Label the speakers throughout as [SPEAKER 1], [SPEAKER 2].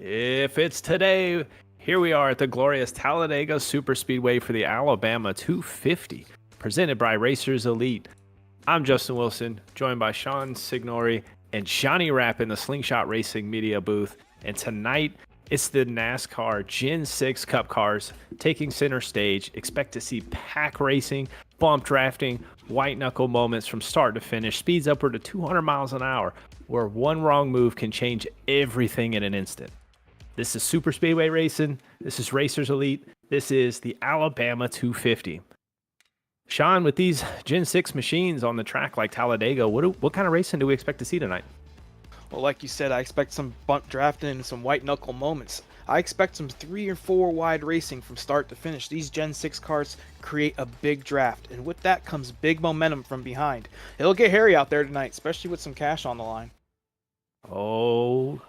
[SPEAKER 1] If it's today, here we are at the glorious Talladega Superspeedway for the Alabama 250, presented by Racers Elite. I'm Justin Wilson, joined by Sean Signori and Johnny Rapp in the Slingshot Racing media booth. And tonight, it's the NASCAR Gen 6 Cup cars taking center stage. Expect to see pack racing, bump drafting, white knuckle moments from start to finish, speeds upward to 200 miles an hour, where one wrong move can change everything in an instant. This is Super Speedway Racing. This is Racers Elite. This is the Alabama 250. Sean, with these Gen 6 machines on the track like Talladega, what kind of racing do we expect to see tonight?
[SPEAKER 2] Well, like you said, I expect some bump drafting and some white knuckle moments. I expect some 3 or 4 wide racing from start to finish. These Gen 6 cars create a big draft, and with that comes big momentum from behind. It'll get hairy out there tonight, especially with some cash on the line.
[SPEAKER 1] Oh,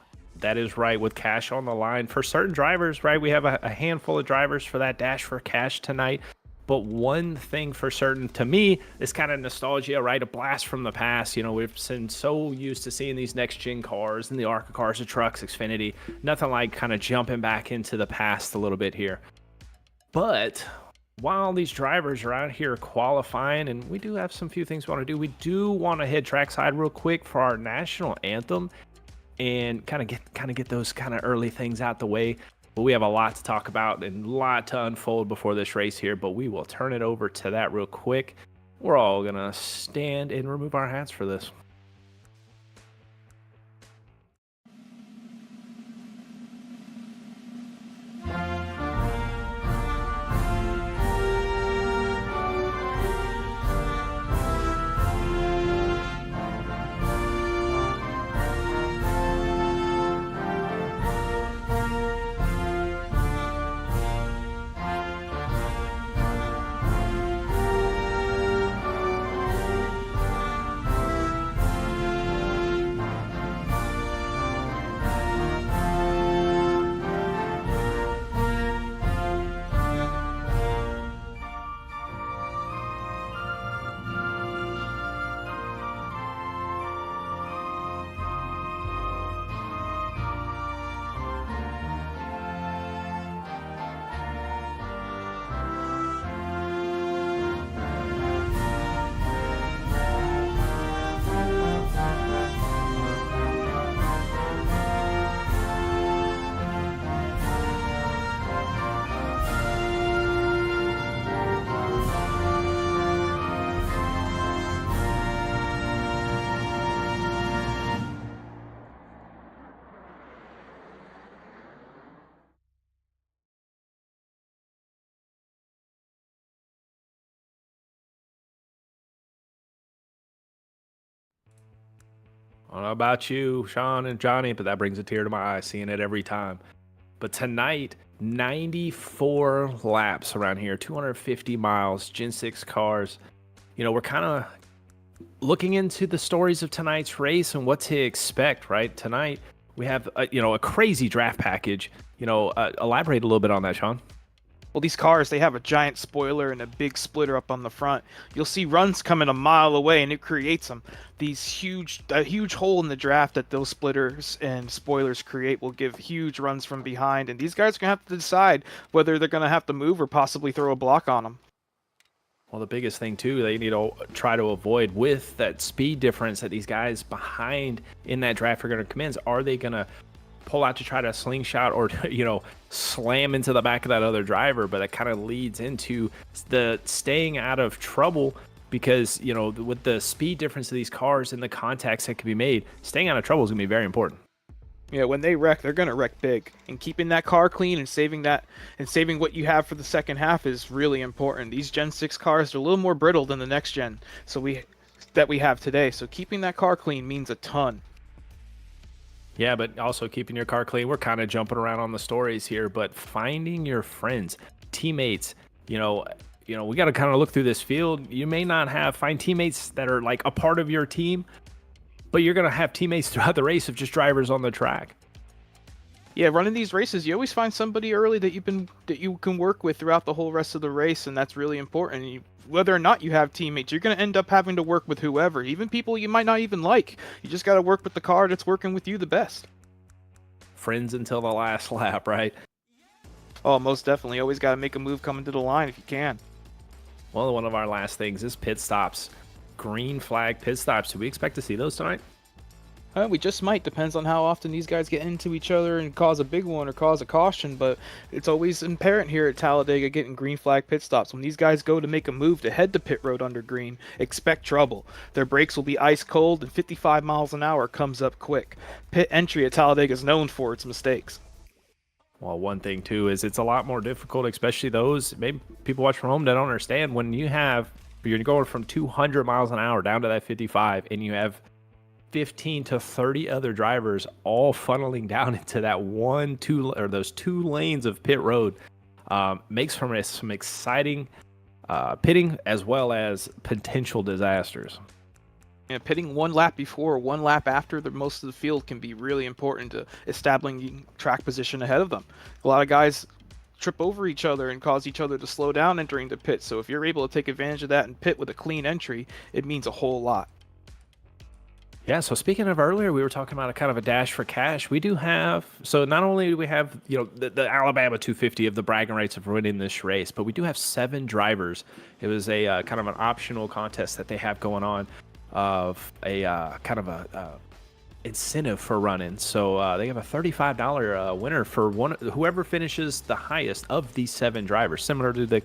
[SPEAKER 1] that is right, with cash on the line. For certain drivers, right, we have a handful of drivers for that dash for cash tonight. But one thing for certain, to me, is kind of nostalgia, right? A blast from the past. You know, we've been so used to seeing these next-gen cars and the ARCA cars, the trucks, Xfinity. Nothing like kind of jumping back into the past a little bit here. But while these drivers are out here qualifying, and we do have some few things we want to do, we do want to hit trackside real quick for our national anthem and kind of get those kind of early things out the way. But we have a lot to talk about and a lot to unfold before this race here, but we will turn it over to that real quick. We're all gonna stand and remove our hats for this. I don't know about you, Sean and Johnny, but that brings a tear to my eye seeing it every time. But tonight, 94 laps around here, 250 miles, Gen 6 cars. You know, we're kind of looking into the stories of tonight's race and what to expect, right? Tonight, we have, a crazy draft package. Elaborate a little bit on that, Sean.
[SPEAKER 2] Well, these cars, they have a giant spoiler and a big splitter up on the front. You'll see runs coming a mile away, and it creates them. A huge hole in the draft that those splitters and spoilers create will give huge runs from behind, and these guys are going to have to decide whether they're going to have to move or possibly throw a block on them.
[SPEAKER 1] Well, the biggest thing, too, they need to try to avoid with that speed difference that these guys behind in that draft are going to command. Are they going to pull out to try to slingshot or, slam into the back of that other driver? But that kind of leads into the staying out of trouble because, with the speed difference of these cars and the contacts that can be made, staying out of trouble is going to be very important.
[SPEAKER 2] Yeah, when they wreck, they're going to wreck big. And keeping that car clean and saving what you have for the second half is really important. These Gen 6 cars are a little more brittle than the next gen that we have today. So keeping that car clean means a ton.
[SPEAKER 1] Yeah, but also keeping your car clean. We're kind of jumping around on the stories here, but finding your friends, teammates, we got to kind of look through this field. You may not find teammates that are like a part of your team, but you're going to have teammates throughout the race of just drivers on the track.
[SPEAKER 2] Yeah, running these races, you always find somebody early that you can work with throughout the whole rest of the race, and that's really important. Whether or not you have teammates, you're going to end up having to work with whoever, even people you might not even like. You just got to work with the car that's working with you the best.
[SPEAKER 1] friends until the last lap, right?
[SPEAKER 2] Oh, most definitely. Always got to make a move coming to the line if you can.
[SPEAKER 1] Well, one of our last things is pit stops. Green flag pit stops. Do we expect to see those tonight?
[SPEAKER 2] We just might. Depends on how often these guys get into each other and cause a big one or cause a caution. But it's always apparent here at Talladega getting green flag pit stops. When these guys go to make a move to head to pit road under green, expect trouble. Their brakes will be ice cold and 55 miles an hour comes up quick. Pit entry at Talladega is known for its mistakes.
[SPEAKER 1] Well, one thing too is it's a lot more difficult, especially those maybe people watch from home that don't understand when you're going from 200 miles an hour down to that 55, and you have 15 to 30 other drivers all funneling down into that those two lanes of pit road. Makes for some exciting pitting as well as potential disasters.
[SPEAKER 2] Yeah, pitting one lap before or one lap after the most of the field can be really important to establishing track position ahead of them. A lot of guys trip over each other and cause each other to slow down entering the pit. So if you're able to take advantage of that and pit with a clean entry, it means a whole lot.
[SPEAKER 1] Yeah, so speaking of earlier, we were talking about a kind of a dash for cash. We do have, so not only do we have, the Alabama 250 of the bragging rights of winning this race, but we do have 7 drivers. It was a kind of an optional contest that they have going on of a kind of a incentive for running. So they have a $35 winner for whoever finishes the highest of these 7 drivers, similar to the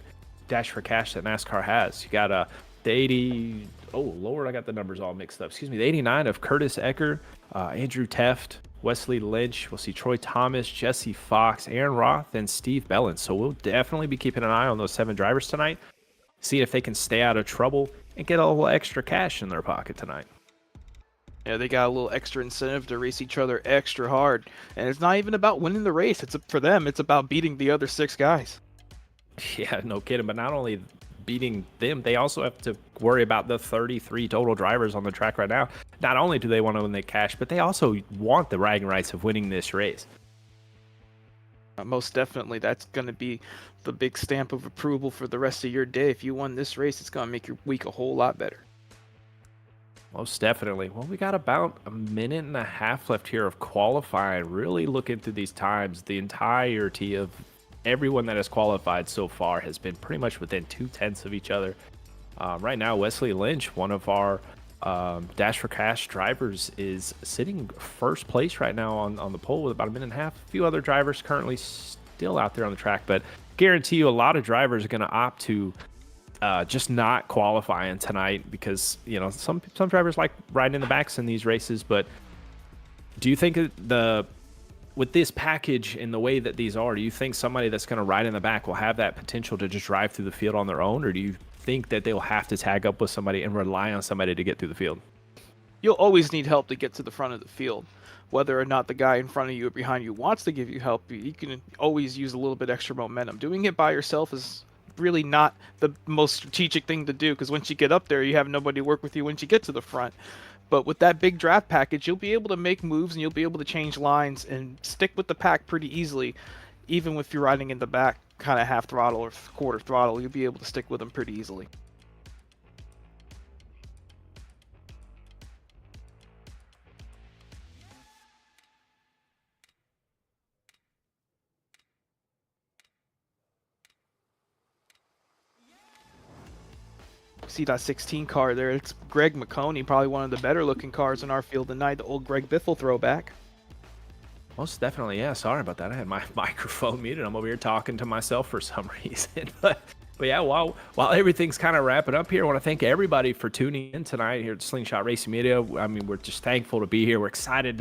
[SPEAKER 1] dash for cash that NASCAR has. You got the 80. Oh Lord, I got the numbers all mixed up. Excuse me. The 89 of Curtis Ecker, Andrew Teft, Wesley Lynch. We'll see Troy Thomas, Jesse Fox, Aaron Roth, and Steve Bellin. So we'll definitely be keeping an eye on those 7 drivers tonight. See if they can stay out of trouble and get a little extra cash in their pocket tonight.
[SPEAKER 2] Yeah, they got a little extra incentive to race each other extra hard. And it's not even about winning the race. For them, it's about beating the other 6 guys.
[SPEAKER 1] Yeah, no kidding. But not only beating them, they also have to worry about the 33 total drivers on the track right now. Not only do they want to win the cash, but they also want the bragging rights of winning this race.
[SPEAKER 2] Most definitely. That's going to be the big stamp of approval for the rest of your day. If you won this race, it's going to make your week a whole lot better.
[SPEAKER 1] Most definitely. Well, we got about a minute and a half left here of qualifying. Really looking through these times, the entirety of everyone that has qualified so far has been pretty much within 2/10 of each other. Right now, Wesley Lynch, one of our Dash for Cash drivers, is sitting first place right now on the pole with about a minute and a half. A few other drivers currently still out there on the track, but guarantee you a lot of drivers are going to opt to just not qualifying tonight because, some drivers like riding in the backs in these races. But do you think with this package and the way that these are, do you think somebody that's going to ride in the back will have that potential to just drive through the field on their own, or do you think that they'll have to tag up with somebody and rely on somebody to get through the field?
[SPEAKER 2] You'll always need help to get to the front of the field. Whether or not the guy in front of you or behind you wants to give you help, you can always use a little bit extra momentum. Doing it by yourself is really not the most strategic thing to do, because once you get up there, you have nobody to work with you once you get to the front. But with that big draft package, you'll be able to make moves and you'll be able to change lines and stick with the pack pretty easily. Even if you're riding in the back, kind of half throttle or quarter throttle, you'll be able to stick with them pretty easily. See that 16 car there? It's Greg McConey, probably one of the better looking cars in our field tonight. The old Greg Biffle throwback.
[SPEAKER 1] Most definitely, yeah. Sorry about that. I had my microphone muted. I'm over here talking to myself for some reason. But yeah, while everything's kind of wrapping up here, I want to thank everybody for tuning in tonight here at Slingshot Racing Media. I mean, we're just thankful to be here. We're excited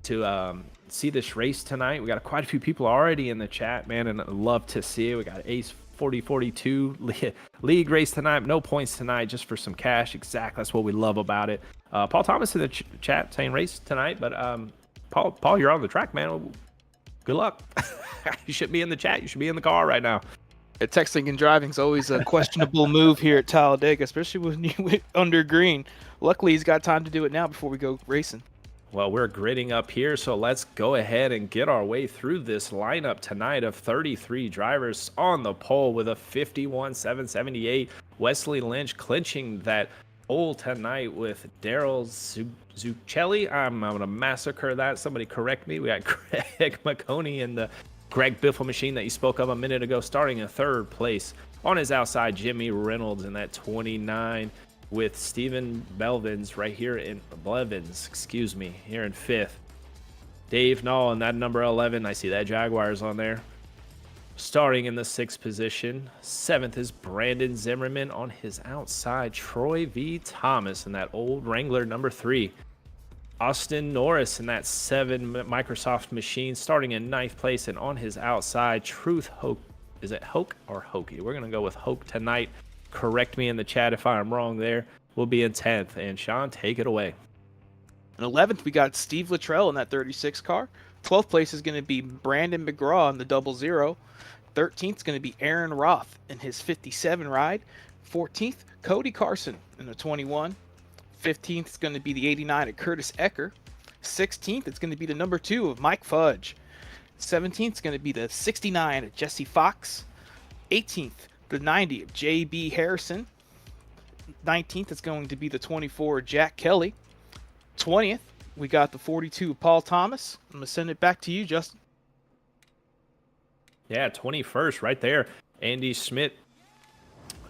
[SPEAKER 1] to see this race tonight. We got quite a few people already in the chat, man, and I'd love to see it. We got Ace 4042 league race tonight. No points tonight, just for some cash. Exactly, that's what we love about it. Paul Thomas in the chat saying race tonight, but Paul, you're on the track, man. Good luck. You shouldn't be in the chat. You should be in the car right now.
[SPEAKER 2] Texting and driving is always a questionable move here at Talladega, especially when you under green. Luckily, he's got time to do it now before we go racing.
[SPEAKER 1] Well, we're gridding up here, so let's go ahead and get our way through this lineup tonight of 33 drivers on the pole with a 51.778. Wesley Lynch clinching that pole tonight with Daryl Zucchelli. I'm going to massacre that. Somebody correct me. We got Greg McConey in the Greg Biffle machine that you spoke of a minute ago, starting in third place. On his outside, Jimmy Reynolds in that 29 with Steven Blevins right here in here in fifth. Dave Null in that number 11. I see that Jaguars on there. Starting in the 6th position. 7th is Brandon Zimmerman on his outside. Troy V. Thomas in that old Wrangler number 3. Austin Norris in that 7 Microsoft machine, starting in 9th place, and on his outside, Truth Hoke. Is it Hoke or Hokey? We're going to go with Hoke tonight. Correct me in the chat if I'm wrong there. We'll be in 10th. And Sean, take it away.
[SPEAKER 2] In 11th, we got Steve Luttrell in that 36 car. 12th place is going to be Brandon McGraw in the 00. 13th is going to be Aaron Roth in his 57 ride. 14th, Cody Carson in the 21. 15th is going to be the 89 of Curtis Ecker. 16th, it's going to be the number 2 of Mike Fudge. 17th is going to be the 69 of Jesse Fox. 18th, the 90 of J.B. Harrison. 19th is going to be the 24 of Jack Kelly. 20th, we got the 42 of Paul Thomas. I'm going to send it back to you, Justin.
[SPEAKER 1] Yeah, 21st right there. Andy Schmidt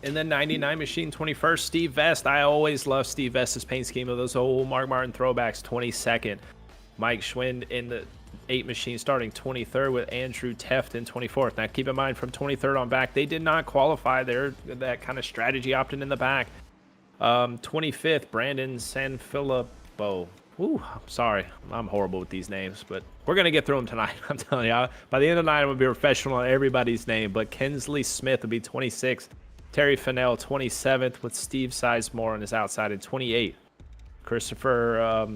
[SPEAKER 1] in the 99 machine, 21st. Steve Vest. I always love Steve Vest's paint scheme of those old Mark Martin throwbacks. 22nd. Mike Schwind in the 8 machine, starting 23rd with Andrew Teft in 24th. Now, keep in mind, from 23rd on back, they did not qualify there. That kind of strategy opted in the back. 25th, Brandon Sanfilippo. Ooh, I'm sorry. I'm horrible with these names, but we're going to get through them tonight. I'm telling you. By the end of the night, I'm going to be professional on everybody's name. But Kensley Smith will be 26th. Terry Fennell, 27th, with Steve Sizemore on his outside in 28th. Christopher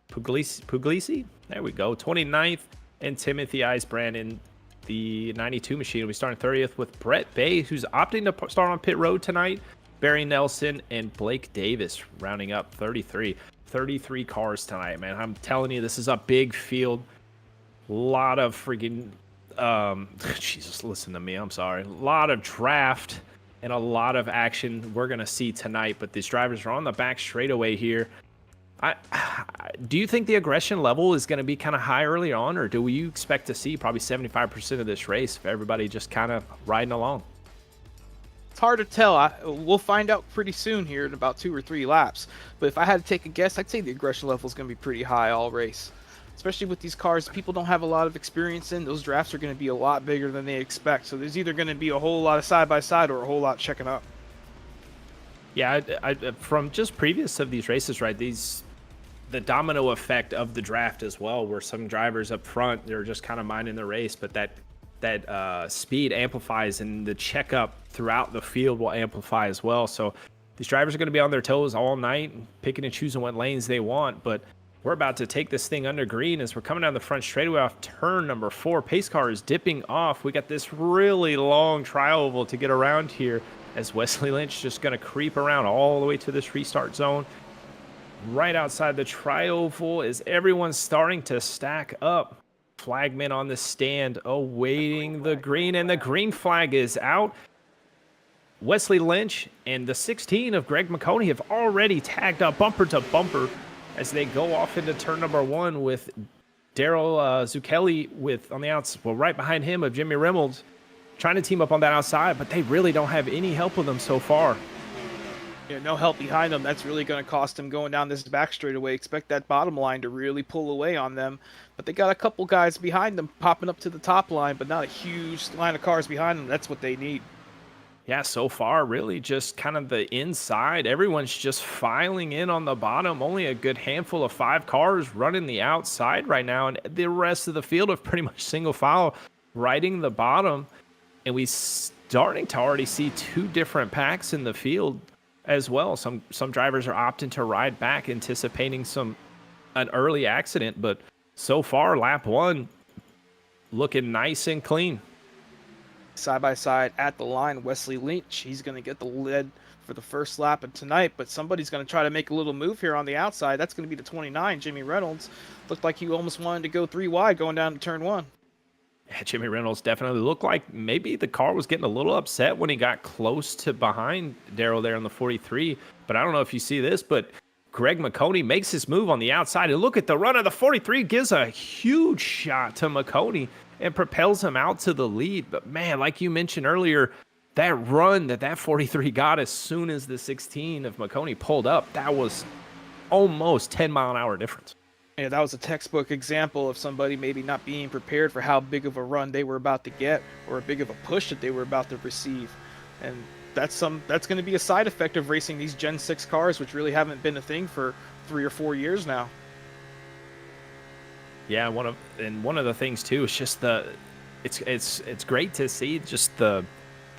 [SPEAKER 1] Puglisi? There we go. 29th. And Timothy Icebrand in the 92 machine will be starting 30th with Brett Bay, who's opting to start on pit road tonight. Barry Nelson and Blake Davis rounding up 33. 33 cars tonight, man. I'm telling you, this is a big field. A lot of freaking Jesus, listen to me. I'm sorry. A lot of draft and a lot of action we're going to see tonight, but these drivers are on the back straightaway here. Do you think the aggression level is going to be kind of high early on, or do you expect to see probably 75% of this race if everybody just kind of riding along?
[SPEAKER 2] It's hard to tell. We'll find out pretty soon here in about 2 or 3 laps. But if I had to take a guess, I'd say the aggression level is going to be pretty high all race. Especially with these cars people don't have a lot of experience in. Those drafts are going to be a lot bigger than they expect. So there's either going to be a whole lot of side-by-side or a whole lot checking up.
[SPEAKER 1] Yeah, from just previous of these races, right, the domino effect of the draft as well, where some drivers up front, they're just kind of minding the race, but that speed amplifies, and the checkup throughout the field will amplify as well. So these drivers are going to be on their toes all night, picking and choosing what lanes they want. But we're about to take this thing under green as we're coming down the front straightaway off turn number 4. Pace car is dipping off. We got this really long tri-oval to get around here as Wesley Lynch just going to creep around all the way to this restart zone. Right outside the tri-oval is everyone starting to stack up. Flagman on the stand awaiting the green, and the green flag is out. Wesley Lynch and the 16 of Greg McConey have already tagged up bumper to bumper as they go off into turn number 1 with Daryl Zucchelli on the outs, well, right behind him of Jimmy Reynolds, trying to team up on that outside, but they really don't have any help with them so far.
[SPEAKER 2] Yeah, no help behind them. That's really going to cost them going down this back straightaway. Expect that bottom line to really pull away on them. But they got a couple guys behind them popping up to the top line, but not a huge line of cars behind them. That's what they need.
[SPEAKER 1] Yeah, so far, really just kind of the inside. Everyone's just filing in on the bottom. Only a good handful of 5 cars running the outside right now, and the rest of the field of pretty much single file riding the bottom. And we starting to already see 2 different packs in the field as well. Some drivers are opting to ride back, anticipating an early accident, but so far, lap 1 looking nice and clean.
[SPEAKER 2] Side by side at the line, Wesley Lynch, he's going to get the lead for the first lap of tonight, but somebody's going to try to make a little move here on the outside. That's going to be the 29, Jimmy Reynolds. Looked like he almost wanted to go 3 wide going down to turn 1.
[SPEAKER 1] Yeah, Jimmy Reynolds definitely looked like maybe the car was getting a little upset when he got close to behind Darrell there in the 43. But I don't know if you see this, but Greg McConey makes his move on the outside. And look at the run of the 43, gives a huge shot to McConey and propels him out to the lead. But man, like you mentioned earlier, that run that 43 got as soon as the 16 of McConey pulled up, that was almost 10-mile-an-hour difference.
[SPEAKER 2] Yeah, that was a textbook example of somebody maybe not being prepared for how big of a run they were about to get, or a big of a push that they were about to receive. And that's going to be a side effect of racing these Gen 6 cars, which really haven't been a thing for 3 or 4 years now.
[SPEAKER 1] Yeah, one of the things too is just it's great to see just the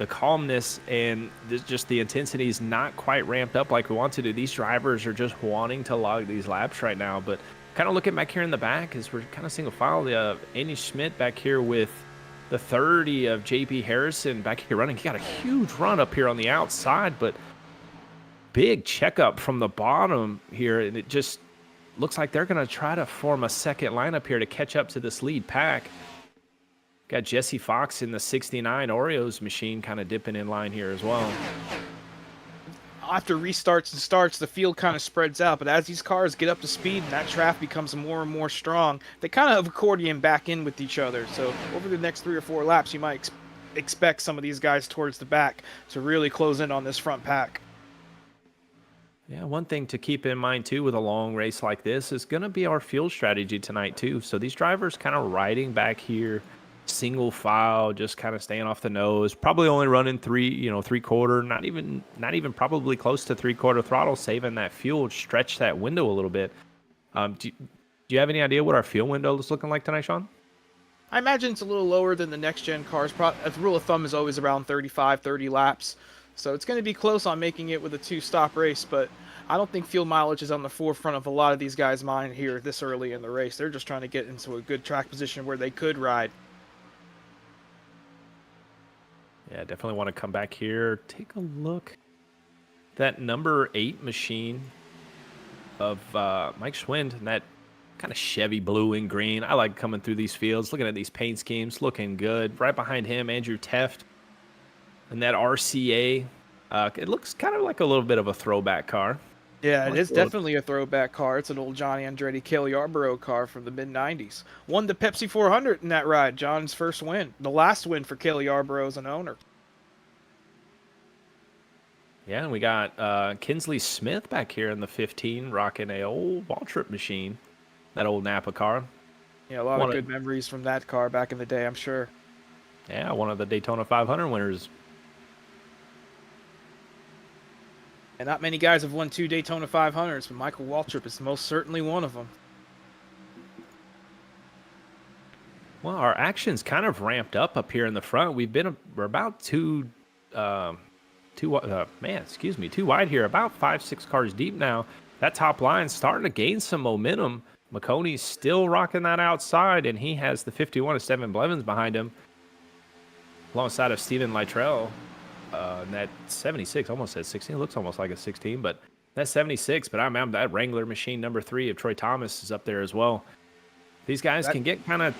[SPEAKER 1] calmness and just the intensity is not quite ramped up like we want to do. These drivers are just wanting to log these laps right now, but kind of looking back here in the back as we're kind of single file. Andy Schmidt back here with the 30 of JP Harrison back here running. He got a huge run up here on the outside, but big checkup from the bottom here, and it just looks like they're going to try to form a second lineup here to catch up to this lead pack. Got Jesse Fox in the 69 Oreos machine kind of dipping in line here as well.
[SPEAKER 2] After restarts and starts, the field kind of spreads out, but as these cars get up to speed and that draft becomes more and more strong, they kind of accordion back in with each other. So over the next 3 or 4 laps, you might expect some of these guys towards the back to really close in on this front pack.
[SPEAKER 1] Yeah, one thing to keep in mind too with a long race like this is going to be our fuel strategy tonight too. So these drivers kind of riding back here, single file, just kind of staying off the nose, probably only running three-quarter, not even probably close to three-quarter throttle, saving that fuel, stretch that window a little bit. Do you have any idea what our fuel window is looking like tonight, Sean?
[SPEAKER 2] I imagine it's a little lower than the next gen cars. A rule of thumb is always around 35, 30 laps. So it's going to be close on making it with a 2-stop race, but I don't think fuel mileage is on the forefront of a lot of these guys' mind here this early in the race. They're just trying to get into a good track position where they could ride.
[SPEAKER 1] Yeah, definitely want to come back here. Take a look. That number 8 machine of Mike Schwind and that kind of Chevy blue and green. I like coming through these fields, looking at these paint schemes, looking good. Right behind him, Andrew Teft. And that RCA, it looks kind of like a little bit of a throwback car.
[SPEAKER 2] Yeah, it is definitely a throwback car. It's an old Johnny Andretti Cale Yarborough car from the mid-90s. Won the Pepsi 400 in that ride, John's first win. The last win for Cale Yarborough as an owner.
[SPEAKER 1] Yeah, and we got Kinsley Smith back here in the 15, rocking a old Waltrip machine, that old Napa car.
[SPEAKER 2] Yeah, a lot of good memories from that car back in the day, I'm sure.
[SPEAKER 1] Yeah, one of the Daytona 500 winners.
[SPEAKER 2] And not many guys have won 2 Daytona 500s, but Michael Waltrip is most certainly one of them.
[SPEAKER 1] Well, our action's kind of ramped up here in the front. We're about too wide here, about 5-6 cars deep now. That top line's starting to gain some momentum. McConey's still rocking that outside, and he has the 51 of Stephen Blevins behind him, alongside of Steven Lytrell. And that 76, almost said 16, looks almost like a 16, but that's 76. But I'm that Wrangler machine number 3 of Troy Thomas is up there as well. These guys can get kind of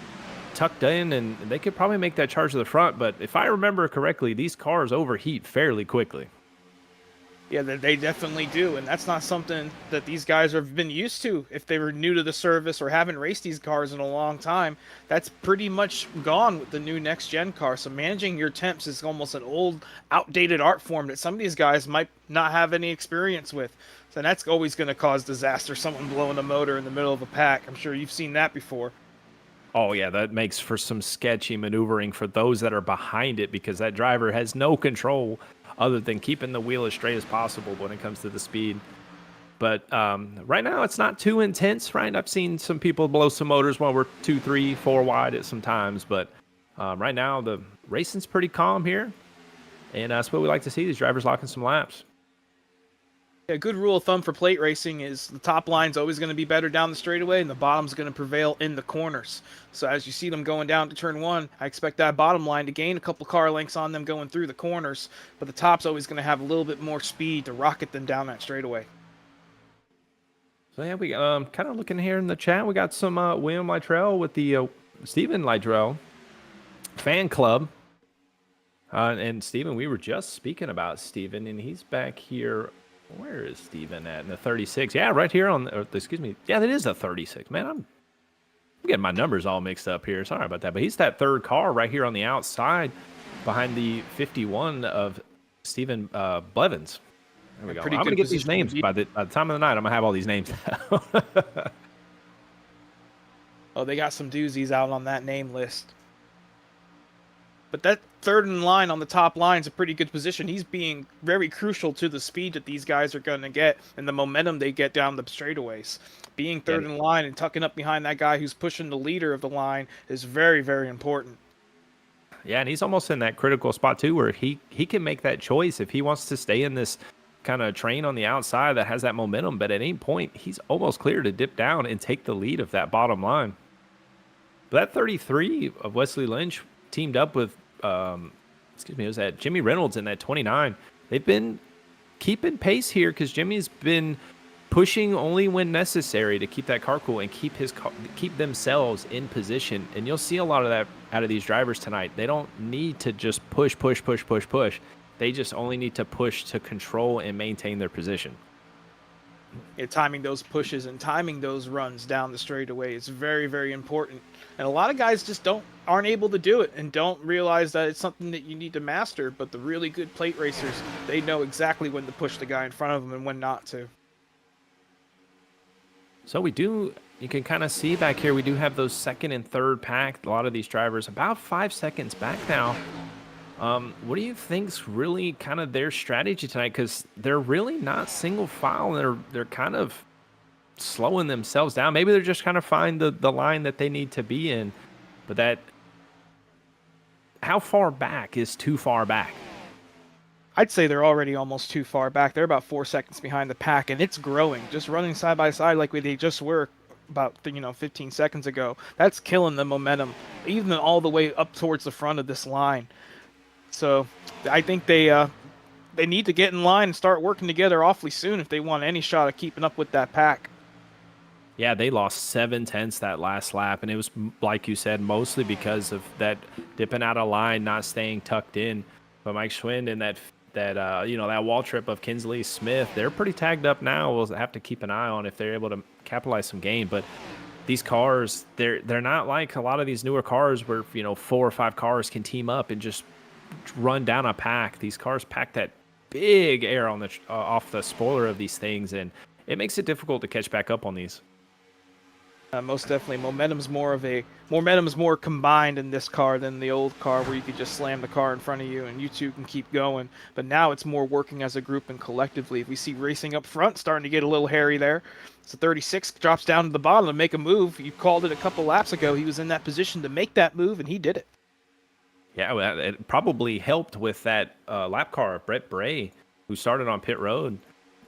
[SPEAKER 1] tucked in, and they could probably make that charge to the front. But if I remember correctly, these cars overheat fairly quickly.
[SPEAKER 2] Yeah, they definitely do, and that's not something that these guys have been used to. If they were new to the service or haven't raced these cars in a long time, that's pretty much gone with the new next-gen car. So managing your temps is almost an old, outdated art form that some of these guys might not have any experience with. So that's always going to cause disaster, someone blowing a motor in the middle of a pack. I'm sure you've seen that before.
[SPEAKER 1] Oh, yeah, that makes for some sketchy maneuvering for those that are behind it, because that driver has no control other than keeping the wheel as straight as possible when it comes to the speed. But right now, it's not too intense, right? I've seen some people blow some motors while we're 2, 3, 4 wide at some times. But right now, the racing's pretty calm here. And that's what we like to see, these drivers locking some laps.
[SPEAKER 2] A good rule of thumb for plate racing is the top line's always going to be better down the straightaway, and the bottom's going to prevail in the corners. So as you see them going down to turn 1, I expect that bottom line to gain a couple car lengths on them going through the corners, but the top's always going to have a little bit more speed to rocket them down that straightaway.
[SPEAKER 1] So yeah, we kind of looking here in the chat, we got some William Lytrell with the Steven Lytrell fan club. And Steven, we were just speaking about Steven, and he's back here. Where is Steven at? In the 36. Yeah, right here on the, excuse me. Yeah, that is a 36. Man, I'm getting my numbers all mixed up here. Sorry about that. But he's that third car right here on the outside behind the 51 of Steven Blevins. There we go. I'm going to get these names by the time of the night. I'm going to have all these names down.
[SPEAKER 2] Oh, they got some doozies out on that name list. But that third in line on the top line is a pretty good position. He's being very crucial to the speed that these guys are going to get and the momentum they get down the straightaways. Being third in line and tucking up behind that guy who's pushing the leader of the line is very, very important.
[SPEAKER 1] Yeah, and he's almost in that critical spot too, where he can make that choice if he wants to stay in this kind of train on the outside that has that momentum. But at any point, he's almost clear to dip down and take the lead of that bottom line. But that 33 of Wesley Lynch teamed up with, it was that Jimmy Reynolds in that 29. They've been keeping pace here because Jimmy's been pushing only when necessary to keep that car cool and keep themselves in position. And you'll see a lot of that out of these drivers tonight. They don't need to just push. They just only need to push to control and maintain their position.
[SPEAKER 2] Yeah, timing those pushes and timing those runs down the straightaway is very, very important. And a lot of guys just aren't able to do it and don't realize that it's something that you need to master. But the really good plate racers, they know exactly when to push the guy in front of them and when not to.
[SPEAKER 1] So you can kind of see back here, we do have those second and third packed. A lot of these drivers about 5 seconds back now. What do you think's really kind of their strategy tonight? Because they're really not single file. They're kind of slowing themselves down. Maybe they're just kind of find the line that they need to be in. But how far back is too far back?
[SPEAKER 2] I'd say they're already almost too far back. They're about 4 seconds behind the pack, and it's growing. Just running side by side like they just were about 15 seconds ago. That's killing the momentum, even all the way up towards the front of this line. So I think they need to get in line and start working together awfully soon if they want any shot at keeping up with that pack.
[SPEAKER 1] Yeah, they lost 7/10 that last lap, and it was, like you said, mostly because of that dipping out of line, not staying tucked in. But Mike Schwind and that wall trip of Kinsley Smith, they're pretty tagged up now. We'll have to keep an eye on if they're able to capitalize some gain. But these cars, they're not like a lot of these newer cars where 4 or 5 cars can team up and just run down a pack. These cars pack that big air on off the spoiler of these things, and it makes it difficult to catch back up on these.
[SPEAKER 2] Most definitely, momentum's more combined in this car than the old car where you could just slam the car in front of you and you two can keep going. But now it's more working as a group and collectively. We see racing up front starting to get a little hairy there. So 36 drops down to the bottom to make a move. You called it a couple laps ago. He was in that position to make that move, and he did it.
[SPEAKER 1] Yeah, it probably helped with that lap car, Brett Bray, who started on pit road.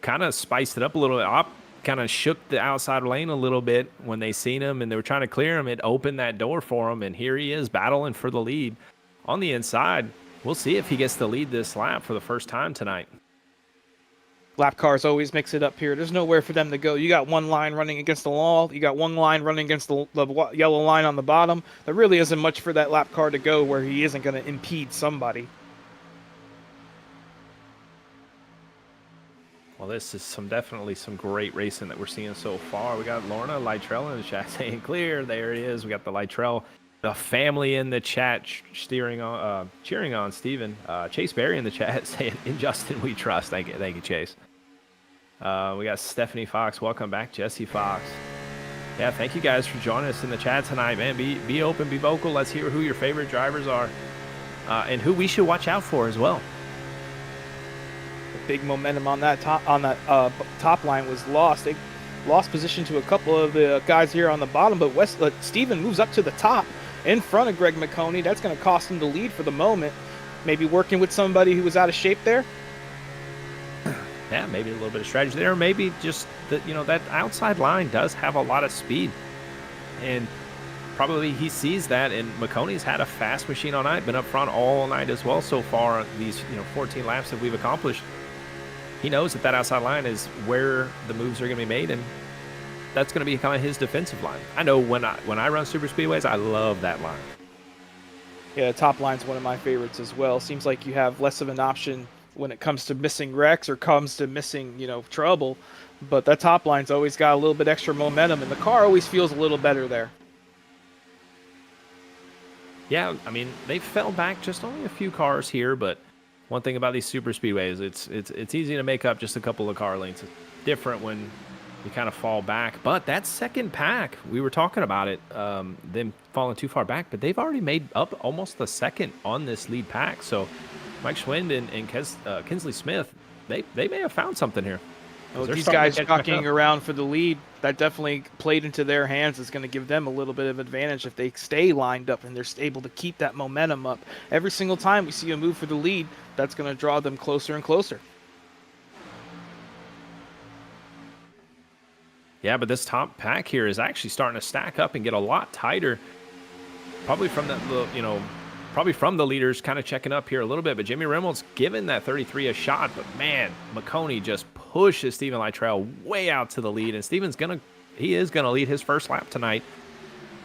[SPEAKER 1] Kind of spiced it up a little bit. Kind of shook the outside lane a little bit when they seen him and they were trying to clear him. It opened that door for him, and here he is battling for the lead on the inside. We'll see if he gets the lead this lap for the first time tonight.
[SPEAKER 2] Lap cars always mix it up here. There's nowhere for them to go. You got one line running against the wall. You got one line running against the yellow line on the bottom. There really isn't much for that lap car to go where he isn't going to impede somebody.
[SPEAKER 1] Well, this is definitely some great racing that we're seeing so far. We got Lorna Lytrell in the chat saying clear. There it is. We got the Lytrell, the family in the chat cheering on Steven. Chase Berry in the chat saying, "In Justin we trust." Thank you, Chase. We got Stephanie Fox. Welcome back, Jesse Fox. Yeah, thank you guys for joining us in the chat tonight, man. Be open, be vocal. Let's hear who your favorite drivers are and who we should watch out for as well.
[SPEAKER 2] Big momentum on that top line was lost. They lost position to a couple of the guys here on the bottom, but Steven moves up to the top in front of Greg McConey. That's going to cost him the lead for the moment. Maybe working with somebody who was out of shape there.
[SPEAKER 1] Yeah, maybe a little bit of strategy there. Maybe just that outside line does have a lot of speed, and probably he sees that. And McConey's had a fast machine all night, been up front all night as well so far. These 14 laps that we've accomplished. He knows that outside line is where the moves are going to be made, and that's going to be kind of his defensive line. I know when I run super speedways, I love that line.
[SPEAKER 2] Yeah, the top line's one of my favorites as well. Seems like you have less of an option when it comes to missing wrecks or comes to missing, trouble. But that top line's always got a little bit extra momentum, and the car always feels a little better there.
[SPEAKER 1] Yeah, I mean, they fell back just only a few cars here, but one thing about these super speedways, it's easy to make up just a couple of car lengths. It's different when you kind of fall back. But that second pack, we were talking about it, them falling too far back, but they've already made up almost the second on this lead pack. So Mike Schwind and Kinsley Smith, they may have found something here.
[SPEAKER 2] Well, these guys jockeying around for the lead, that definitely played into their hands. Is going to give them a little bit of advantage if they stay lined up and they're able to keep that momentum up. Every single time we see a move for the lead, that's going to draw them closer and closer.
[SPEAKER 1] Yeah, but this top pack here is actually starting to stack up and get a lot tighter. Probably from the leaders kind of checking up here a little bit, but Jimmy Reynolds giving that 33 a shot, but man, McConey just pushes Steven Lytrell way out to the lead, and Steven's he is gonna lead his first lap tonight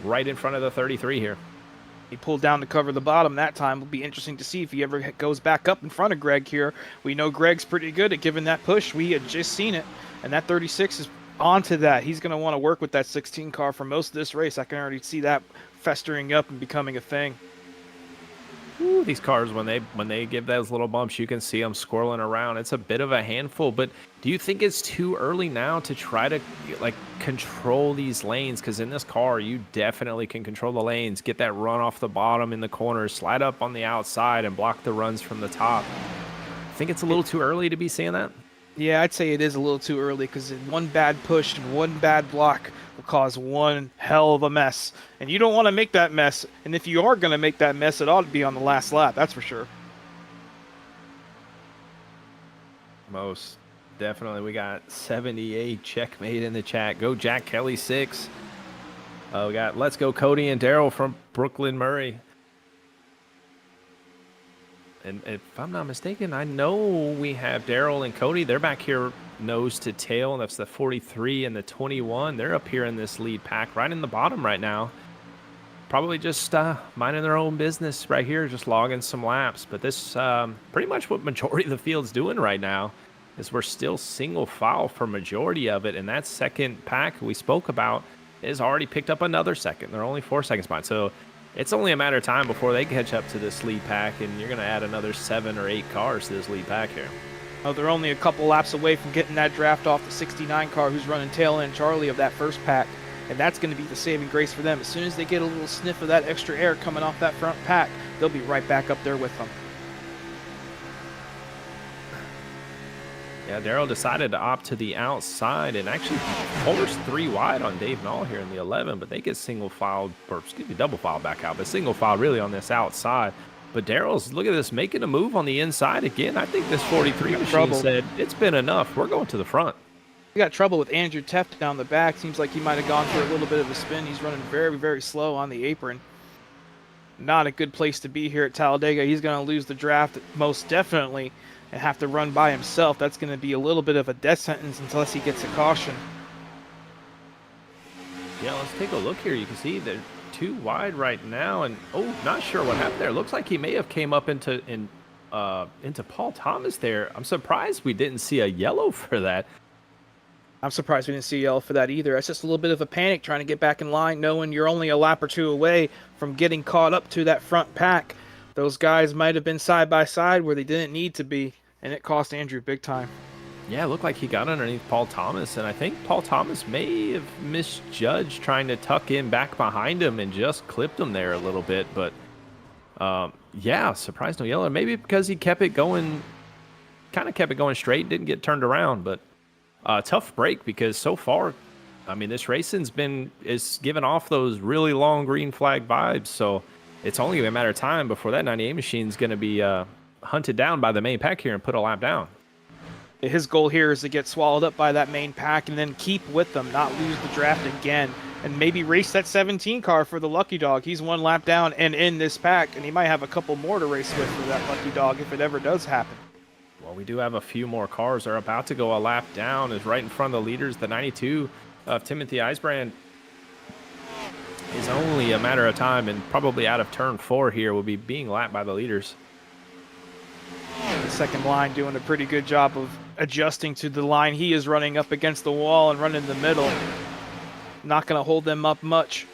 [SPEAKER 1] right in front of the 33 here.
[SPEAKER 2] He pulled down to cover the bottom that time. It'll be interesting to see if he ever goes back up in front of Greg here. We know Greg's pretty good at giving that push. We had just seen it, and that 36 is onto that. He's going to want to work with that 16 car for most of this race. I can already see that festering up and becoming a thing.
[SPEAKER 1] Ooh, these cars, when they give those little bumps, you can see them squirreling around. It's a bit of a handful, but do you think it's too early now to try to control these lanes? Because in this car, you definitely can control the lanes, get that run off the bottom in the corners, slide up on the outside, and block the runs from the top. I think it's a little too early to be seeing that.
[SPEAKER 2] Yeah, I'd say it is a little too early because one bad push and one bad block will cause one hell of a mess. And you don't want to make that mess. And if you are going to make that mess, it ought to be on the last lap, that's for sure.
[SPEAKER 1] Most definitely. We got 78 checkmate in the chat. Go Jack Kelly 6. We got Let's Go Cody and Daryl from Brooklyn Murray. And if I'm not mistaken, I know we have Daryl and Cody. They're back here nose to tail, and that's the 43 and the 21. They're up here in this lead pack, right in the bottom right now. Probably just minding their own business right here, just logging some laps. But this pretty much what majority of the field's doing right now is we're still single file for majority of it. And that second pack we spoke about is already picked up another second. They're only 4 seconds behind. So it's only a matter of time before they catch up to this lead pack, and you're going to add another 7 or 8 cars to this lead pack here.
[SPEAKER 2] Oh, they're only a couple laps away from getting that draft off the 69 car who's running tail end Charlie of that first pack, and that's going to be the saving grace for them. As soon as they get a little sniff of that extra air coming off that front pack, they'll be right back up there with them.
[SPEAKER 1] Yeah, Daryl decided to opt to the outside and actually forced 3 wide on Dave Knoll here in the 11, but they get single filed, or excuse me, double filed back out, but single file really on this outside. But Daryl's, look at this, making a move on the inside again. I think this 43 machine said, it's been enough. We're going to the front.
[SPEAKER 2] We got trouble with Andrew Teft down the back. Seems like he might have gone for a little bit of a spin. He's running very, very slow on the apron. Not a good place to be here at Talladega. He's going to lose the draft most definitely and have to run by himself. That's going to be a little bit of a death sentence unless he gets a caution.
[SPEAKER 1] Yeah, let's take a look here. You can see they're 2 wide right now, and not sure what happened there. Looks like he may have came up into Paul Thomas there. I'm surprised we didn't see a yellow for that.
[SPEAKER 2] I'm surprised we didn't see a yellow for that either. It's just a little bit of a panic trying to get back in line, knowing you're only a lap or 2 away from getting caught up to that front pack. Those guys might have been side by side where they didn't need to be, and it cost Andrew big time.
[SPEAKER 1] Yeah, it looked like he got underneath Paul Thomas, and I think Paul Thomas may have misjudged trying to tuck in back behind him and just clipped him there a little bit. But, yeah, surprised no yellow. Maybe because he kept it going straight, didn't get turned around. But tough break because so far, I mean, this racing's is giving off those really long green flag vibes. So it's only a matter of time before that 98 machine's going to be hunted down by the main pack here and put a lap down.
[SPEAKER 2] His goal here is to get swallowed up by that main pack and then keep with them, not lose the draft again, and maybe race that 17 car for the Lucky Dog. He's 1 lap down and in this pack, and he might have a couple more to race with for that Lucky Dog if it ever does happen.
[SPEAKER 1] Well, we do have a few more cars. They're about to go a lap down. Is right in front of the leaders, the 92 of Timothy Eisbrand. is only a matter of time, and probably out of turn 4 here will be being lapped by the leaders.
[SPEAKER 2] The second line doing a pretty good job of adjusting to the line he is running up against the wall and running in the middle. Not going to hold them up much.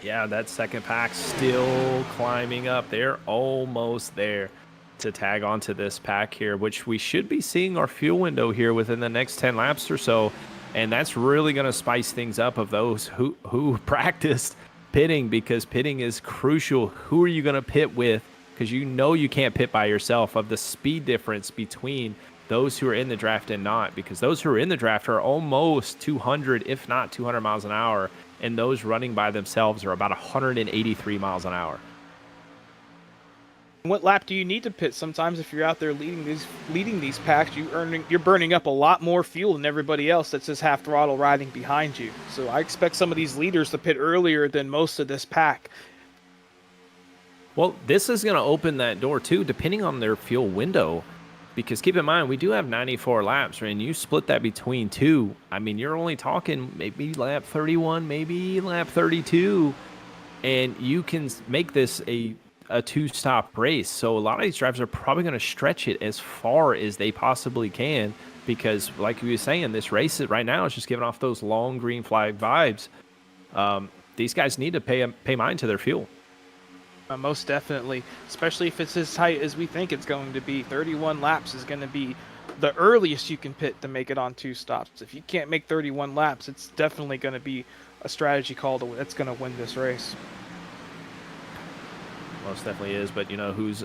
[SPEAKER 1] Yeah, that second pack still climbing up. They're almost there to tag onto this pack here, which we should be seeing our fuel window here within the next 10 laps or so. And that's really going to spice things up of those who practiced pitting, because pitting is crucial. Who are you going to pit with? Because you know you can't pit by yourself, of the speed difference between those who are in the draft and not, because those who are in the draft are almost 200, if not 200 miles an hour. And those running by themselves are about 183 miles an hour.
[SPEAKER 2] What lap do you need to pit? Sometimes if you're out there leading these packs, you're burning up a lot more fuel than everybody else that's just half throttle riding behind you. So I expect some of these leaders to pit earlier than most of this pack.
[SPEAKER 1] Well, this is going to open that door too, depending on their fuel window. Because keep in mind, we do have 94 laps, right? And you split that between two. I mean, you're only talking maybe lap 31, maybe lap 32. And you can make this a two-stop race. So a lot of these drivers are probably going to stretch it as far as they possibly can. Because like you were saying, this race right now is just giving off those long green flag vibes. These guys need to pay mind to their fuel.
[SPEAKER 2] Most definitely, especially if it's as tight as we think it's going to be. 31 laps is going to be the earliest you can pit to make it on 2 stops. If you can't make 31 laps, it's definitely going to be a strategy call that's going to win this race.
[SPEAKER 1] Most definitely is, but you know who's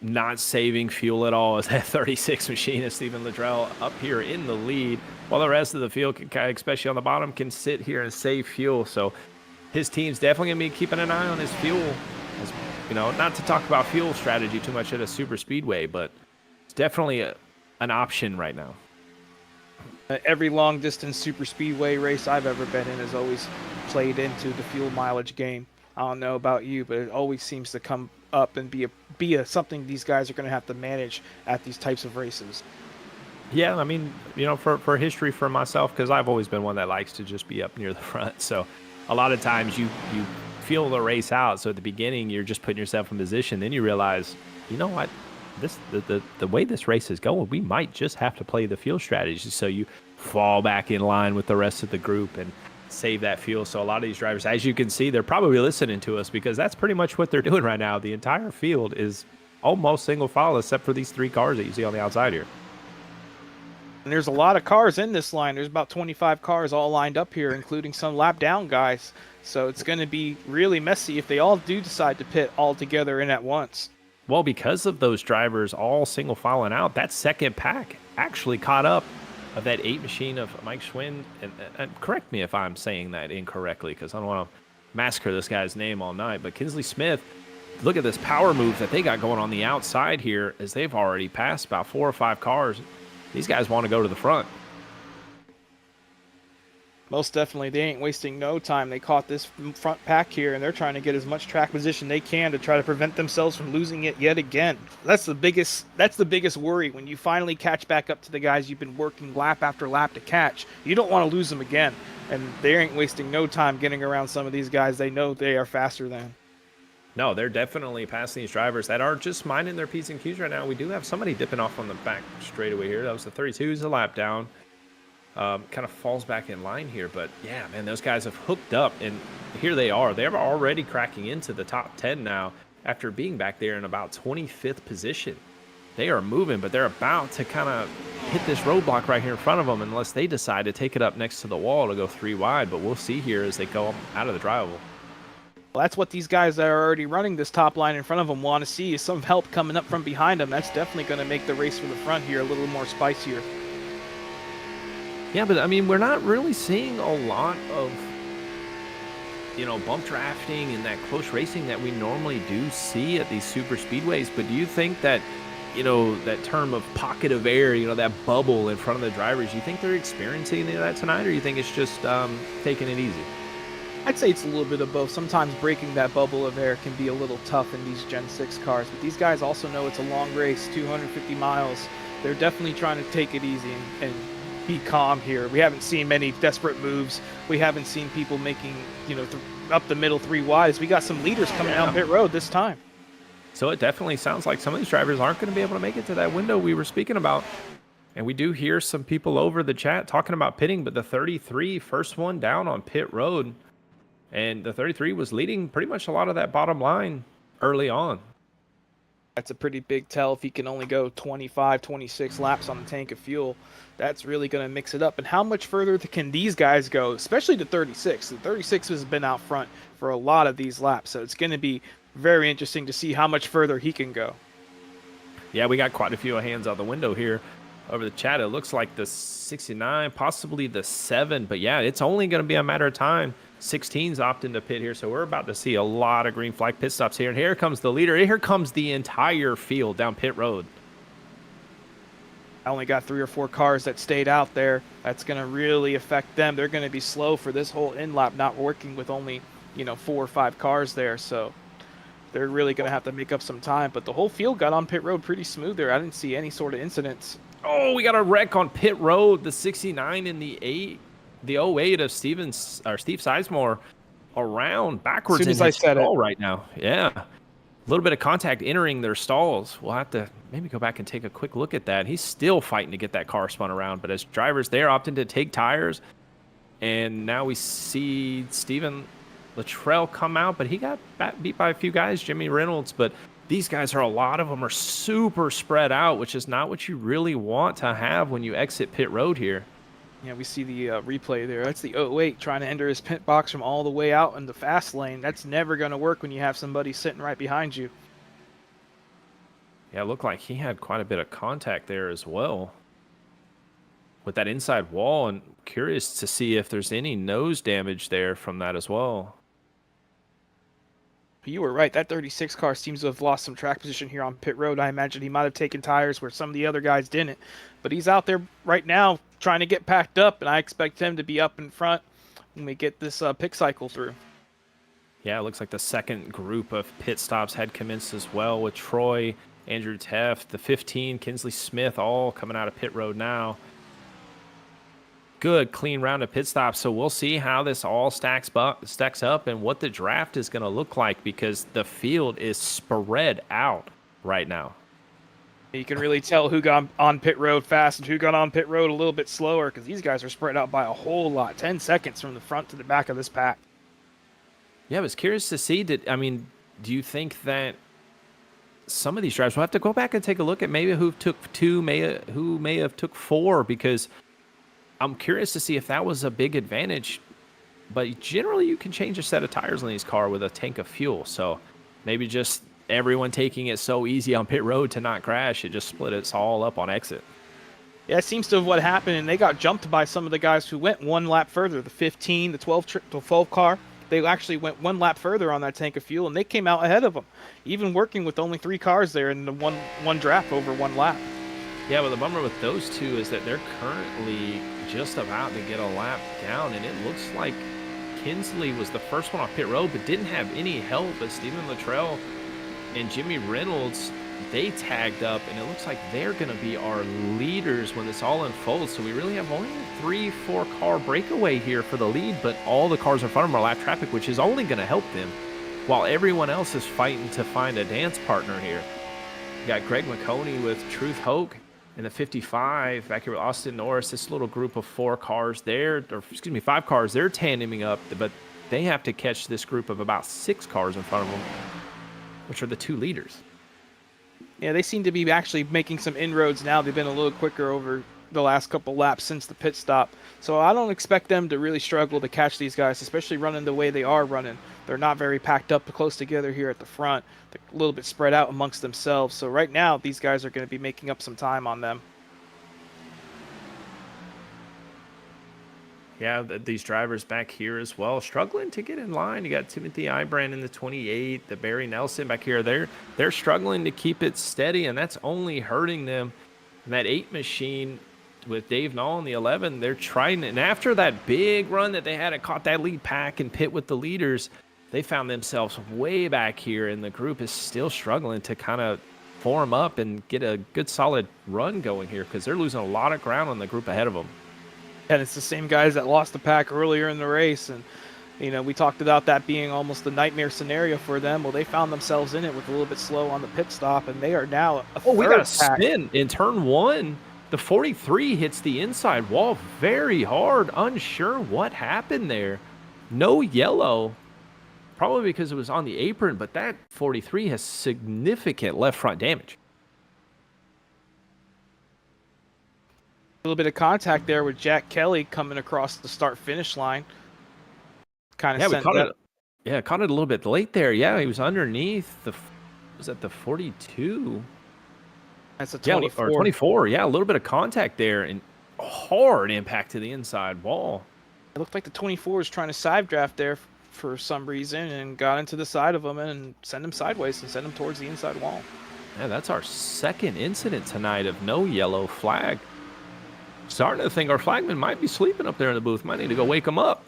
[SPEAKER 1] not saving fuel at all is that 36 machinist, Stephen Ladrell, up here in the lead, while the rest of the field, especially on the bottom, can sit here and save fuel. So his team's definitely going to be keeping an eye on his fuel. As, you know, not to talk about fuel strategy too much at a super speedway, but it's definitely an option right now.
[SPEAKER 2] Every long distance super speedway race I've ever been in has always played into the fuel mileage game. I don't know about you, but it always seems to come up and be something these guys are going to have to manage at these types of races.
[SPEAKER 1] Yeah, I mean, you know, for history for myself, because I've always been one that likes to just be up near the front. So a lot of times you feel the race out. So at the beginning, you're just putting yourself in position. Then you realize, you know what, the way this race is going, we might just have to play the fuel strategy. So you fall back in line with the rest of the group and save that fuel. So a lot of these drivers, as you can see, they're probably listening to us, because that's pretty much what they're doing right now. The entire field is almost single file, except for these 3 cars that you see on the outside here.
[SPEAKER 2] And there's a lot of cars in this line. There's about 25 cars all lined up here, including some lap down guys. So it's going to be really messy if they all do decide to pit all together and at once.
[SPEAKER 1] Well, because of those drivers all single filing out, that second pack actually caught up of that 8 machine of Mike Schwinn. And correct me if I'm saying that incorrectly, because I don't want to massacre this guy's name all night. But Kinsley Smith, look at this power move that they got going on the outside here, as they've already passed about 4 or 5 cars. These guys want to go to the front.
[SPEAKER 2] Most definitely, they ain't wasting no time. They caught this front pack here, and they're trying to get as much track position they can to try to prevent themselves from losing it yet again. That's the biggest worry when you finally catch back up to the guys you've been working lap after lap to catch. You don't want to lose them again, and they ain't wasting no time getting around some of these guys they know they are faster than.
[SPEAKER 1] No, they're definitely passing these drivers that are just minding their P's and Q's right now. We do have somebody dipping off on the back straightaway here. That was the 32's a lap down. Kind of falls back in line here. But, yeah, man, those guys have hooked up, and here they are. They're already cracking into the top 10 now after being back there in about 25th position. They are moving, but they're about to kind of hit this roadblock right here in front of them unless they decide to take it up next to the wall to go 3 wide. But we'll see here as they go out of the drivable.
[SPEAKER 2] Well, that's what these guys that are already running this top line in front of them want to see, is some help coming up from behind them. That's definitely going to make the race from the front here a little more spicier.
[SPEAKER 1] Yeah, but I mean, we're not really seeing a lot of, you know, bump drafting and that close racing that we normally do see at these super speedways. But do you think that, you know, that term of pocket of air, you know, that bubble in front of the drivers, you think they're experiencing any of that tonight, or you think it's just taking it easy?
[SPEAKER 2] I'd say it's a little bit of both. Sometimes breaking that bubble of air can be a little tough in these Gen 6 cars, but these guys also know it's a long race, 250 miles. They're definitely trying to take it easy and be calm here. We haven't seen many desperate moves. We haven't seen people making, up the middle 3 wides. We got some leaders coming down pit road this time.
[SPEAKER 1] So it definitely sounds like some of these drivers aren't going to be able to make it to that window we were speaking about. And we do hear some people over the chat talking about pitting, but the 33, first one down on pit road. And the 33 was leading pretty much a lot of that bottom line early on.
[SPEAKER 2] That's a pretty big tell. If he can only go 25, 26 laps on the tank of fuel, that's really going to mix it up. And how much further can these guys go, especially the 36? The 36 has been out front for a lot of these laps, so it's going to be very interesting to see how much further he can go.
[SPEAKER 1] Yeah, we got quite a few hands out the window here over the chat. It looks like the 69, possibly the 7, but yeah, it's only going to be a matter of time. 16's opting to pit here, so we're about to see a lot of green flag pit stops here. And here comes the leader. Here comes the entire field down pit road.
[SPEAKER 2] I only got 3 or 4 cars that stayed out there. That's going to really affect them. They're going to be slow for this whole in lap, not working with only 4 or 5 cars there. So they're really going to have to make up some time. But the whole field got on pit road pretty smooth there. I didn't see any sort of incidents.
[SPEAKER 1] Oh, we got a wreck on pit road. The 69 and the 08 of Steve Sizemore around backwards in his stall right now. Yeah. A little bit of contact entering their stalls. We'll have to maybe go back and take a quick look at that. He's still fighting to get that car spun around, but as drivers there opting to take tires, and now we see Steven Luttrell come out, but he got beat by a few guys, Jimmy Reynolds, but these guys a lot of them are super spread out, which is not what you really want to have when you exit pit road here.
[SPEAKER 2] Yeah, we see the replay there. That's the 08 trying to enter his pit box from all the way out in the fast lane. That's never going to work when you have somebody sitting right behind you.
[SPEAKER 1] Yeah, it looked like he had quite a bit of contact there as well with that inside wall, and curious to see if there's any nose damage there from that as well.
[SPEAKER 2] You were right. That 36 car seems to have lost some track position here on pit road. I imagine he might have taken tires where some of the other guys didn't. But he's out there right now trying to get packed up, and I expect him to be up in front when we get this pick cycle through.
[SPEAKER 1] Yeah, it looks like the second group of pit stops had commenced as well with Troy, Andrew Teff, the 15, Kinsley Smith, all coming out of pit road now. Good, clean round of pit stops. So we'll see how this all stacks up and what the draft is going to look like, because the field is spread out right now.
[SPEAKER 2] You can really tell who got on pit road fast and who got on pit road a little bit slower, because these guys are spread out by a whole lot. 10 seconds from the front to the back of this pack.
[SPEAKER 1] Yeah, I was curious to see, do you think that some of these drivers, we'll have to go back and take a look at maybe who took 2, who may have took 4, because I'm curious to see if that was a big advantage. But generally, you can change a set of tires on these cars with a tank of fuel. So maybe just everyone taking it so easy on pit road to not crash, it just split us all up on exit.
[SPEAKER 2] Yeah, it seems to have what happened, and they got jumped by some of the guys who went 1 lap further. The 15, the 12 car, they actually went 1 lap further on that tank of fuel, and they came out ahead of them, even working with only 3 cars there in the one draft over 1 lap.
[SPEAKER 1] Yeah, but the bummer with those two is that they're currently just about to get a lap down, and it looks like Kinsley was the first one off pit road, but didn't have any help. But Steven Luttrell and Jimmy Reynolds, they tagged up, and it looks like they're going to be our leaders when this all unfolds. So we really have only a 3-4 car breakaway here for the lead, but all the cars in front of them are lap traffic, which is only going to help them, while everyone else is fighting to find a dance partner here. You got Greg McConey with Truth Hoke in the 55 back here with Austin Norris. This little group of 4 cars there, or excuse me, 5 cars, they're tandeming up, but they have to catch this group of about 6 cars in front of them, which are the 2 leaders.
[SPEAKER 2] Yeah, they seem to be actually making some inroads now. They've been a little quicker over the last couple laps since the pit stop. So I don't expect them to really struggle to catch these guys, especially running the way they are running. They're not very packed up close together here at the front. They're a little bit spread out amongst themselves. So right now, these guys are going to be making up some time on them.
[SPEAKER 1] Yeah, these drivers back here as well, struggling to get in line. You got Timothy Ibrand in the 28, the Barry Nelson back here. They're struggling to keep it steady, and that's only hurting them. And that 8 machine with Dave Nall in the 11, they're trying. And after that big run that they had, it caught that lead pack and pit with the leaders, they found themselves way back here, and the group is still struggling to kind of form up and get a good solid run going here, because they're losing a lot of ground on the group ahead of them.
[SPEAKER 2] And it's the same guys that lost the pack earlier in the race. And, you know, we talked about that being almost a nightmare scenario for them. Well, they found themselves in it with a little bit slow on the pit stop, and they are now a
[SPEAKER 1] Oh, we got a
[SPEAKER 2] pack.
[SPEAKER 1] spin in turn 1. The 43 hits the inside wall very hard. Unsure what happened there. No yellow. Probably because it was on the apron, but that 43 has significant left front damage.
[SPEAKER 2] A little bit of contact there with Jack Kelly coming across the start-finish line. Kind of
[SPEAKER 1] Caught it a little bit late there. Yeah, he was underneath was that the 42?
[SPEAKER 2] That's a 24.
[SPEAKER 1] Or 24. Yeah, a little bit of contact there and a hard impact to the inside wall.
[SPEAKER 2] It looked like the 24 was trying to side draft there for some reason and got into the side of him and sent him sideways and sent him towards the inside wall.
[SPEAKER 1] Yeah, that's our second incident tonight of no yellow flag. Starting to think our flagman might be sleeping up there in the booth. Might need to go wake him up.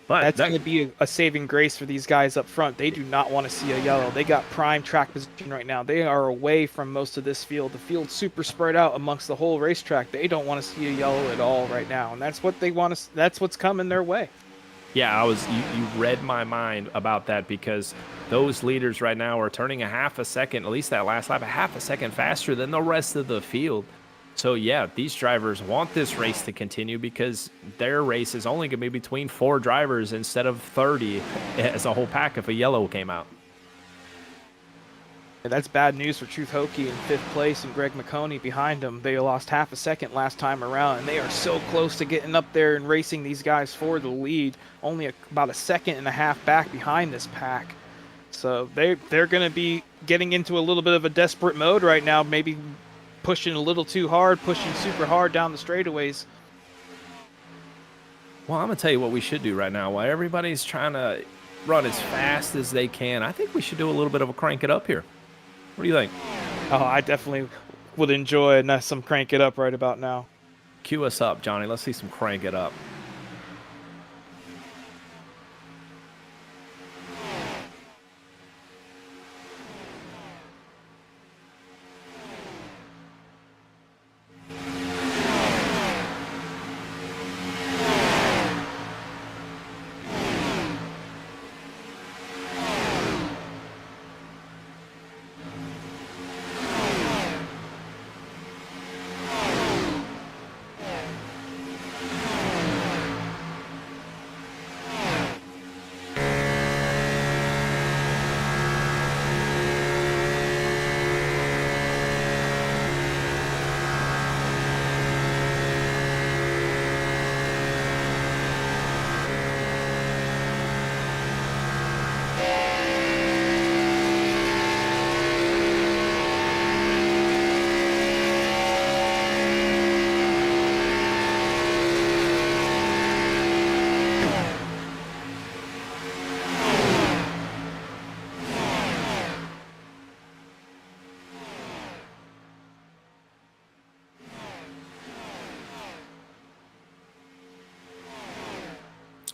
[SPEAKER 1] But
[SPEAKER 2] that's going to be a saving grace for these guys up front. They do not want to see a yellow. They got prime track position right now. They are away from most of this field. The field's super spread out amongst the whole racetrack. They don't want to see a yellow at all right now, and that's what they want to. That's what's coming their way.
[SPEAKER 1] Yeah, you read my mind about that because those leaders right now are turning a half a second, at least that last lap, a half a second faster than the rest of the field. So, yeah, these drivers want this race to continue because their race is only going to be between 4 drivers instead of 30 as a whole pack if a yellow came out.
[SPEAKER 2] And that's bad news for Truth Hokie in 5th place and Greg McConey behind him. They lost half a second last time around, and they are so close to getting up there and racing these guys for the lead. Only about a second and a half back behind this pack. So they're going to be getting into a little bit of a desperate mode right now, maybe pushing a little too hard, pushing super hard down the straightaways.
[SPEAKER 1] Well, I'm going to tell you what we should do right now. While everybody's trying to run as fast as they can, I think we should do a little bit of a crank it up here. What do you think?
[SPEAKER 2] Oh, I definitely would enjoy some crank it up right about now.
[SPEAKER 1] Cue us up, Johnny. Let's see some crank it up.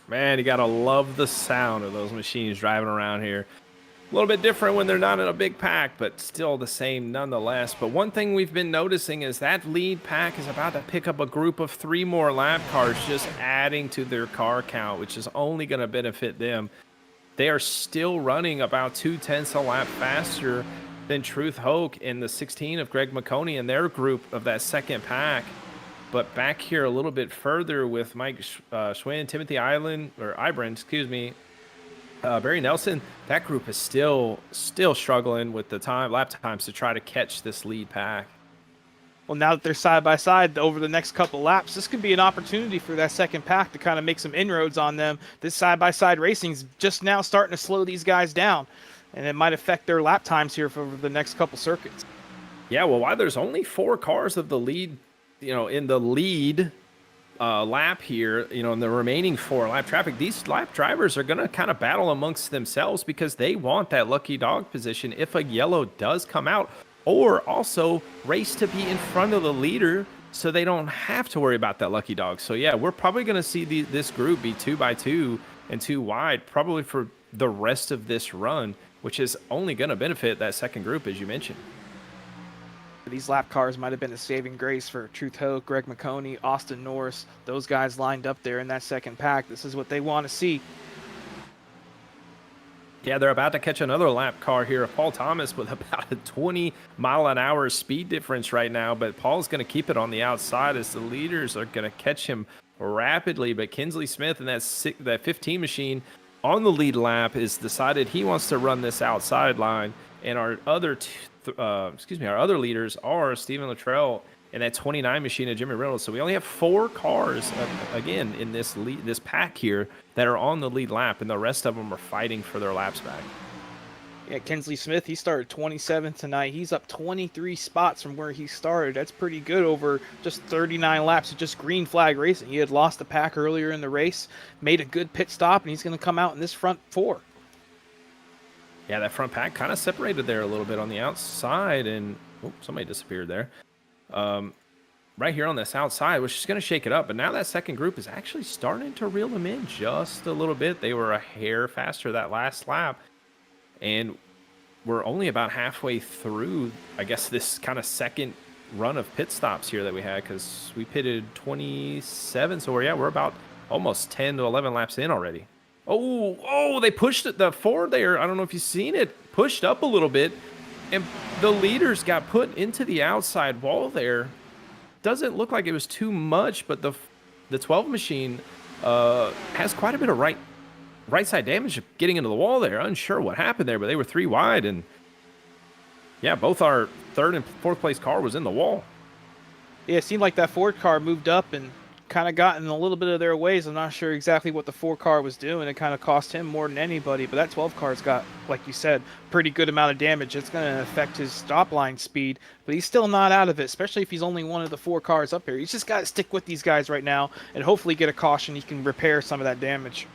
[SPEAKER 1] Man, you gotta love the sound of those machines driving around here. A little bit different when they're not in a big pack, but still the same nonetheless. But one thing we've been noticing is that lead pack is about to pick up a group of 3 more lap cars, just adding to their car count, which is only going to benefit them. They are still running about 0.2 a lap faster than Truth Hoke in the 16 of Greg McConey and their group of that second pack. But back here a little bit further with Mike Schwinn, Timothy Ibren, excuse me, Barry Nelson, that group is still struggling with the lap times to try to catch this lead pack.
[SPEAKER 2] Well, now that they're side by side over the next couple laps, this could be an opportunity for that second pack to kind of make some inroads on them. This side by side racing's just now starting to slow these guys down, and it might affect their lap times here for the next couple circuits.
[SPEAKER 1] Yeah, well, while there's only 4 cars of the lead, in the lead lap here, in the remaining 4 lap traffic, these lap drivers are going to kind of battle amongst themselves because they want that lucky dog position if a yellow does come out, or also race to be in front of the leader so they don't have to worry about that lucky dog. So yeah, we're probably going to see this group be 2 by 2 and 2 wide probably for the rest of this run, which is only going to benefit that second group, as you mentioned.
[SPEAKER 2] These lap cars might have been a saving grace for Truth Hogue, Greg McConey, Austin Norris. Those guys lined up there in that second pack. This is what they want to see.
[SPEAKER 1] Yeah, they're about to catch another lap car here. Paul Thomas with about a 20-mile-an-hour speed difference right now, but Paul's going to keep it on the outside as the leaders are going to catch him rapidly. But Kinsley Smith and that 15 machine on the lead lap is decided he wants to run this outside line, and our other our other leaders are Stephen Luttrell and that 29 machine of Jimmy Reynolds. So we only have 4 cars again in this pack here that are on the lead lap, and the rest of them are fighting for their laps back.
[SPEAKER 2] Yeah, Kinsley Smith, he started 27th tonight. He's up 23 spots from where he started. That's pretty good over just 39 laps of just green flag racing. He had lost the pack earlier in the race, made a good pit stop, and he's going to come out in this front 4.
[SPEAKER 1] Yeah, that front pack kind of separated there a little bit on the outside, and somebody disappeared there. Right here on this outside, which is going to shake it up. But now that second group is actually starting to reel them in just a little bit. They were a hair faster that last lap. And we're only about halfway through, I guess, this kind of second run of pit stops here that we had, because we pitted 27. So we're about almost 10 to 11 laps in already. Oh, they pushed it, the Ford there. I don't know if you've seen it, pushed up a little bit. And the leaders got put into the outside wall there. Doesn't look like it was too much, but the 12 machine has quite a bit of right side damage getting into the wall there. Unsure what happened there, but they were 3 wide, and yeah, both our 3rd and 4th place car was in the wall.
[SPEAKER 2] Yeah, it seemed like that Ford car moved up and kind of got in a little bit of their ways. I'm not sure exactly what the 4 car was doing. It kind of cost him more than anybody, but that 12 car's got, like you said, pretty good amount of damage. It's going to affect his stop line speed, but he's still not out of it, especially if he's only one of the 4 cars up here. He's just got to stick with these guys right now and hopefully get a caution. He can repair some of that damage.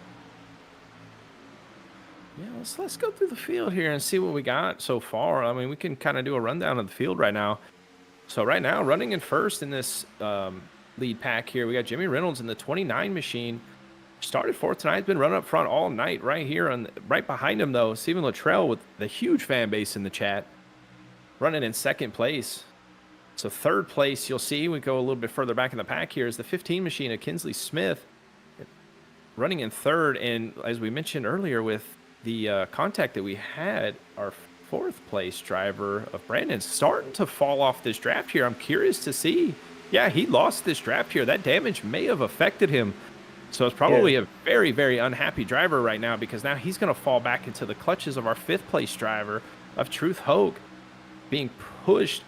[SPEAKER 1] Yeah, let's go through the field here and see what we got so far. I mean, we can kind of do a rundown of the field right now. So right now, running in first in this lead pack here, we got Jimmy Reynolds in the 29 machine. Started 4th tonight, been running up front all night right here. Right behind him, though, Stephen Luttrell with the huge fan base in the chat, running in 2nd place. So 3rd place, you'll see, we go a little bit further back in the pack here, is the 15 machine of Kinsley Smith, running in 3rd. And as we mentioned earlier with the contact that we had, our 4th place driver of Brandon starting to fall off this draft here. I'm curious to see. Yeah, he lost this draft here. That damage may have affected him. So it's probably a very, very unhappy driver right now, because now he's going to fall back into the clutches of our 5th place driver of Truth Hogue, being pushed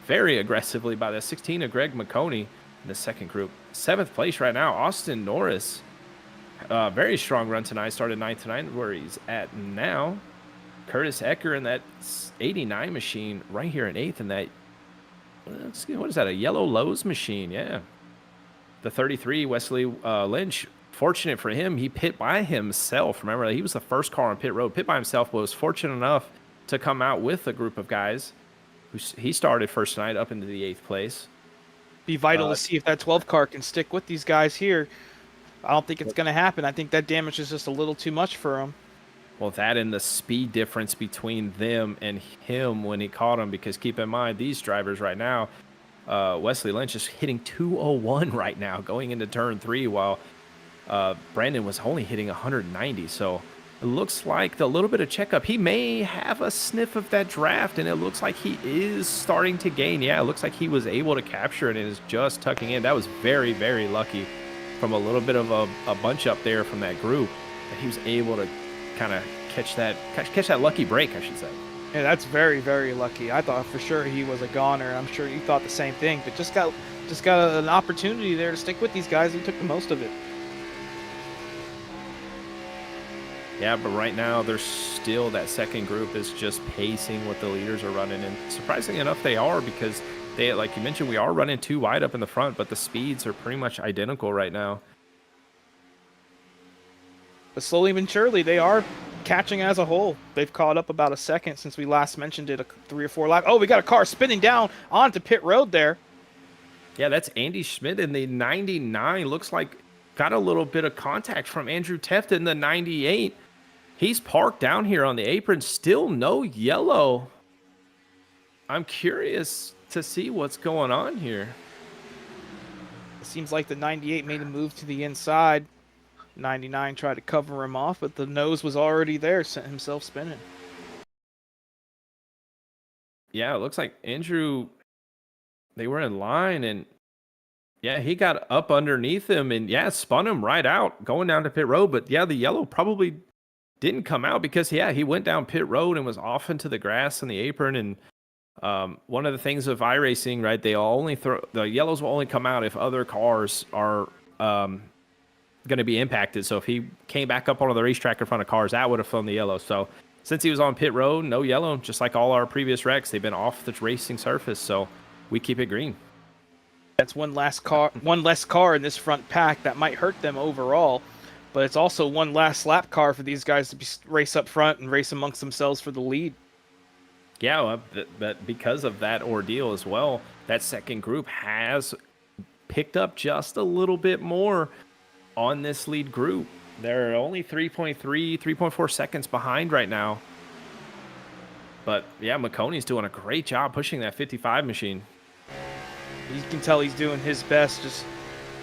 [SPEAKER 1] very aggressively by the 16 of Greg McConey in the second group. 7th place right now, Austin Norris. Very strong run tonight. Started 9th tonight, where he's at now. Curtis Ecker in that 89 machine right here in 8th in that, what is that, a yellow Lowe's machine? Yeah. The 33, Wesley Lynch, fortunate for him, he pit by himself. Remember, he was the first car on pit road. Pit by himself, but was fortunate enough to come out with a group of guys. He started first tonight up into the 8th place.
[SPEAKER 2] Be vital to see if that 12 car can stick with these guys here. I don't think it's going to happen. I think that damage is just a little too much for him.
[SPEAKER 1] Well, that and the speed difference between them and him when he caught him, because keep in mind, these drivers right now, Wesley Lynch is hitting 201 right now going into turn 3, while Brandon was only hitting 190. So it looks like the little bit of checkup, he may have a sniff of that draft, and it looks like he is starting to gain. Yeah, it looks like he was able to capture it and is just tucking in. That was very, very lucky from a little bit of a bunch up there from that group, that he was able to kind of catch that lucky break, I should say.
[SPEAKER 2] Yeah, that's very, very lucky. I thought for sure he was a goner. I'm sure you thought the same thing, but just got an opportunity there to stick with these guys. He took the most of it.
[SPEAKER 1] Yeah, but right now there's still that second group is just pacing what the leaders are running, and surprisingly enough, they are, because they, like you mentioned, we are running 2 wide up in the front, but the speeds are pretty much identical right now.
[SPEAKER 2] But slowly but surely, they are catching as a whole. They've caught up about a second since we last mentioned it, 3 or 4 laps. Oh, we got a car spinning down onto pit road there.
[SPEAKER 1] Yeah, that's Andy Schmidt in the 99. Looks like got a little bit of contact from Andrew Teft in the 98. He's parked down here on the apron. Still no yellow. I'm curious to see what's going on here.
[SPEAKER 2] It seems like the 98 made a move to the inside. 99 tried to cover him off, but the nose was already there, sent himself spinning.
[SPEAKER 1] Yeah, it looks like Andrew, they were in line, and yeah, he got up underneath him and yeah, spun him right out going down to pit road. But yeah, the yellow probably didn't come out because yeah, he went down pit road and was off into the grass and the apron. And one of the things of iRacing, right? They only the yellows will only come out if other cars are going to be impacted. So if he came back up onto the racetrack in front of cars, that would have flown the yellow. So since he was on pit road, no yellow, just like all our previous wrecks, they've been off the racing surface. So we keep it green.
[SPEAKER 2] That's one less car in this front pack that might hurt them overall, but it's also one last lap car for these guys to race up front and race amongst themselves for the lead.
[SPEAKER 1] Yeah, well, but because of that ordeal as well, that second group has picked up just a little bit more on this lead group. They're only 3.4 seconds behind right now. But yeah, McConey's doing a great job pushing that 55 machine.
[SPEAKER 2] You can tell he's doing his best, just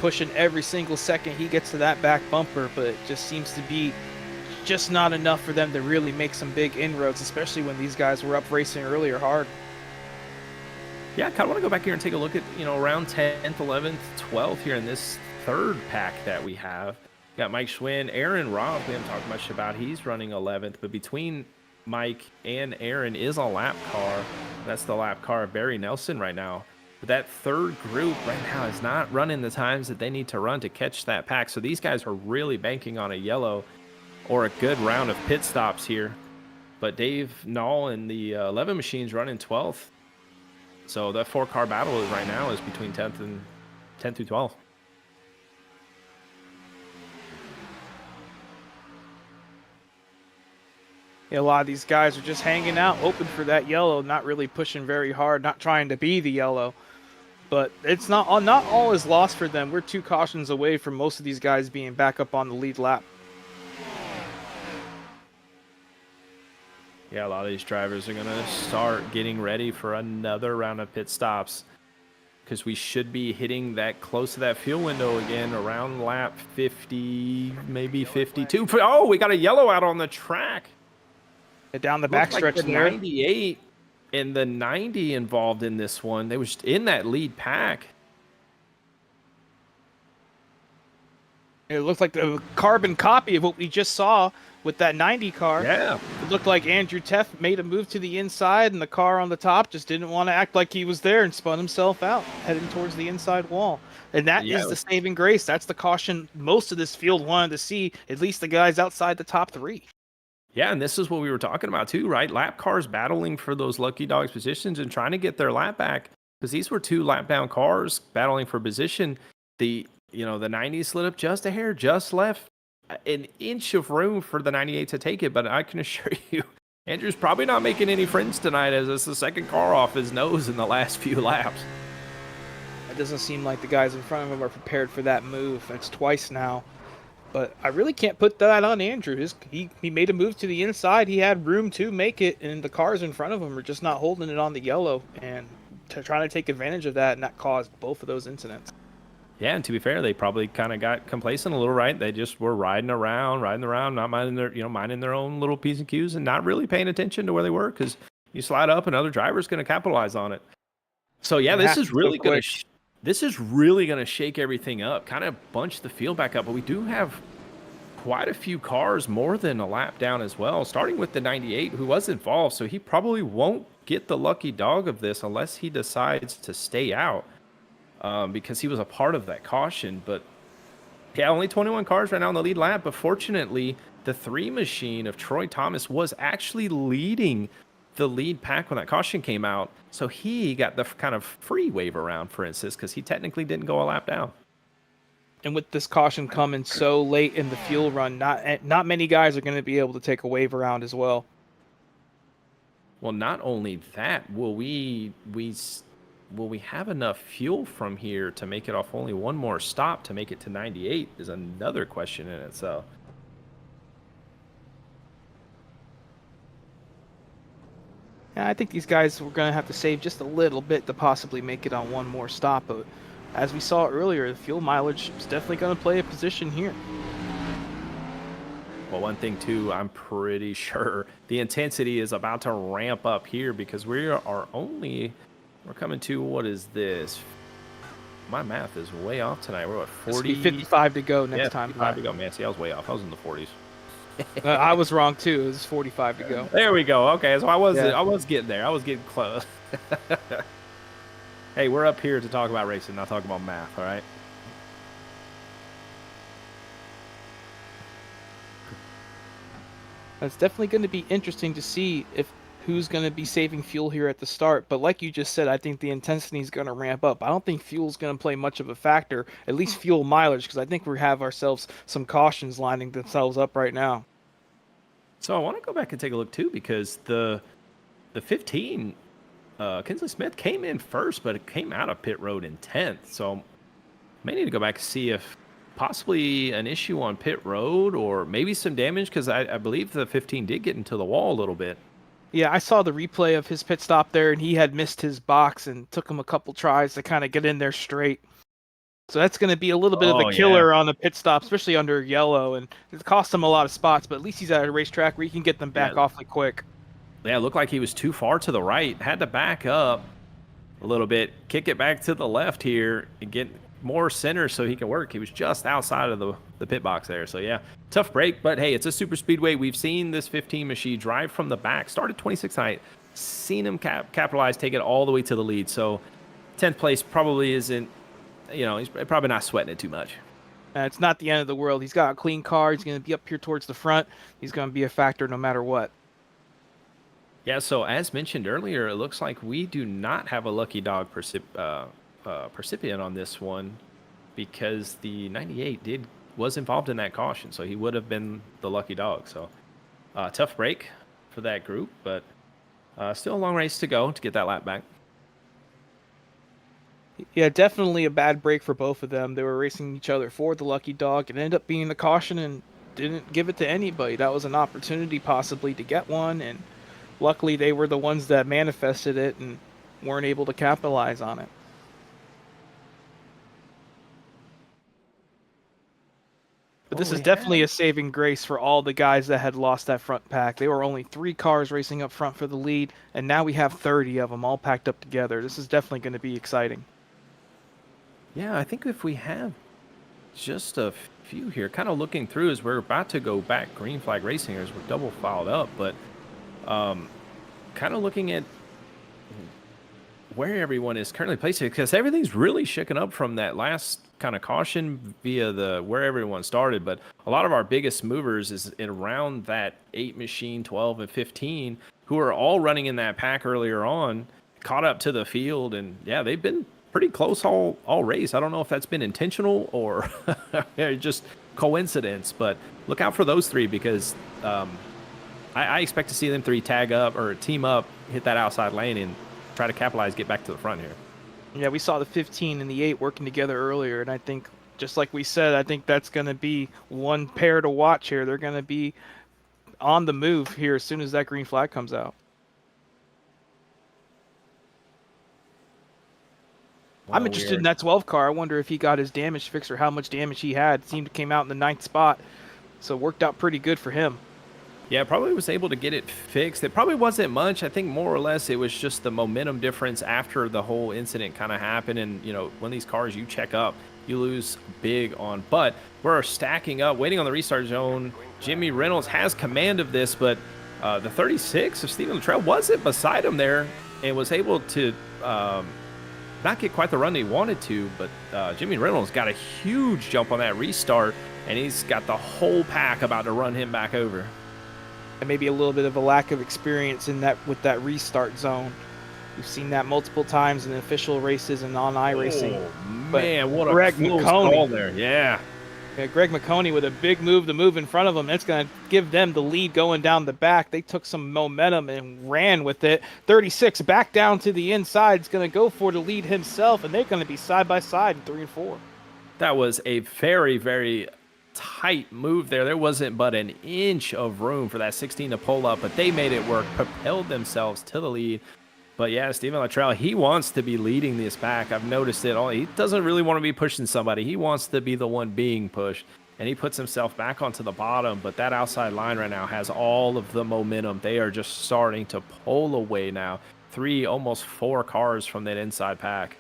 [SPEAKER 2] pushing every single second he gets to that back bumper, but it just seems to be just not enough for them to really make some big inroads, especially when these guys were up racing earlier hard.
[SPEAKER 1] Yeah, I kind of want to go back here and take a look at, around 10th, 11th, 12th here in this third pack that we have. Got Mike Schwinn, Aaron Robb, we haven't talked much about. He's running 11th, but between Mike and Aaron is a lap car. That's the lap car of Barry Nelson right now. But that third group right now is not running the times that they need to run to catch that pack. So these guys are really banking on a yellow or a good round of pit stops here. But Dave Knoll and the 11 machines running 12th. So that 4-car battle right now is between 10th through 12th.
[SPEAKER 2] Yeah, a lot of these guys are just hanging out, open for that yellow, not really pushing very hard, not trying to be the yellow. But it's not all is lost for them. We're 2 cautions away from most of these guys being back up on the lead lap.
[SPEAKER 1] Yeah, a lot of these drivers are going to start getting ready for another round of pit stops because we should be hitting that close to that fuel window again around lap 50, maybe 52. Oh, we got a yellow out on the track.
[SPEAKER 2] Down the backstretch
[SPEAKER 1] like the 98 and the 90 involved in this one. They was in that lead pack.
[SPEAKER 2] It looked like the carbon copy of what we just saw with that 90 car.
[SPEAKER 1] Yeah.
[SPEAKER 2] It looked like Andrew Teff made a move to the inside, and the car on the top just didn't want to act like he was there and spun himself out, heading towards the inside wall. And that is the saving grace. That's the caution most of this field wanted to see, at least the guys outside the top 3.
[SPEAKER 1] Yeah, and this is what we were talking about too, right? Lap cars battling for those lucky dogs positions and trying to get their lap back because these were 2 lap down cars battling for position. The 90 slid up just a hair, just left an inch of room for the 98 to take it. But I can assure you, Andrew's probably not making any friends tonight as it's the second car off his nose in the last few laps.
[SPEAKER 2] It doesn't seem like the guys in front of him are prepared for that move. That's twice now. But I really can't put that on Andrew. He made a move to the inside. He had room to make it, and the cars in front of him are just not holding it on the yellow and trying to take advantage of that, and that caused both of those incidents.
[SPEAKER 1] Yeah, and to be fair, they probably kind of got complacent a little, right? They just were riding around, not minding their own little P's and Q's and not really paying attention to where they were because you slide up, another driver's going to capitalize on it. So yeah, this is really going to. This is really going to shake everything up, kind of bunch the field back up. But we do have quite a few cars more than a lap down as well, starting with the 98 who was involved. So he probably won't get the lucky dog of this unless he decides to stay out because he was a part of that caution. But yeah, only 21 cars right now in the lead lap. But fortunately, the 3 machine of Troy Thomas was actually leading the lead pack when that caution came out, so he got the kind of free wave around, for instance, because he technically didn't go a lap down.
[SPEAKER 2] And with this caution coming so late in the fuel run, not many guys are going to be able to take a wave around as well.
[SPEAKER 1] Well, not only that, will we have enough fuel from here to make it off only one more stop to make it to 98 is another question in itself.
[SPEAKER 2] And I think these guys were going to have to save just a little bit to possibly make it on one more stop. But as we saw earlier, the fuel mileage is definitely going to play a position here.
[SPEAKER 1] Well, one thing too, I'm pretty sure the intensity is about to ramp up here because we're coming to, what is this? My math is way off tonight. We're at 40.
[SPEAKER 2] 55 to go next time.
[SPEAKER 1] 55 to go. Man, see, I was way off. I was in the 40s.
[SPEAKER 2] I was wrong too. It was 45 to go.
[SPEAKER 1] There we go. Okay, so I was getting there. I was getting close. Hey, we're up here to talk about racing, not talk about math, all right?
[SPEAKER 2] It's definitely going to be interesting to see who's going to be saving fuel here at the start. But like you just said, I think the intensity is going to ramp up. I don't think fuel's going to play much of a factor, at least fuel mileage, because I think we have ourselves some cautions lining themselves up right now.
[SPEAKER 1] So I want to go back and take a look too, because the 15, Kinsley Smith came in first, but it came out of pit road in 10th. So may need to go back and see if possibly an issue on pit road or maybe some damage, because I believe the 15 did get into the wall a little bit.
[SPEAKER 2] Yeah, I saw the replay of his pit stop there, and he had missed his box and took him a couple tries to kind of get in there straight. So that's going to be a little bit of a killer on the pit stop, especially under yellow, and it cost him a lot of spots, but at least he's at a racetrack where he can get them back awfully quick.
[SPEAKER 1] Yeah, it looked like he was too far to the right, had to back up a little bit, kick it back to the left here, and get more center so he can work. He was just outside of the pit box there. So yeah, tough break, but hey, it's a super speedway. We've seen this 15 machine drive from the back, started 26th tonight, seen him capitalize, take it all the way to the lead. So 10th place probably isn't, he's probably not sweating it too much.
[SPEAKER 2] It's not the end of the world. He's got a clean car. He's going to be up here towards the front. He's going to be a factor no matter what.
[SPEAKER 1] Yeah, so as mentioned earlier, it looks like we do not have a lucky dog recipient on this one, because the 98 was involved in that caution, so he would have been the lucky dog. So tough break for that group, but still a long race to go to get that lap back.
[SPEAKER 2] Yeah, definitely a bad break for both of them. They were racing each other for the lucky dog. It ended up being the caution and didn't give it to anybody. That was an opportunity possibly to get one, and luckily they were the ones that manifested it and weren't able to capitalize on it. But this is definitely a saving grace for all the guys that had lost that front pack. There were only 3 cars racing up front for the lead, and now we have 30 of them all packed up together. This is definitely going to be exciting.
[SPEAKER 1] Yeah, I think if we have just a few here, kind of looking through as we're about to go back green flag racing as we're double filed up, but kind of looking at where everyone is currently placed, because everything's really shaken up from that last kind of caution via the where everyone started. But a lot of our biggest movers is in around that 8 machine, 12 and 15, who are all running in that pack earlier on, caught up to the field, and yeah, they've been pretty close all race. I don't know if that's been intentional or just coincidence, but look out for those 3, because I expect to see them 3 tag up or team up, hit that outside lane, and try to capitalize, get back to the front here.
[SPEAKER 2] Yeah, we saw the 15 and the 8 working together earlier, and I think, just like we said, I think that's going to be one pair to watch here. They're going to be on the move here as soon as that green flag comes out. I'm interested in that 12 car. I wonder if he got his damage fixed or how much damage he had. It seemed to came out in the 9th spot, so it worked out pretty good for him.
[SPEAKER 1] Yeah, probably was able to get it fixed. It probably wasn't much. I think more or less it was just the momentum difference after the whole incident kind of happened. And, when these cars you check up, you lose big on. But we're stacking up, waiting on the restart zone. Jimmy Reynolds has command of this, but the 36 of Stephen Luttrell wasn't beside him there and was able to not get quite the run he wanted to. But Jimmy Reynolds got a huge jump on that restart, and he's got the whole pack about to run him back over.
[SPEAKER 2] And maybe a little bit of a lack of experience in that with that restart zone. We've seen that multiple times in official races and on iRacing.
[SPEAKER 1] Oh, man, what a
[SPEAKER 2] Greg
[SPEAKER 1] close
[SPEAKER 2] McConey
[SPEAKER 1] call there. Yeah,
[SPEAKER 2] Greg McConey with a big move to move in front of him. That's going to give them the lead going down the back. They took some momentum and ran with it. 36 back down to the inside. Is going to go for the lead himself, and they're going to be side by side in 3 and 4.
[SPEAKER 1] That was a very, very tight move there. There wasn't but an inch of room for that 16 to pull up, but they made it work, propelled themselves to the lead. But yeah, Steven Luttrell, he wants to be leading this pack. I've noticed it. He doesn't really want to be pushing somebody. He wants to be the one being pushed, and he puts himself back onto the bottom. But that outside line right now has all of the momentum. They are just starting to pull away now. 3, almost 4 cars from that inside pack.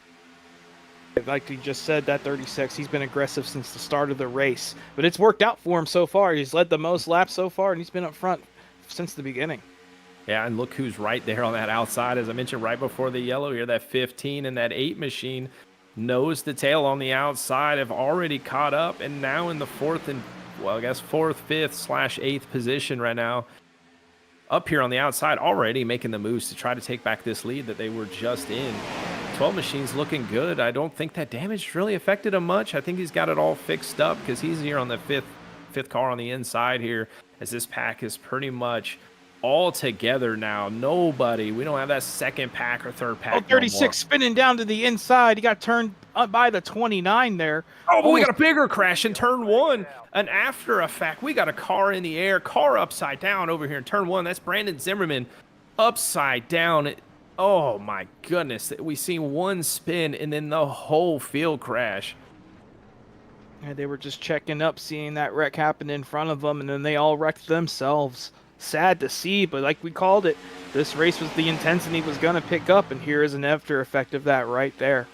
[SPEAKER 2] Like you just said, that 36, he's been aggressive since the start of the race. But it's worked out for him so far. He's led the most laps so far, and he's been up front since the beginning.
[SPEAKER 1] Yeah, and look who's right there on that outside. As I mentioned right before the yellow here, that 15 and that 8 machine, nose to tail on the outside, have already caught up, and now in the 4th and, well, I guess 4th, 5th / 8th position right now. Up here on the outside, already making the moves to try to take back this lead that they were just in. 12 machine's looking good. I don't think that damage really affected him much. I think he's got it all fixed up because he's here on the fifth car on the inside here, as this pack is pretty much all together now. We don't have that second pack or third pack.
[SPEAKER 2] 36 spinning down to the inside. He got turned up by the 29 there.
[SPEAKER 1] Oh, but we got a bigger crash in turn 1. An after effect. We got a car in the air, car upside down over here in turn 1. That's Brandon Zimmerman upside down. Oh my goodness. We seen one spin and then the whole field crash.
[SPEAKER 2] Yeah, they were just checking up, seeing that wreck happen in front of them, and then they all wrecked themselves. Sad to see, but like we called it, this race was the intensity was going to pick up, and here is an after effect of that right there.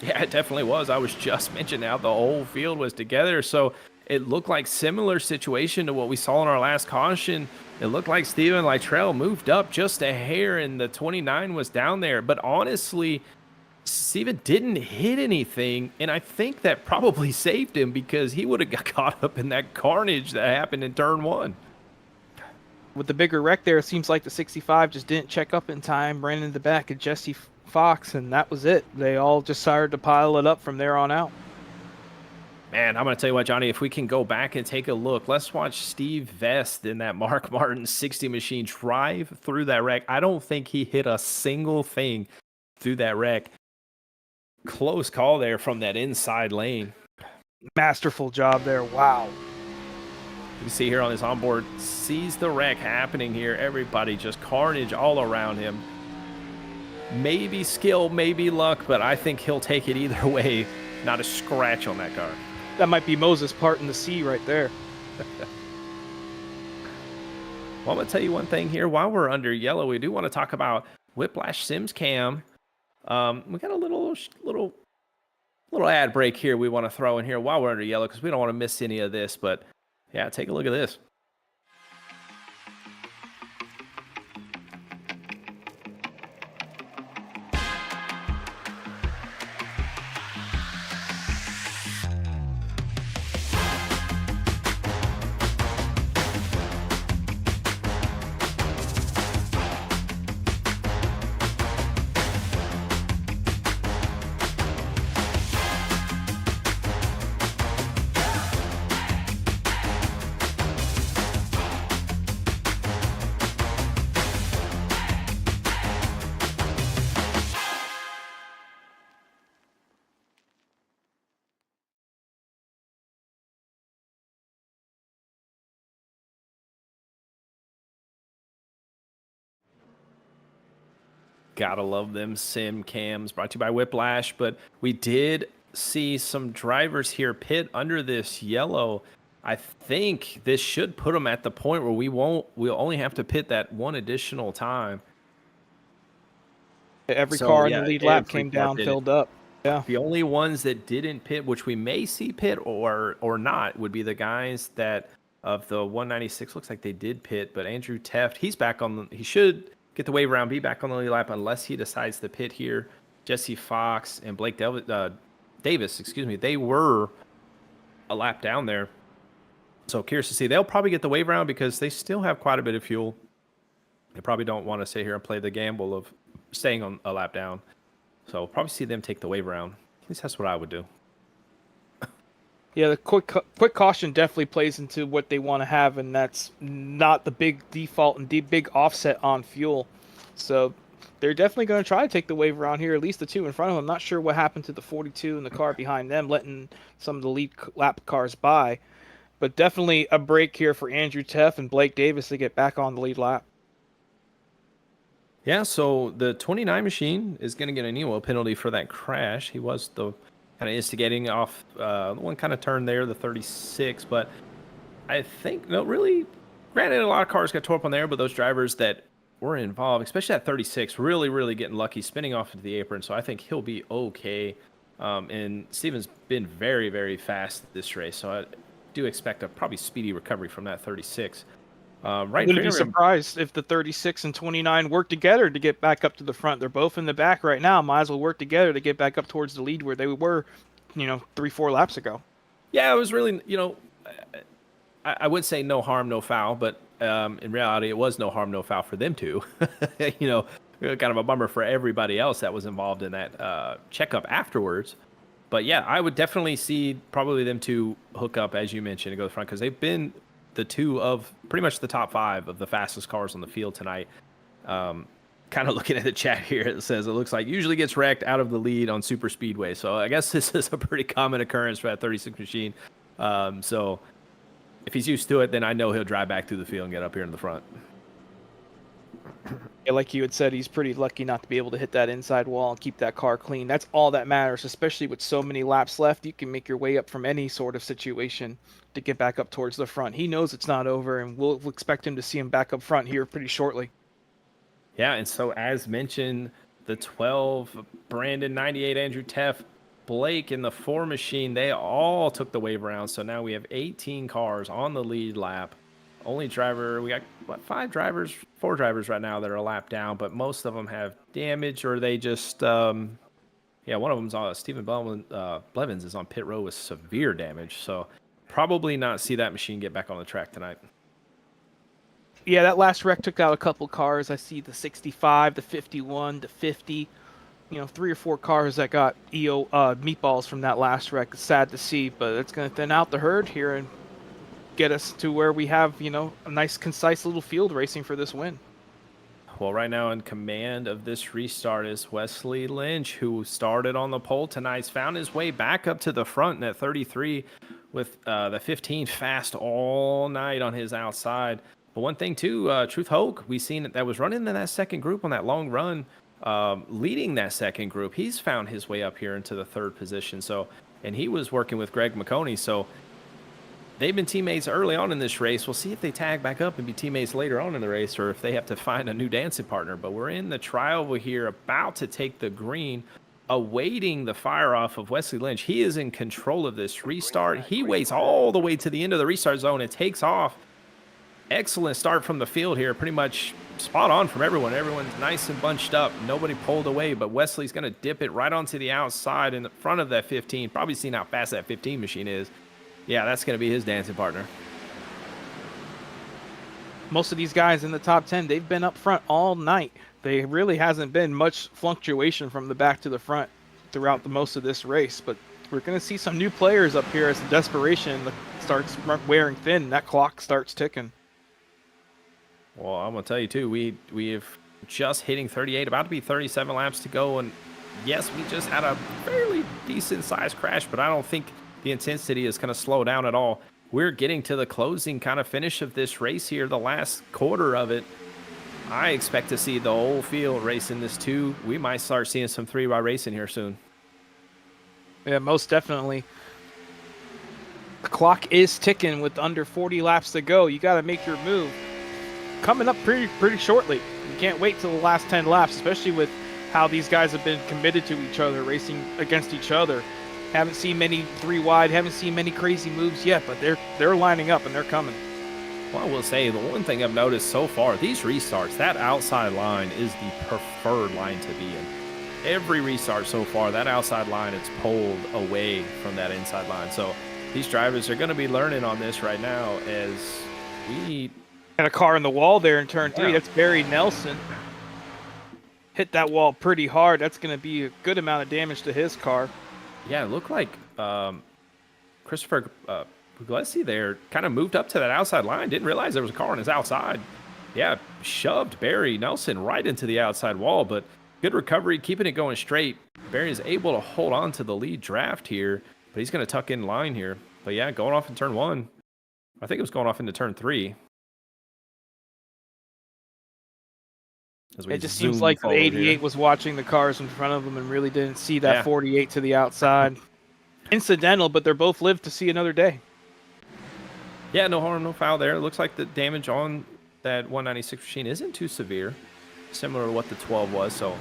[SPEAKER 1] Yeah, it definitely was. I was just mentioning how the whole field was together, so it looked like similar situation to what we saw in our last caution. It looked like Steven Luttrell moved up just a hair, and the 29 was down there. But honestly, Steven didn't hit anything, and I think that probably saved him because he would have got caught up in that carnage that happened in turn 1.
[SPEAKER 2] With the bigger wreck there, it seems like the 65 just didn't check up in time, ran in the back of Jesse Fox, and that was it. They all just started to pile it up from there on out.
[SPEAKER 1] Man, I'm going to tell you what, Johnny, if we can go back and take a look, let's watch Steve Vest in that Mark Martin 60 machine drive through that wreck. I don't think he hit a single thing through that wreck. Close call there from that inside lane.
[SPEAKER 2] Masterful job there. Wow.
[SPEAKER 1] You can see here on this onboard, sees the wreck happening here. Everybody just carnage all around him. Maybe skill, maybe luck, but I think he'll take it either way. Not a scratch on that car.
[SPEAKER 2] That might be Moses parting the sea right there.
[SPEAKER 1] Well, I'm going to tell you one thing here. While we're under yellow, we do want to talk about Whiplash Sims Cam. We got a little ad break here we want to throw in here while we're under yellow because we don't want to miss any of this. But yeah, take a look at this. Gotta love them sim cams, brought to you by Whiplash. But we did see some drivers here pit under this yellow. I think this should put them at the point where we'll only have to pit that one additional time.
[SPEAKER 2] Every car in the lead lap came down, filled up. Yeah.
[SPEAKER 1] The only ones that didn't pit, which we may see pit or not, would be the guys that of the 196. Looks like they did pit, but Andrew Teft, he's back on. He should get the wave around, be back on the lead lap unless he decides to pit here. Jesse Fox and Blake Davis, they were a lap down there. So curious to see. They'll probably get the wave around because they still have quite a bit of fuel. They probably don't want to sit here and play the gamble of staying on a lap down. So we'll probably see them take the wave around. At least that's what I would do.
[SPEAKER 2] Yeah, the quick caution definitely plays into what they want to have, and that's not the big default and big offset on fuel. So they're definitely going to try to take the wave around here, at least the two in front of them. I'm not sure what happened to the 42 and the car behind them, letting some of the lead lap cars by. But definitely a break here for Andrew Teff and Blake Davis to get back on the lead lap.
[SPEAKER 1] Yeah, so the 29 machine is going to get an oil penalty for that crash. He was the kind of instigating off one kind of turn there, the 36. But I think, no, really, granted, a lot of cars got tore up on there, but those drivers that were involved, especially that 36, really, really getting lucky, spinning off into the apron. So I think he'll be okay. And Steven's been very, very fast this race. So I do expect a probably speedy recovery from that 36. Right,
[SPEAKER 2] Wouldn't be surprised if the 36 and 29 work together to get back up to the front. They're both in the back right now. Might as well work together to get back up towards the lead where they were, 3-4 laps ago.
[SPEAKER 1] Yeah, it was really, I would say no harm, no foul, but in reality, it was no harm, no foul for them two. Kind of a bummer for everybody else that was involved in that checkup afterwards. But yeah, I would definitely see probably them two hook up, as you mentioned, and go to the front because they've been the two of pretty much the top 5 of the fastest cars on the field tonight. Kind of looking at the chat here, it says it looks like usually gets wrecked out of the lead on super speedway. So I guess this is a pretty common occurrence for that 36 machine. So if he's used to it, then I know he'll drive back through the field and get up here in the front.
[SPEAKER 2] Yeah, like you had said, he's pretty lucky not to be able to hit that inside wall and keep that car clean. That's all that matters, especially with so many laps left. You can make your way up from any sort of situation to get back up towards the front. He knows it's not over, and we'll expect him to see him back up front here pretty shortly.
[SPEAKER 1] Yeah, and so as mentioned, the 12, Brandon, 98, Andrew Teff, Blake, and the 4 machine, they all took the wave around. So now we have 18 cars on the lead lap. Only driver, we got, 4 drivers right now that are a lap down, but most of them have damage or they just, one of them's on, Stephen Blevins is on pit row with severe damage. So probably not see that machine get back on the track tonight.
[SPEAKER 2] Yeah, that last wreck took out a couple cars. I see the 65, the 51, the 50. 3 or 4 cars that got meatballs from that last wreck. It's sad to see, but it's going to thin out the herd here and get us to where we have, a nice, concise little field racing for this win.
[SPEAKER 1] Well, right now in command of this restart is Wesley Lynch, who started on the pole tonight. He's found his way back up to the front in that 33 with the 15 fast all night on his outside. But one thing, too, Truth Hoke, we seen that was running in that second group on that long run, leading that second group. He's found his way up here into the 3rd position. So, and he was working with Greg McConey. So they've been teammates early on in this race. We'll see if they tag back up and be teammates later on in the race or if they have to find a new dancing partner. But we're in the trial here, about to take the green, awaiting the fire off of Wesley Lynch. He is in control of this restart. He waits all the way to the end of the restart zone and takes off. Excellent start from the field here. Pretty much spot on from everyone. Everyone's nice and bunched up. Nobody pulled away, but Wesley's going to dip it right onto the outside in the front of that 15. Probably seen how fast that 15 machine is. Yeah, that's going to be his dancing partner.
[SPEAKER 2] Most of these guys in the top 10, they've been up front all night. There really hasn't been much fluctuation from the back to the front throughout most of this race, but we're going to see some new players up here as the desperation starts wearing thin. That clock starts ticking.
[SPEAKER 1] Well, I'm going to tell you, too, we have just hitting 38, about to be 37 laps to go. And, yes, we just had a fairly decent-sized crash, but I don't think the intensity is going to slow down at all. We're getting to the closing kind of finish of this race here, the last quarter of it. I expect to see the whole field racing this, too. We might start seeing some 3-by racing here soon.
[SPEAKER 2] Yeah, most definitely. The clock is ticking with under 40 laps to go. You got to make your move. Coming up pretty shortly. You can't wait till the last 10 laps, especially with how these guys have been committed to each other, racing against each other. Haven't seen many 3 wide, haven't seen many crazy moves yet, but they're lining up and they're coming.
[SPEAKER 1] Well, I will say the one thing I've noticed so far, these restarts, that outside line is the preferred line to be in. Every restart so far, that outside line, it's pulled away from that inside line. So these drivers are going to be learning on this right now as we...
[SPEAKER 2] And a car in the wall there in turn 3.
[SPEAKER 1] Yeah.
[SPEAKER 2] That's Barry Nelson. Hit that wall pretty hard. That's going to be a good amount of damage to his car.
[SPEAKER 1] Yeah, it looked like Christopher Puglisi there kind of moved up to that outside line. Didn't realize there was a car on his outside. Yeah, shoved Barry Nelson right into the outside wall, but good recovery, keeping it going straight. Barry is able to hold on to the lead draft here, but he's going to tuck in line here. But yeah, going off in turn 1. I think it was going off into turn 3. As we
[SPEAKER 2] It just seems
[SPEAKER 1] zoom
[SPEAKER 2] like the
[SPEAKER 1] forward
[SPEAKER 2] 88
[SPEAKER 1] here.
[SPEAKER 2] was watching the cars in front of him and really didn't see that
[SPEAKER 1] Yeah.
[SPEAKER 2] 48 to the outside. Incidental, but they're both live to see another day.
[SPEAKER 1] Yeah, no harm, no foul there. It looks like the damage on that 196 machine isn't too severe, similar to what the 12 was. So,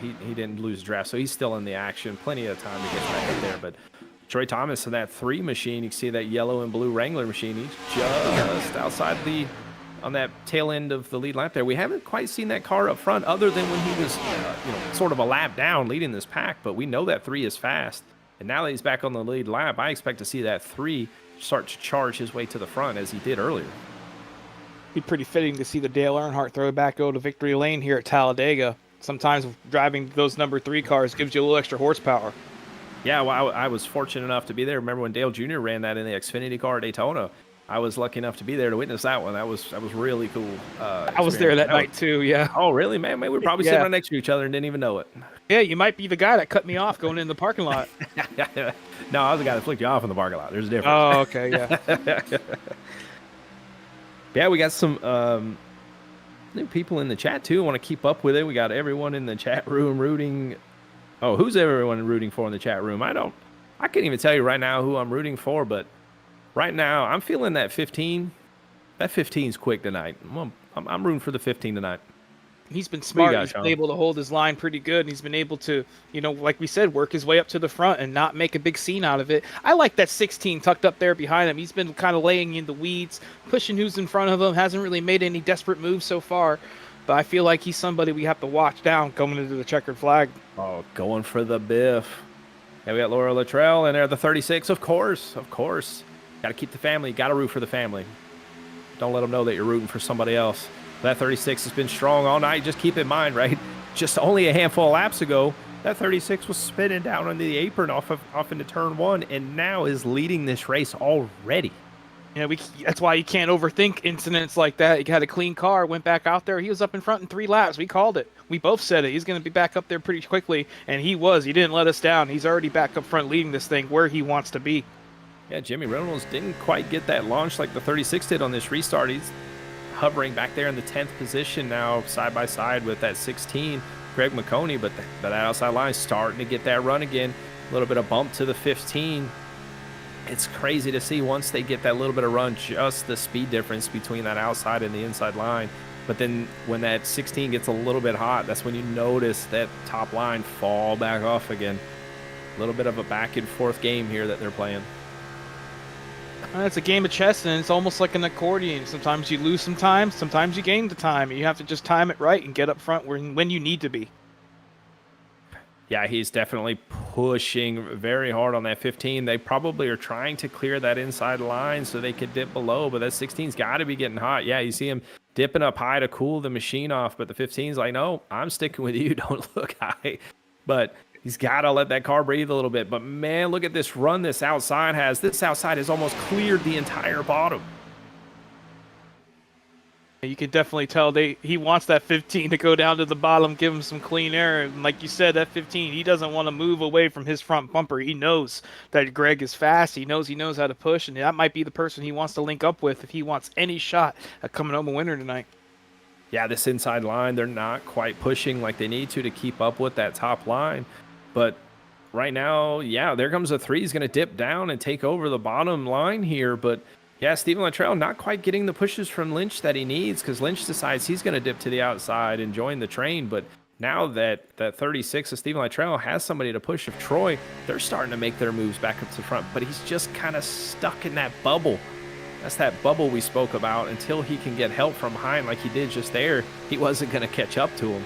[SPEAKER 1] he didn't lose draft, so he's still in the action. Plenty of time to get back up there. But Troy Thomas in that 3 machine, you can see that yellow and blue Wrangler machine. He's just outside on that tail end of the lead lap there. We haven't quite seen that car up front other than when he was, sort of a lap down leading this pack. But we know that 3 is fast. And now that he's back on the lead lap, I expect to see that 3 start to charge his way to the front as he did earlier.
[SPEAKER 2] Be pretty fitting to see the Dale Earnhardt throwback go to victory lane here at Talladega. Sometimes driving those number 3 cars gives you a little extra horsepower.
[SPEAKER 1] Yeah, well, I was fortunate enough to be there. Remember when Dale Jr. ran that in the Xfinity car at Daytona? I was lucky enough to be there to witness that one. That was really cool.
[SPEAKER 2] I was there that night too, yeah.
[SPEAKER 1] Oh, really, man? We were probably sitting right next to each other and didn't even know it.
[SPEAKER 2] Yeah, you might be the guy that cut me off going in the parking lot.
[SPEAKER 1] No, I was the guy that flicked you off in the parking lot. There's a difference.
[SPEAKER 2] Oh, okay, yeah.
[SPEAKER 1] Yeah, we got some new people in the chat too. I want to keep up with it. We got everyone in the chat room rooting. Oh, who's everyone rooting for in the chat room? I can't even tell you right now who I'm rooting for, but right now I'm feeling that 15. That 15's quick tonight. I'm rooting for the 15 tonight.
[SPEAKER 2] He's been smart.
[SPEAKER 1] got,
[SPEAKER 2] He's
[SPEAKER 1] Sean?
[SPEAKER 2] been able to hold his line pretty good, and he's been able to, like we said, work his way up to the front and not make a big scene out of it. I like that 16 tucked up there behind him. He's been kind of laying in the weeds, pushing who's in front of him, hasn't really made any desperate moves so far, but I feel like he's somebody we have to watch down coming into the checkered flag.
[SPEAKER 1] Oh, going for the biff. Yeah, we got Laura Luttrell in there, the 36, of course. Got to keep the family. Got to root for the family. Don't let them know that you're rooting for somebody else. That 36 has been strong all night. Just keep in mind, right? Just only a handful of laps ago, that 36 was spinning down on the apron off into turn 1, and now is leading this race already.
[SPEAKER 2] Yeah, that's why you can't overthink incidents like that. He had a clean car, went back out there. He was up in front in 3 laps. We called it. We both said it. He's going to be back up there pretty quickly, and he was. He didn't let us down. He's already back up front leading this thing where he wants to be.
[SPEAKER 1] Yeah, Jimmy Reynolds didn't quite get that launch like the 36 did on this restart. He's hovering back there in the 10th position now, side by side with that 16, Greg McConey, but that outside line starting to get that run again. A little bit of bump to the 15. It's crazy to see once they get that little bit of run, just the speed difference between that outside and the inside line. But then when that 16 gets a little bit hot, that's when you notice that top line fall back off again. A little bit of a back and forth game here that they're playing.
[SPEAKER 2] It's a game of chess, and it's almost like an accordion. Sometimes you lose some time, sometimes you gain the time. You have to just time it right and get up front when you need to be.
[SPEAKER 1] Yeah, he's definitely pushing very hard on that 15. They probably are trying to clear that inside line so they could dip below, but that 16's got to be getting hot. Yeah, you see him dipping up high to cool the machine off, but the 15's like, no, I'm sticking with you. Don't look high. But he's got to let that car breathe a little bit. But, man, look at this run this outside has. This outside has almost cleared the entire bottom.
[SPEAKER 2] You can definitely tell he wants that 15 to go down to the bottom, give him some clean air. And like you said, that 15, he doesn't want to move away from his front bumper. He knows that Greg is fast. He knows how to push, and that might be the person he wants to link up with if he wants any shot at coming home a winner tonight.
[SPEAKER 1] Yeah, this inside line, they're not quite pushing like they need to keep up with that top line. But right now, yeah, there comes a 3. He's going to dip down and take over the bottom line here. But, yeah, Steven Luttrell not quite getting the pushes from Lynch that he needs because Lynch decides he's going to dip to the outside and join the train. But now that 36 of Steven Luttrell has somebody to push of Troy, they're starting to make their moves back up to the front. But he's just kind of stuck in that bubble. That's that bubble we spoke about. Until he can get help from behind like he did just there, he wasn't going to catch up to him.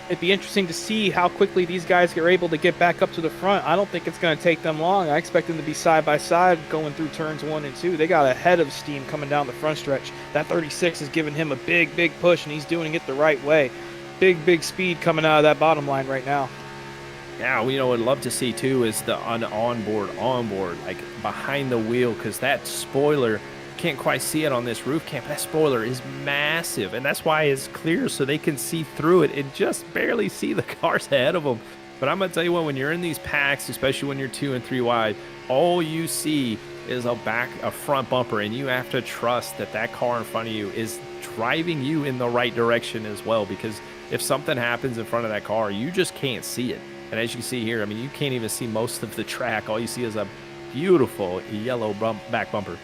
[SPEAKER 2] It'd be interesting to see how quickly these guys are able to get back up to the front. I don't think it's going to take them long. I expect them to be side by side going through turns 1 and 2. They got a head of steam coming down the front stretch. That 36 is giving him a big push, and he's doing it the right way. Big speed coming out of that bottom line right now.
[SPEAKER 1] Yeah, what I'd love to see too is the onboard, like behind the wheel, because that spoiler, can't quite see it on this roof cam. That spoiler is massive, and that's why it's clear so they can see through it and just barely see the cars ahead of them. But I'm gonna tell you what, when you're in these packs, especially when you're 2 and 3 wide, all you see is a front bumper, and you have to trust that that car in front of you is driving you in the right direction as well, because if something happens in front of that car, you just can't see it. And as you see here, I mean, you can't even see most of the track. All you see is a beautiful yellow back bumper.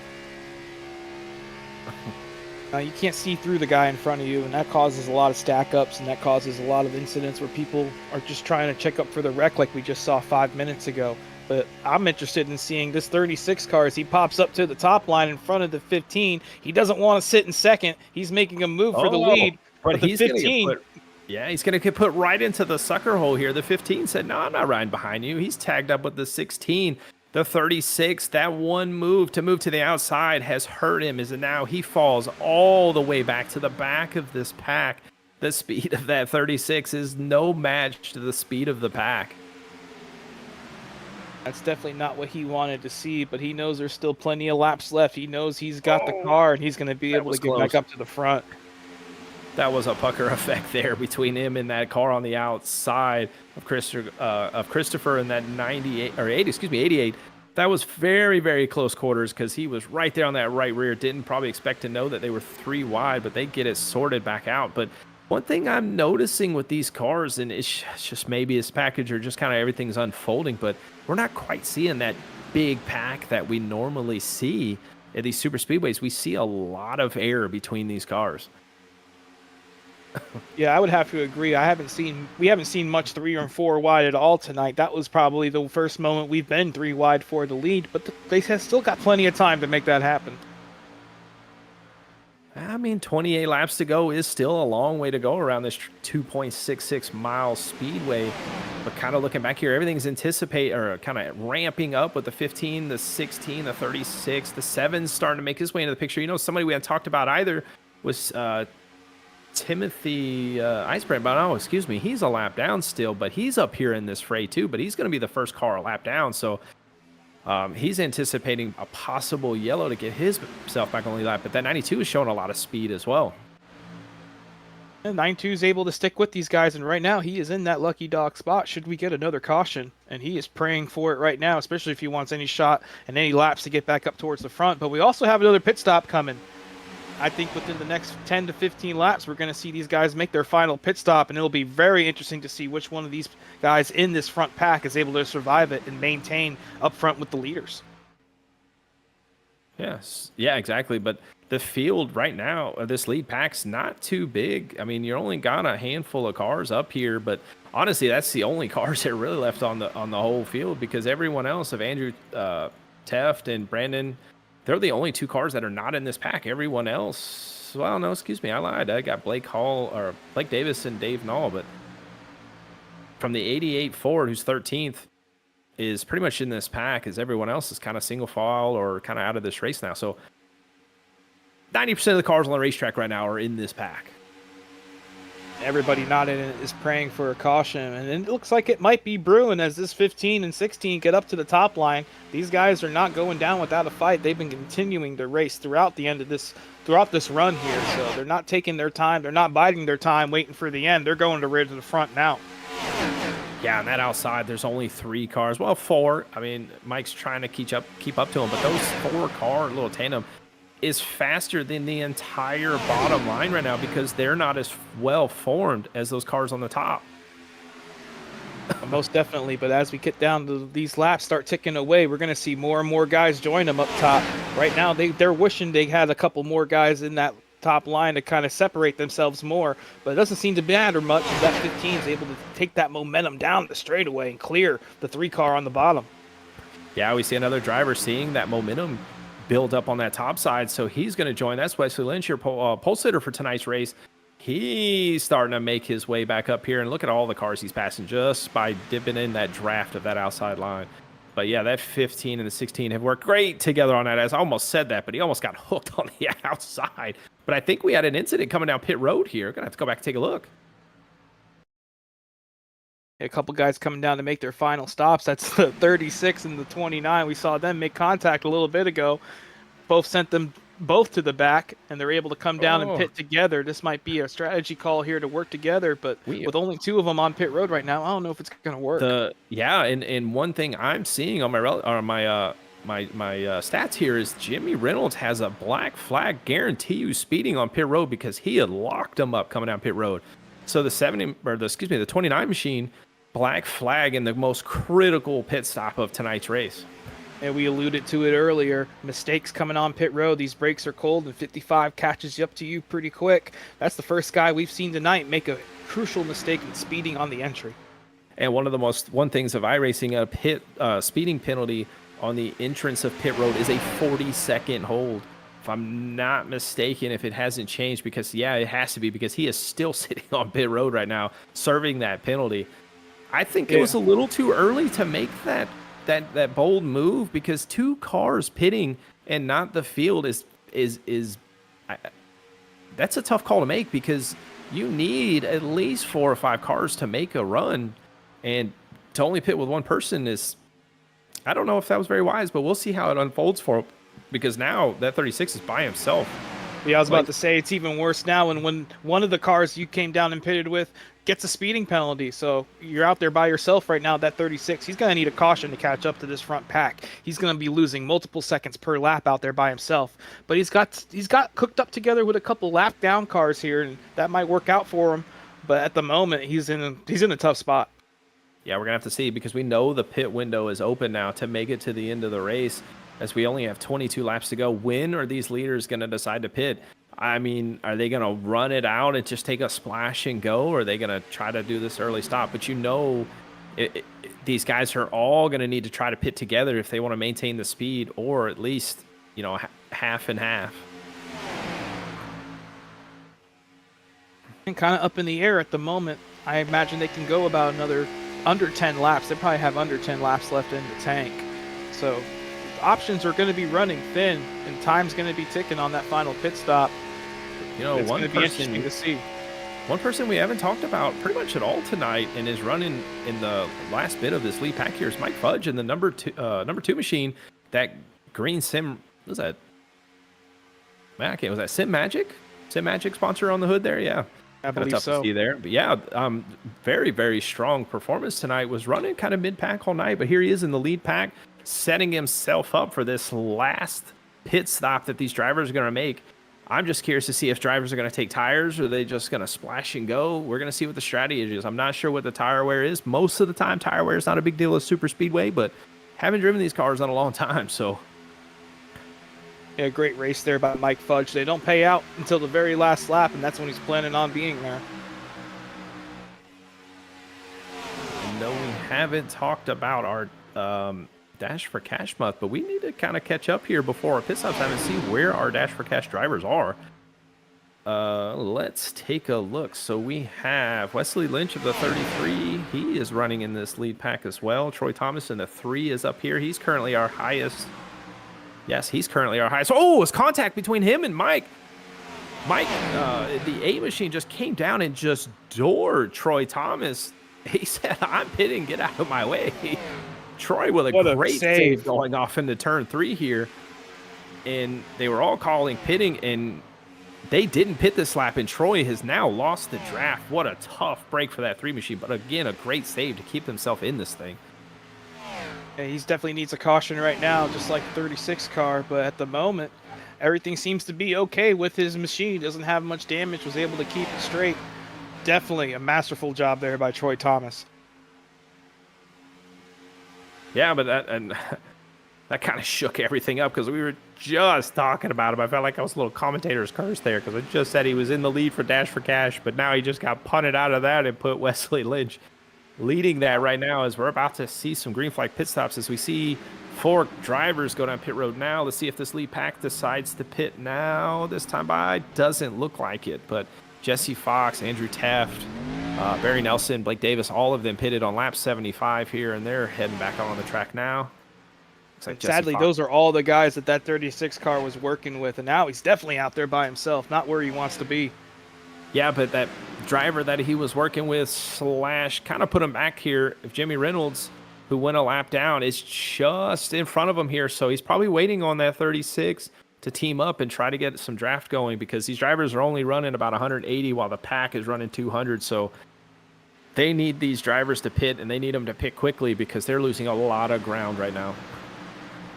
[SPEAKER 2] You can't see through the guy in front of you, and that causes a lot of stack ups, and that causes a lot of incidents where people are just trying to check up for the wreck like we just saw 5 minutes ago. But I'm interested in seeing this 36 car as he pops up to the top line in front of the 15. He doesn't want to sit in second. He's making a move for the lead.
[SPEAKER 1] But
[SPEAKER 2] the
[SPEAKER 1] he's
[SPEAKER 2] 15,
[SPEAKER 1] going to get put, yeah, he's going to get put right into the sucker hole here. The 15 said, no, I'm not riding behind you. He's tagged up with the 16. The 36, that one move to the outside has hurt him, as now he falls all the way back to the back of this pack. The speed of that 36 is no match to the speed of the pack.
[SPEAKER 2] That's definitely not what he wanted to see, but he knows there's still plenty of laps left. He knows he's got the car, and he's going to be able to get back up to the front.
[SPEAKER 1] That was a pucker effect there between him and that car on the outside of Christopher in that 88. That was very, very close quarters, because he was right there on that right rear. Didn't probably expect to know that they were 3 wide, but they get it sorted back out. But one thing I'm noticing with these cars, and it's just maybe this package or just kind of everything's unfolding, but we're not quite seeing that big pack that we normally see at these super speedways. We see a lot of air between these cars.
[SPEAKER 2] Yeah, I would have to agree. We haven't seen much 3 or 4 wide at all tonight. That was probably the first moment we've been 3 wide for the lead, but they have still got plenty of time to make that happen.
[SPEAKER 1] I mean, 28 laps to go is still a long way to go around this 2.66 mile speedway. But kind of looking back here, everything's kind of ramping up with the 15, the 16, the 36, the 7's starting to make his way into the picture. You know, somebody we hadn't talked about either was Timothy Icebrand, but oh, excuse me, he's a lap down still, but he's up here in this fray too, but he's going to be the first car a lap down, so he's anticipating a possible yellow to get himself back on the lap, but that 92 is showing a lot of speed as well.
[SPEAKER 2] And 92 is able to stick with these guys, and right now he is in that lucky dog spot should we get another caution, and he is praying for it right now, especially if he wants any shot and any laps to get back up towards the front. But we also have another pit stop coming. I think within the next 10 to 15 laps, we're going to see these guys make their final pit stop, and it'll be very interesting to see which one of these guys in this front pack is able to survive it and maintain up front with the leaders.
[SPEAKER 1] Yes, yeah, exactly. But the field right now, this lead pack's not too big. I mean, you're only got a handful of cars up here, but honestly, that's the only cars that are really left on the whole field, because everyone else of Andrew Teft and Brandon, they're the only 2 cars that are not in this pack. Everyone else, well, no, excuse me, I lied. I got Blake Davis and Dave Nall, but from the 88 Ford, who's 13th, is pretty much in this pack, as everyone else is kind of single file or kind of out of this race now. So 90% of the cars on the racetrack right now are in this pack.
[SPEAKER 2] Everybody not in it is praying for a caution, and it looks like it might be brewing as this 15 and 16 get up to the top line. These guys are not going down without a fight. They've been continuing the race throughout this run here, so they're not taking their time. They're not biding their time waiting for the end. They're going to right to the front now.
[SPEAKER 1] Yeah, and that outside, there's only 3 cars. Well, 4. I mean, Mike's trying to keep up to him, but those 4 car little tandem is faster than the entire bottom line right now, because they're not as well formed as those cars on the top.
[SPEAKER 2] Most definitely, but as we get down to these laps start ticking away, we're going to see more and more guys join them up top. Right now, they're wishing they had a couple more guys in that top line to kind of separate themselves more, but it doesn't seem to matter much as that 15 is able to take that momentum down the straightaway and clear the 3 car on the bottom.
[SPEAKER 1] Yeah, we see another driver seeing that momentum build up on that top side, so he's going to join. That's Wesley Lynch, your pole sitter for tonight's race. He's starting to make his way back up here, and look at all the cars he's passing just by dipping in that draft of that outside line. But yeah, that 15 and the 16 have worked great together on that. As I almost said that, but he almost got hooked on the outside. But I think we had an incident coming down pit road here. Gonna have to go back and take a look.
[SPEAKER 2] A couple guys coming down to make their final stops. That's the 36 and the 29. We saw them make contact a little bit ago. Both sent them both to the back, and they're able to come down and pit together. This might be a strategy call here to work together, but with only 2 of them on pit road right now, I don't know if it's going to work.
[SPEAKER 1] And one thing I'm seeing on my stats here is Jimmy Reynolds has a black flag guarantee you speeding on pit road because he had locked him up coming down pit road. So the 29 machine, black flag in the most critical pit stop of tonight's race.
[SPEAKER 2] And we alluded to it earlier. Mistakes coming on pit road. These brakes are cold, and 55 catches you up to you pretty quick. That's the first guy we've seen tonight make a crucial mistake in speeding on the entry.
[SPEAKER 1] And one things of iRacing, a pit speeding penalty on the entrance of pit road is a 40-second hold. If I'm not mistaken, if it hasn't changed, because yeah, it has to be, because he is still sitting on pit road right now, serving that penalty. I think it was a little too early to make that bold move, because 2 cars pitting and not the field that's a tough call to make, because you need at least 4 or 5 cars to make a run, and to only pit with 1 person is, I don't know if that was very wise, but we'll see how it unfolds for him, because now that 36 is by himself.
[SPEAKER 2] Yeah, I was about to say it's even worse now, and when one of the cars you came down and pitted with gets a speeding penalty, so you're out there by yourself right now. That 36, he's going to need a caution to catch up to this front pack. He's going to be losing multiple seconds per lap out there by himself. But he's got cooked up together with a couple lap down cars here, and that might work out for him. But at the moment, he's in a tough spot.
[SPEAKER 1] Yeah, we're going to have to see, because we know the pit window is open now to make it to the end of the race, as we only have 22 laps to go. When are these leaders going to decide to pit? I mean, are they going to run it out and just take a splash and go, or are they going to try to do this early stop? But these guys are all going to need to try to pit together if they want to maintain the speed, or at least, half and half.
[SPEAKER 2] And kind of up in the air at the moment. I imagine they can go about another under 10 laps. They probably have under 10 laps left in the tank. So options are going to be running thin, and time's going to be ticking on that final pit stop. It's going to be interesting to see.
[SPEAKER 1] One person we haven't talked about pretty much at all tonight, and is running in the last bit of this lead pack here, is Mike Fudge in the number two machine. That green Sim, was that? Was that Sim Magic? Sim Magic sponsor on the hood there? Yeah.
[SPEAKER 2] I believe
[SPEAKER 1] tough
[SPEAKER 2] so.
[SPEAKER 1] To see there. But yeah, very, very strong performance tonight. Was running kind of mid-pack all night, but here he is in the lead pack, setting himself up for this last pit stop that these drivers are going to make. I'm just curious to see if drivers are going to take tires, or are they just going to splash and go. We're going to see what the strategy is. I'm not sure what the tire wear is. Most of the time, tire wear is not a big deal at Super Speedway, but haven't driven these cars in a long time, so.
[SPEAKER 2] Yeah, great race there by Mike Fudge. They don't pay out until the very last lap, and that's when he's planning on being there.
[SPEAKER 1] No, we haven't talked about our Dash for Cash month, but we need to kind of catch up here before our pit stop time and see where our Dash for Cash drivers are. Let's take a look. So we have Wesley Lynch of the 33. He is running in this lead pack as well. Troy Thomas in the 3 is up here. He's currently our highest. Yes, he's currently our highest. Oh, it's contact between him and Mike. The A machine just came down and just doored Troy Thomas. He said, "I'm pitting, get out of my way." Troy with a great save going off into turn 3 here. And they were all calling pitting, and they didn't pit this lap, and Troy has now lost the draft. What a tough break for that 3 machine, but again, a great save to keep himself in this thing.
[SPEAKER 2] Yeah, he definitely needs a caution right now, just like the 36 car, but at the moment, everything seems to be okay with his machine. Doesn't have much damage, was able to keep it straight. Definitely a masterful job there by Troy Thomas.
[SPEAKER 1] Yeah, but that kind of shook everything up, because we were just talking about him. I felt like I was a little commentator's curse there, because I just said he was in the lead for Dash for Cash, but now he just got punted out of that and put Wesley Lynch leading that right now, as we're about to see some green flag pit stops, as we see 4 drivers go down pit road now. Let's see if this lead pack decides to pit now this time by. Doesn't look like it, but Jesse Fox, Andrew Teft, Barry Nelson, Blake Davis, all of them pitted on lap 75 here, and they're heading back on the track now. Looks like
[SPEAKER 2] sadly, those are all the guys that 36 car was working with, and now he's definitely out there by himself, not where he wants to be.
[SPEAKER 1] Yeah, but that driver that he was working with / kind of put him back here. If Jimmy Reynolds, who went a lap down, is just in front of him here, so he's probably waiting on that 36 to team up and try to get some draft going, because these drivers are only running about 180 while the pack is running 200, so they need these drivers to pit, and they need them to pit quickly, because they're losing a lot of ground right now.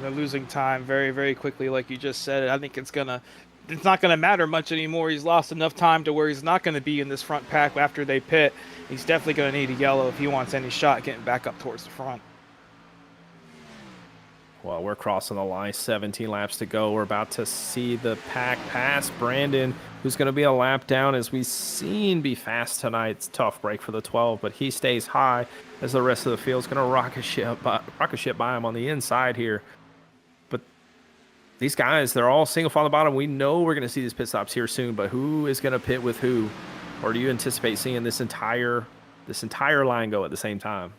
[SPEAKER 2] They're losing time very, very quickly, like you just said. I think it's not gonna matter much anymore. He's lost enough time to where he's not gonna be in this front pack after they pit. He's definitely gonna need a yellow if he wants any shot getting back up towards the front.
[SPEAKER 1] Well, we're crossing the line, 17 laps to go. We're about to see the pack pass Brandon, who's going to be a lap down, as we've seen be fast tonight. It's a tough break for the 12, but he stays high as the rest of the field's going to rocket ship by him on the inside here. But these guys, they're all single file on the bottom. We know we're going to see these pit stops here soon, but who is going to pit with who? Or do you anticipate seeing this entire line go at the same time?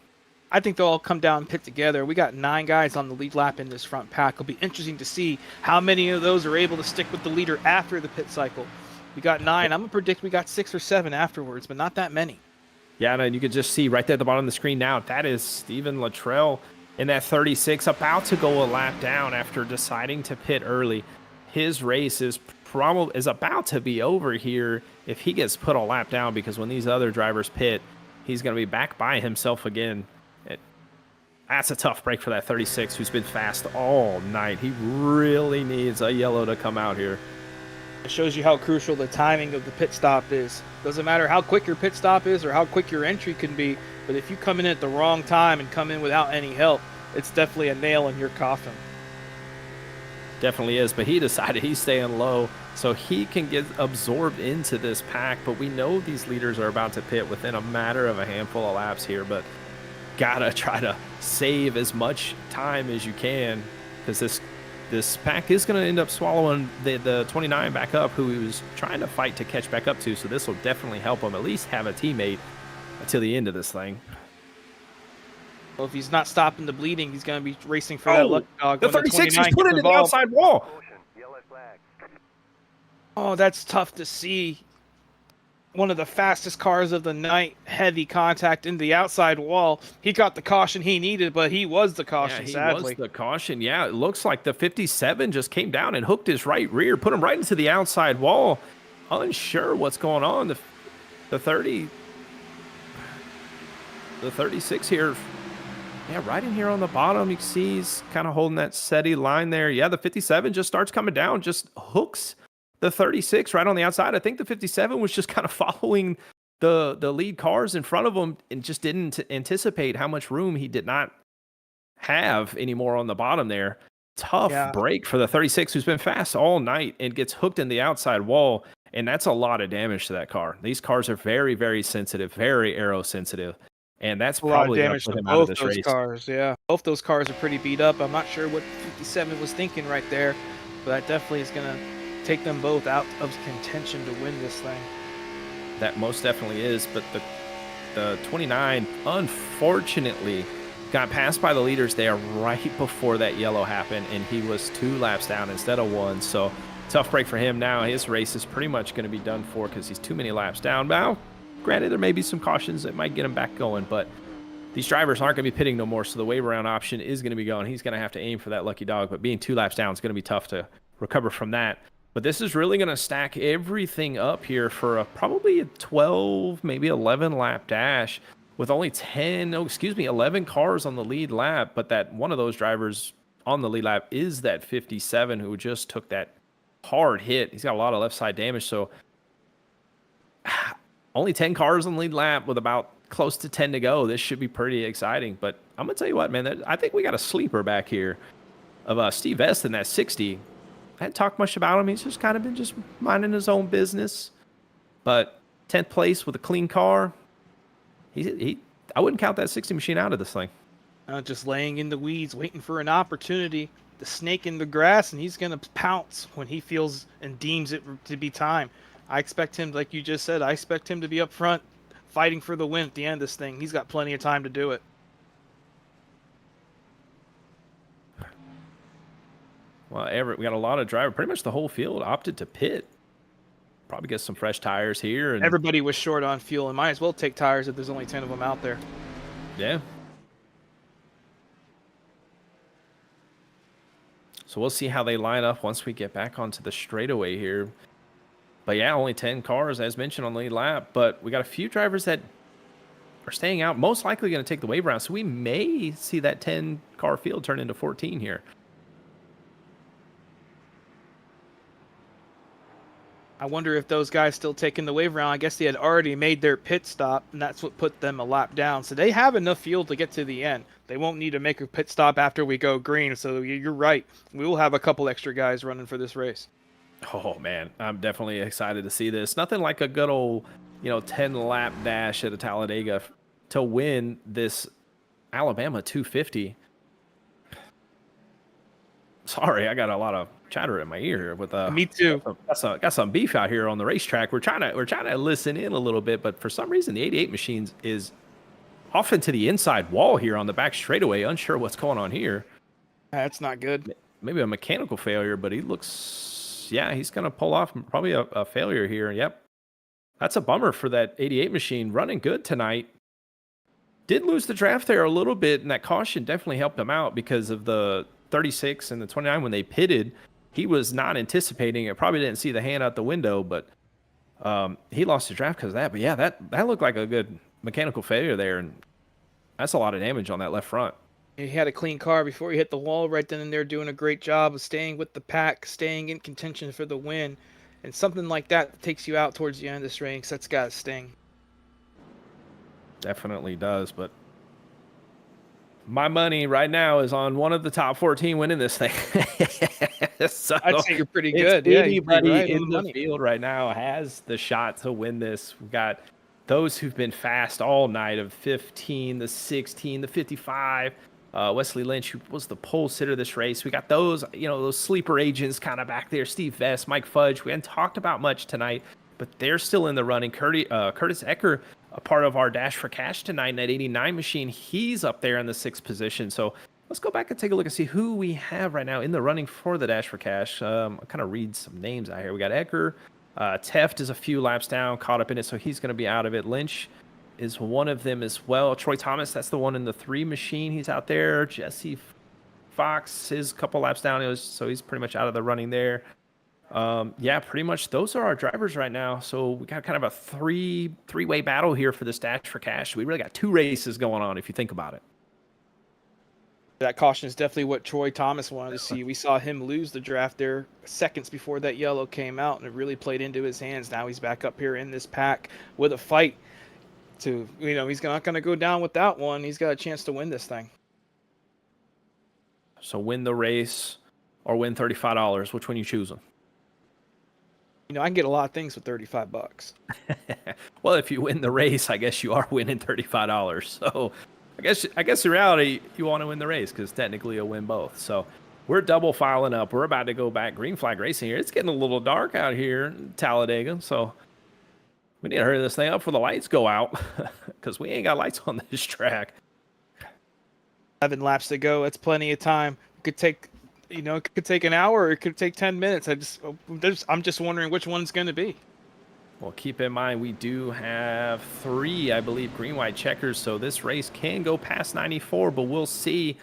[SPEAKER 2] I think they'll all come down and pit together. We got 9 guys on the lead lap in this front pack. It'll be interesting to see how many of those are able to stick with the leader after the pit cycle. We got 9. I'm going to predict we got 6 or 7 afterwards, but not that many.
[SPEAKER 1] Yeah, and you can just see right there at the bottom of the screen now, that is Steven Luttrell in that 36, about to go a lap down after deciding to pit early. His race is about to be over here if he gets put a lap down, because when these other drivers pit, he's going to be back by himself again. That's a tough break for that 36, who's been fast all night. He really needs a yellow to come out here.
[SPEAKER 2] It shows you how crucial the timing of the pit stop is. Doesn't matter how quick your pit stop is or how quick your entry can be, but if you come in at the wrong time and come in without any help, it's definitely a nail in your coffin.
[SPEAKER 1] Definitely is, but he decided he's staying low so he can get absorbed into this pack. But we know these leaders are about to pit within a matter of a handful of laps here, but gotta try to save as much time as you can, because this pack is going to end up swallowing the 29 back up, who he was trying to fight to catch back up to. So this will definitely help him at least have a teammate until the end of this thing.
[SPEAKER 2] Well, if he's not stopping the bleeding, he's going to be racing for that lucky dog.
[SPEAKER 1] The 36 just put it in the outside wall.
[SPEAKER 2] Oh, that's tough to see. One of the fastest cars of the night, heavy contact in the outside wall. He got the caution he needed, but he was the caution, sadly.
[SPEAKER 1] He was the caution. Yeah, it looks like the 57 just came down and hooked his right rear, put him right into the outside wall. Unsure what's going on. The 36 here, yeah, right in here on the bottom, you can see he's kind of holding that steady line there. Yeah, the 57 just starts coming down, just hooks the 36 right on the outside. I think the 57 was just kind of following the lead cars in front of him and just didn't anticipate how much room he did not have anymore on the bottom there. Tough break for the 36, who's been fast all night and gets hooked in the outside wall. And that's a lot of damage to that car. These cars are very, very sensitive, very aero sensitive. And that's probably
[SPEAKER 2] damage to both those cars. Yeah, both those cars are pretty beat up. I'm not sure what 57 was thinking right there, but that definitely is going to take them both out of contention to win this thing.
[SPEAKER 1] That most definitely is, but the 29 unfortunately got passed by the leaders there right before that yellow happened, and he was 2 laps down instead of 1. So tough break for him now. His race is pretty much going to be done for because he's too many laps down. Now, granted, there may be some cautions that might get him back going, but these drivers aren't going to be pitting no more, so the wave around option is going to be going. He's going to have to aim for that lucky dog, but being 2 laps down is going to be tough to recover from that. But this is really going to stack everything up here for probably a 12, maybe 11 lap dash with only 11 cars on the lead lap. But that one of those drivers on the lead lap is that 57 who just took that hard hit. He's got a lot of left side damage. So only 10 cars on the lead lap with about close to 10 to go. This should be pretty exciting. But I'm going to tell you what, man, I think we got a sleeper back here of Steve Vest in that 60. I hadn't talked much about him. He's just kind of been just minding his own business. But 10th place with a clean car. I wouldn't count that 60 machine out of this thing.
[SPEAKER 2] Just laying in the weeds, waiting for an opportunity. The snake in the grass, and he's going to pounce when he feels and deems it to be time. I expect him, like you just said, I expect him to be up front fighting for the win at the end of this thing. He's got plenty of time to do it.
[SPEAKER 1] Well, we got a lot of drivers. Pretty much the whole field opted to pit. Probably get some fresh tires here. And
[SPEAKER 2] everybody was short on fuel, and might as well take tires if there's only 10 of them out there.
[SPEAKER 1] Yeah. So we'll see how they line up once we get back onto the straightaway here. But yeah, only 10 cars, as mentioned, on the lead lap. But we got a few drivers that are staying out, most likely going to take the wave round. So we may see that 10-car field turn into 14 here.
[SPEAKER 2] I wonder if those guys still taking the wave around. I guess they had already made their pit stop, and that's what put them a lap down. So they have enough fuel to get to the end. They won't need to make a pit stop after we go green. So you're right. We will have a couple extra guys running for this race.
[SPEAKER 1] Oh man, I'm definitely excited to see this. Nothing like a good old, 10 lap dash at a Talladega to win this Alabama 250. Sorry, I got a lot of chatter in my ear with
[SPEAKER 2] Me too.
[SPEAKER 1] Got some beef out here on the racetrack. We're trying to listen in a little bit, but for some reason the 88 machine is off into the inside wall here on the back straightaway. Unsure what's going on here.
[SPEAKER 2] That's not good.
[SPEAKER 1] Maybe a mechanical failure, but he looks, yeah, he's gonna pull off probably a failure here. Yep, that's a bummer for that 88 machine. Running good tonight. Did lose the draft there a little bit, and that caution definitely helped him out because of the 36 and the 29 when they pitted. He was not anticipating it. Probably didn't see the hand out the window, but he lost the draft because of that. But yeah, that looked like a good mechanical failure there, and that's a lot of damage on that left front.
[SPEAKER 2] He had a clean car before he hit the wall right then and there, doing a great job of staying with the pack, staying in contention for the win. And something like that takes you out towards the end of this race. That's got to sting.
[SPEAKER 1] Definitely does, but my money right now is on one of the top 14 winning this thing. So
[SPEAKER 2] I'd say you're pretty good.
[SPEAKER 1] Anybody
[SPEAKER 2] right
[SPEAKER 1] in the field right now has the shot to win this. We've got those who've been fast all night of 15, the 16, the 55. Wesley Lynch, who was the pole sitter this race. We got those, those sleeper agents kind of back there. Steve Vest, Mike Fudge. We hadn't talked about much tonight, but they're still in the running. Curtis Ecker, a part of our Dash for Cash tonight in that 89 machine. He's up there in the 6th position. So let's go back and take a look and see who we have right now in the running for the Dash for Cash. I'll kind of read some names out here. We got Ecker. Teft is a few laps down, caught up in it, so he's going to be out of it. Lynch is one of them as well. Troy Thomas, that's the one in the 3 machine. He's out there. Jesse Fox is a couple laps down, so he's pretty much out of the running there. Yeah, pretty much those are our drivers right now. So we got kind of a three-way battle here for this Dash for Cash. We really got 2 races going on if you think about it.
[SPEAKER 2] That caution is definitely what Troy Thomas wanted to see. We saw him lose the draft there seconds before that yellow came out, and it really played into his hands. Now he's back up here in this pack with a fight to, he's not going to go down without one. He's got a chance to win this thing.
[SPEAKER 1] So win the race or win $35. Which one you choosing?
[SPEAKER 2] I can get a lot of things for $35.
[SPEAKER 1] Well, if you win the race, I guess you are winning $35. So I guess in reality, you want to win the race because technically you'll win both. So we're double filing up. We're about to go back green flag racing here. It's getting a little dark out here in Talladega. So we need to hurry this thing up before the lights go out because we ain't got lights on this track.
[SPEAKER 2] 7 laps to go. That's plenty of time. It could take, it could take an hour or it could take 10 minutes. I'm just wondering which one's going to be.
[SPEAKER 1] Well, keep in mind, we do have 3, I believe, green-white checkers, so this race can go past 94, but we'll see.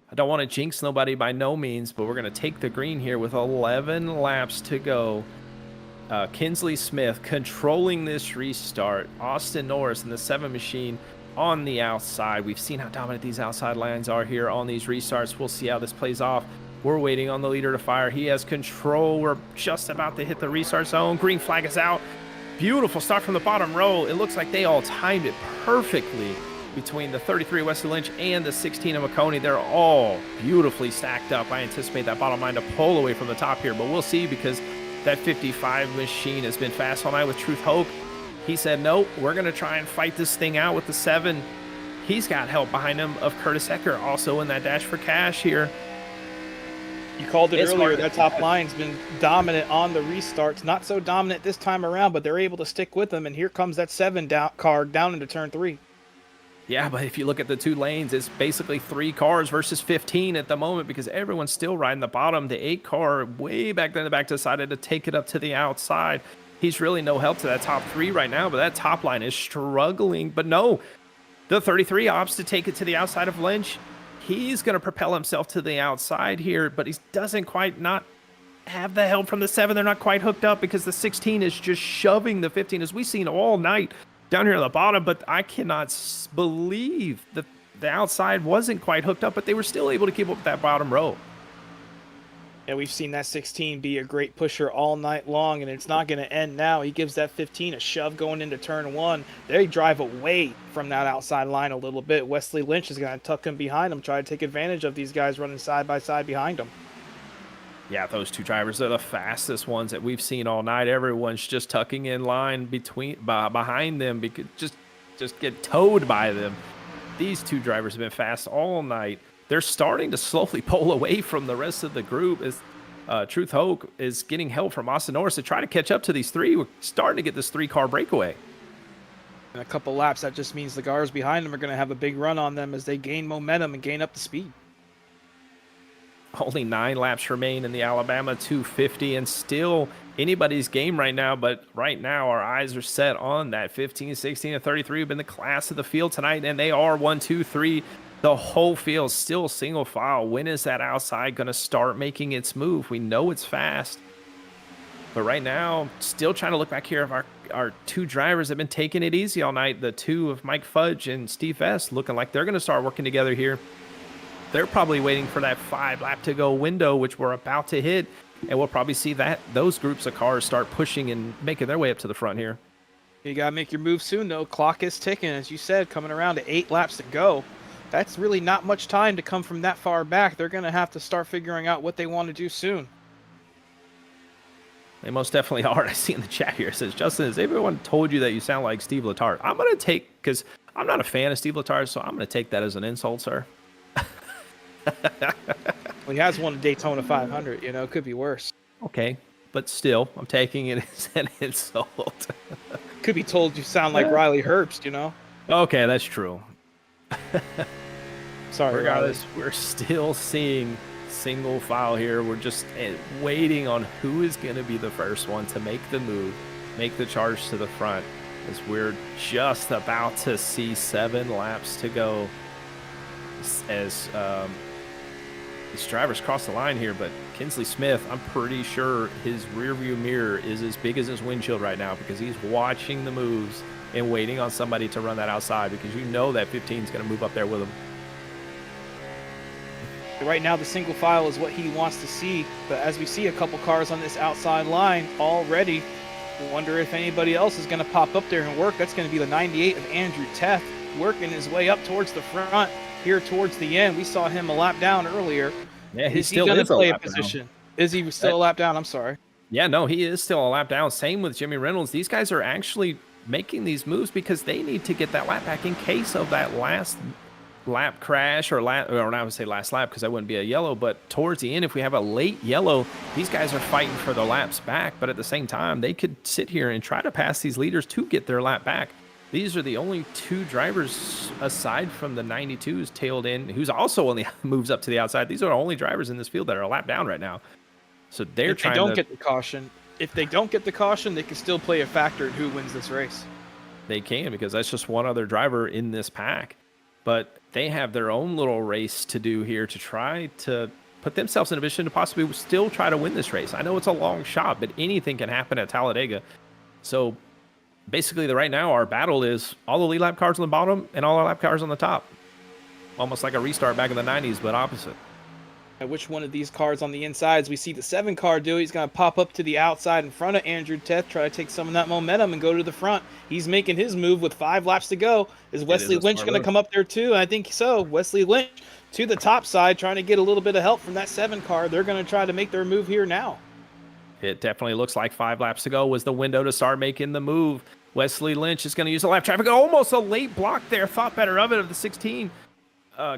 [SPEAKER 1] I don't want to jinx nobody by no means, but we're going to take the green here with 11 laps to go. Kinsley Smith controlling this restart. Austin Norris in the 7 machine on the outside. We've seen how dominant these outside lines are here on these restarts. We'll see how this plays off. We're waiting on the leader to fire. He has control. We're just about to hit the restart zone. Green flag is out. Beautiful start from the bottom row. It looks like they all timed it perfectly between the 33 Wesley Lynch and the 16 of McConey. They're all beautifully stacked up. I anticipate that bottom line to pull away from the top here, but we'll see because that 55 machine has been fast all night with Truth Hope. He said, nope, we're going to try and fight this thing out with the 7. He's got help behind him of Curtis Ecker, also in that Dash for Cash here.
[SPEAKER 2] You called it earlier. That top line's been dominant on the restarts. Not so dominant this time around, but they're able to stick with them. And here comes that 7 car down into turn 3.
[SPEAKER 1] Yeah, but if you look at the 2 lanes, it's basically 3 cars versus 15 at the moment because everyone's still riding the bottom. The 8 car way back there in the back decided to take it up to the outside. He's really no help to that top 3 right now, but that top line is struggling. But no, the 33 opts to take it to the outside of Lynch. He's going to propel himself to the outside here, but he doesn't quite not have the help from the 7. They're not quite hooked up because the 16 is just shoving the 15, as we've seen all night down here on the bottom. But I cannot believe that the outside wasn't quite hooked up, but they were still able to keep up with that bottom row.
[SPEAKER 2] And we've seen that 16 be a great pusher all night long, and it's not going to end now. He gives that 15 a shove going into turn one. They drive away from that outside line a little bit. Wesley Lynch is going to tuck him behind him, try to take advantage of these guys running side by side behind him.
[SPEAKER 1] Yeah, those two drivers are the fastest ones that we've seen all night. Everyone's just tucking in line behind them because just get towed by them. These two drivers have been fast all night. They're starting to slowly pull away from the rest of the group as Truth Hoke is getting help from Austin Norris to try to catch up to these three. We're starting to get this 3-car breakaway.
[SPEAKER 2] In a couple laps, that just means the cars behind them are going to have a big run on them as they gain momentum and gain up the speed.
[SPEAKER 1] Only 9 laps remain in the Alabama 250, and still anybody's game right now. But right now, our eyes are set on that 15, 16, and 33 have been the class of the field tonight, and they are 1, 2, 3. The whole field still single file. When is that outside going to start making its move? We know it's fast. But right now, still trying to look back here. Of our two drivers have been taking it easy all night. The two of Mike Fudge and Steve Vest looking like they're going to start working together here. They're probably waiting for that 5 lap to go window, which we're about to hit. And we'll probably see those groups of cars start pushing and making their way up to the front here.
[SPEAKER 2] You got to make your move soon, though. Clock is ticking, as you said, coming around to 8 laps to go. That's really not much time to come from that far back. They're going to have to start figuring out what they want to do soon.
[SPEAKER 1] They most definitely are. I see in the chat here, it says, Justin, has everyone told you that you sound like Steve Letarte? I'm going to take, because I'm not a fan of Steve Letarte, so I'm going to take that as an insult, sir.
[SPEAKER 2] Well, he has won a Daytona 500, you know, it could be worse.
[SPEAKER 1] Okay, but still, I'm taking it as an insult.
[SPEAKER 2] Could be told you sound like Riley Herbst, you know?
[SPEAKER 1] Okay, that's true.
[SPEAKER 2] Sorry,
[SPEAKER 1] regardless, we're still seeing single file here. We're just waiting on who is going to be the first one to make the move, make the charge to the front, as we're just about to see 7 laps to go as these drivers cross the line here. But Kinsley Smith, I'm pretty sure his rear view mirror is as big as his windshield right now, because he's watching the moves and waiting on somebody to run that outside, because you know that 15 is going to move up there with him.
[SPEAKER 2] Right now, the single file is what he wants to see, but as we see a couple cars on this outside line already, we wonder if anybody else is going to pop up there and work. That's going to be the 98 of Andrew Teth, working his way up towards the front here towards the end. We saw him a lap down earlier.
[SPEAKER 1] Yeah,
[SPEAKER 2] is he going to play a position? Down. Is he still a lap down? I'm sorry.
[SPEAKER 1] Yeah, no, he is still a lap down. Same with Jimmy Reynolds. These guys are actually making these moves because they need to get that lap back in case of that last lap crash, or I would say last lap because that wouldn't be a yellow, but towards the end, if we have a late yellow, these guys are fighting for the laps back. But at the same time, they could sit here and try to pass these leaders to get their lap back. These are the only 2 drivers aside from the 92's tailed in, who's also only moves up to the outside. These are the only drivers in this field that are a lap down right now. So they're
[SPEAKER 2] if they don't get the caution, if they don't get the caution, they can still play a factor in who wins this race.
[SPEAKER 1] They can, because that's just one other driver in this pack. But they have their own little race to do here to try to put themselves in a position to possibly still try to win this race. I know it's a long shot, but anything can happen at Talladega. So basically, right now, our battle is all the lead lap cars on the bottom and all our lap cars on the top. Almost like a restart back in the 90s, but opposite.
[SPEAKER 2] At which one of these cars on the insides we see the 7 car do? He's going to pop up to the outside in front of Andrew Teth, try to take some of that momentum and go to the front. He's making his move with 5 laps to go. Is Wesley Lynch going to come up there too? I think so. Wesley Lynch to the top side, trying to get a little bit of help from that 7 car. They're going to try to make their move here now.
[SPEAKER 1] It definitely looks like 5 laps to go was the window to start making the move. Wesley Lynch is going to use the lap traffic. Almost a late block there. Thought better of it, of the 16.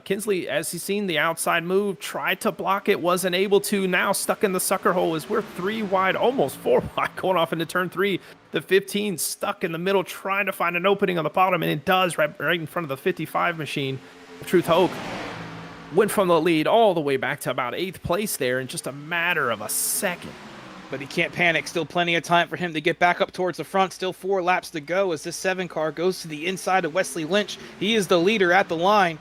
[SPEAKER 1] Kinsley, as he's seen the outside move, tried to block it, wasn't able to. Now stuck in the sucker hole as we're 3 wide, almost 4 wide, going off into turn 3. The 15 stuck in the middle, trying to find an opening on the bottom, and it does right in front of the 55 machine. Truth Hoke went from the lead all the way back to about 8th place there in just a matter of a second.
[SPEAKER 2] But he can't panic. Still plenty of time for him to get back up towards the front. Still 4 laps to go as this 7 car goes to the inside of Wesley Lynch. He is the leader at the line.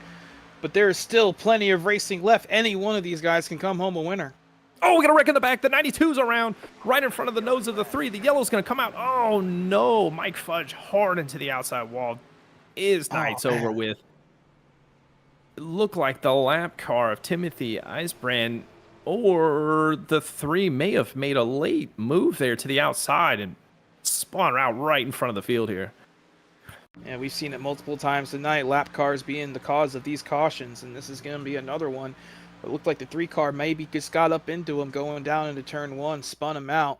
[SPEAKER 2] But there is still plenty of racing left. Any one of these guys can come home a winner.
[SPEAKER 1] Oh, we got a wreck in the back. The 92's around right in front of the nose of the 3. The yellow's going to come out. Oh, no. Mike Fudge hard into the outside wall. Night's over with. It looked like the lap car of Timothy Eisbrand or the 3 may have made a late move there to the outside and spun out right in front of the field here.
[SPEAKER 2] And we've seen it multiple times tonight, lap cars being the cause of these cautions, and this is going to be another one. It looked like the 3 car maybe just got up into him going down into turn 1, spun him out.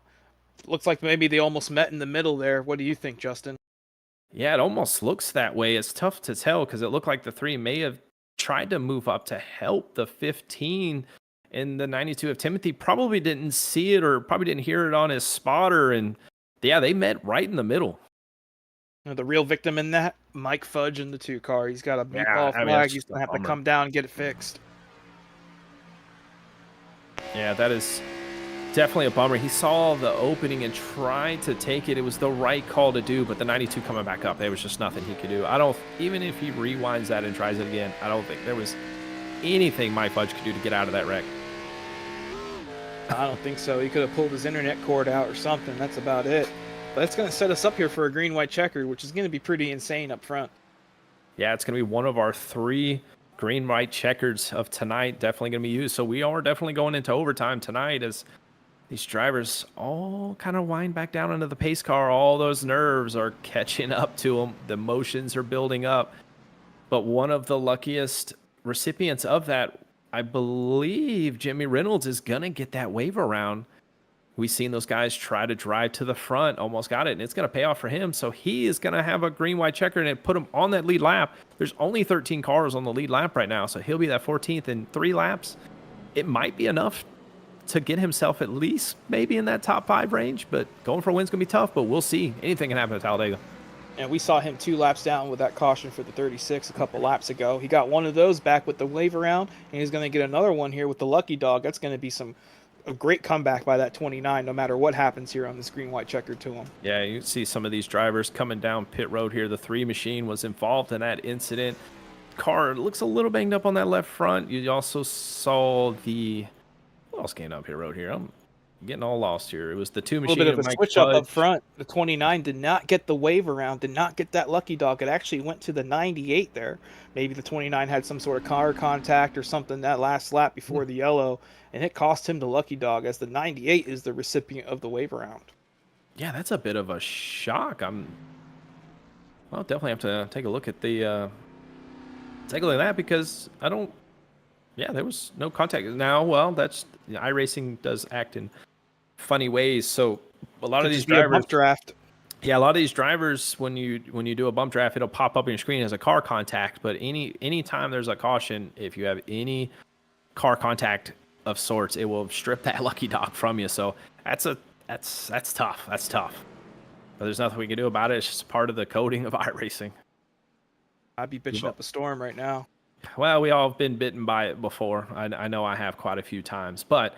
[SPEAKER 2] Looks like maybe they almost met in the middle there. What do you think, Justin?
[SPEAKER 1] Yeah, it almost looks that way. It's tough to tell because it looked like the 3 may have tried to move up to help the 15 and the 92 of Timothy. Probably didn't see it or probably didn't hear it on his spotter. And yeah, they met right in the middle.
[SPEAKER 2] The real victim in that, Mike Fudge in the 2 car. He's got a meatball
[SPEAKER 1] I mean,
[SPEAKER 2] flag.
[SPEAKER 1] it's
[SPEAKER 2] He's
[SPEAKER 1] just
[SPEAKER 2] going
[SPEAKER 1] a
[SPEAKER 2] to have to
[SPEAKER 1] bummer.
[SPEAKER 2] come down and get it fixed.
[SPEAKER 1] Yeah, that is definitely a bummer. He saw the opening and tried to take it. It was the right call to do, but the 92 coming back up, there was just nothing he could do. Even if he rewinds that and tries it again, I don't think there was anything Mike Fudge could do to get out of that wreck.
[SPEAKER 2] I don't think so. He could have pulled his internet cord out or something. That's about it. But it's going to set us up here for a green-white checkered, which is going to be pretty insane up front.
[SPEAKER 1] Yeah, it's going to be one of our 3 green-white checkers of tonight. Definitely going to be used. So we are definitely going into overtime tonight as these drivers all kind of wind back down into the pace car. All those nerves are catching up to them. The emotions are building up. But one of the luckiest recipients of that, I believe Jimmy Reynolds is going to get that wave around. We've seen those guys try to drive to the front, almost got it, and it's going to pay off for him. So he is going to have a green-white checker, and it put him on that lead lap. There's only 13 cars on the lead lap right now, so he'll be that 14th in 3 laps. It might be enough to get himself at least maybe in that top 5 range, but going for a win's going to be tough, but we'll see. Anything can happen at Talladega.
[SPEAKER 2] And we saw him 2 laps down with that caution for the 36 a couple laps ago. He got one of those back with the wave around, and he's going to get another one here with the lucky dog. That's going to be a great comeback by that 29, no matter what happens here on this green-white checkered to him.
[SPEAKER 1] Yeah, you see some of these drivers coming down pit road here. The 3 machine was involved in that incident. Car looks a little banged up on that left front. You also saw the... What else came up pit road here? I'm getting all lost here. It was the 2 machine.
[SPEAKER 2] A little bit of a switch up front. The 29 did not get the wave around, did not get that lucky dog. It actually went to the 98 there. Maybe the 29 had some sort of car contact or something that last lap before the yellow, and it cost him the lucky dog as the 98 is the recipient of the wave around.
[SPEAKER 1] Yeah, that's a bit of a shock. I'll definitely have to take a look at the take a look at that because there was no contact. Now, well, that's iRacing does act in funny ways. So a lot of these drivers
[SPEAKER 2] bump draft.
[SPEAKER 1] Yeah, a lot of these drivers when you do a bump draft, it'll pop up on your screen as a car contact. But any time there's a caution, if you have any car contact of sorts, it will strip that lucky dog from you. So that's tough. That's tough. But there's nothing we can do about it. It's just part of the coding of iRacing.
[SPEAKER 2] I'd be bitching up a storm right now.
[SPEAKER 1] Well, we all have been bitten by it before. I know I have quite a few times. But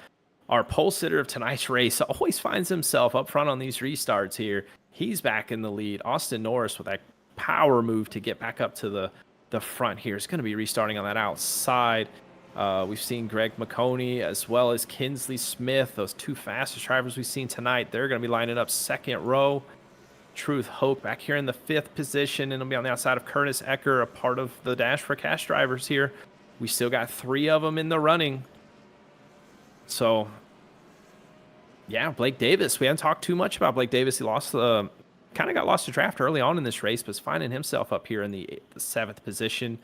[SPEAKER 1] our pole sitter of tonight's race always finds himself up front on these restarts here. He's back in the lead. Austin Norris with that power move to get back up to the front here. It's going to be restarting on that outside. We've seen Greg McConey as well as Kinsley Smith, those 2 fastest drivers we've seen tonight. They're going to be lining up second row. Truth Hoke back here in the 5th position, and it'll be on the outside of Curtis Ecker, a part of the Dash for Cash drivers here. We still got 3 of them in the running. So, yeah, Blake Davis. We haven't talked too much about Blake Davis. He got lost to draft early on in this race, but is finding himself up here in the 7th position.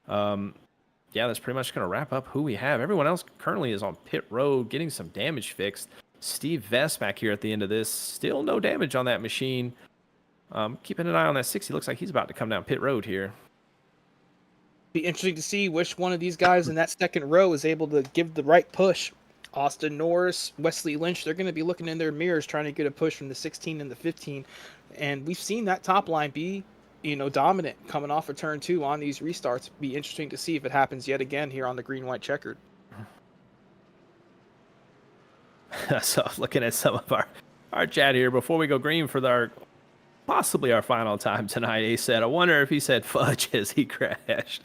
[SPEAKER 1] Yeah, that's pretty much going to wrap up who we have. Everyone else currently is on pit road getting some damage fixed. Steve Vest back here at the end of this. Still no damage on that machine. Keeping an eye on that 60. Looks like he's about to come down pit road here.
[SPEAKER 2] Be interesting to see which one of these guys in that second row is able to give the right push. Austin Norris, Wesley Lynch, they're going to be looking in their mirrors trying to get a push from the 16 and the 15. And we've seen that top line be, dominant coming off of turn 2 on these restarts. Be interesting to see if it happens yet again here on the green-white checkered.
[SPEAKER 1] So looking at some of our chat here before we go green for possibly our final time tonight. He said, I wonder if he said fudge as he crashed.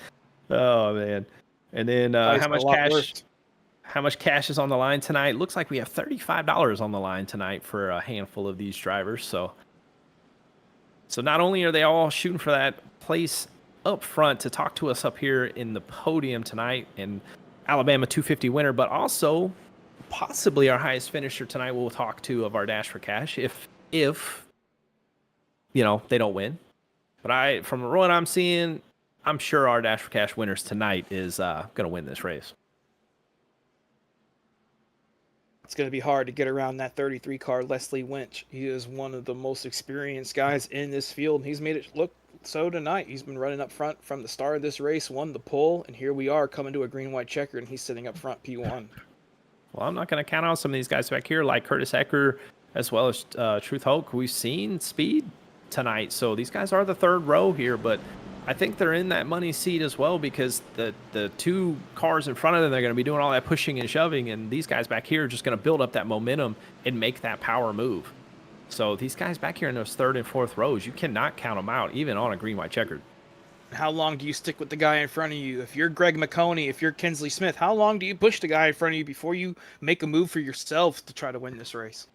[SPEAKER 1] Oh man. And then how much cash is on the line tonight? Looks like we have $35 on the line tonight for a handful of these drivers. So not only are they all shooting for that place up front to talk to us up here in the podium tonight and Alabama 250 winner, but also possibly our highest finisher tonight. We'll talk to of our Dash for Cash if you know they don't win. But from what I'm seeing, I'm sure our Dash for Cash winners tonight is going to win this race.
[SPEAKER 2] It's going to be hard to get around that 33 car, Leslie Winch. He is one of the most experienced guys in this field, and he's made it look so tonight. He's been running up front from the start of this race, won the pole, and here we are coming to a green-white checker, and he's sitting up front P1.
[SPEAKER 1] Well, I'm not going to count out some of these guys back here, like Curtis Ecker, as well as Truth Hulk. We've seen speed tonight, so these guys are the third row here, but I think they're in that money seat as well because the two cars in front of them, they're going to be doing all that pushing and shoving, and these guys back here are just going to build up that momentum and make that power move. So these guys back here in those third and fourth rows, you cannot count them out, even on a green-white checkered.
[SPEAKER 2] How long do you stick with the guy in front of you? If you're Greg McConey, if you're Kinsley Smith, how long do you push the guy in front of you before you make a move for yourself to try to win this race?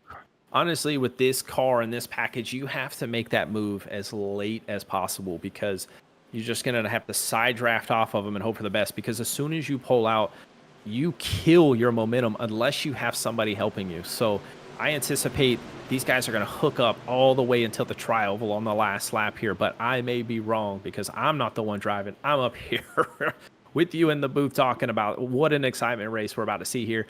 [SPEAKER 1] Honestly, with this car and this package, you have to make that move as late as possible because you're just going to have to side draft off of them and hope for the best because as soon as you pull out, you kill your momentum unless you have somebody helping you. So I anticipate these guys are going to hook up all the way until the tri-oval on the last lap here, but I may be wrong because I'm not the one driving. I'm up here with you in the booth talking about what an excitement race we're about to see here.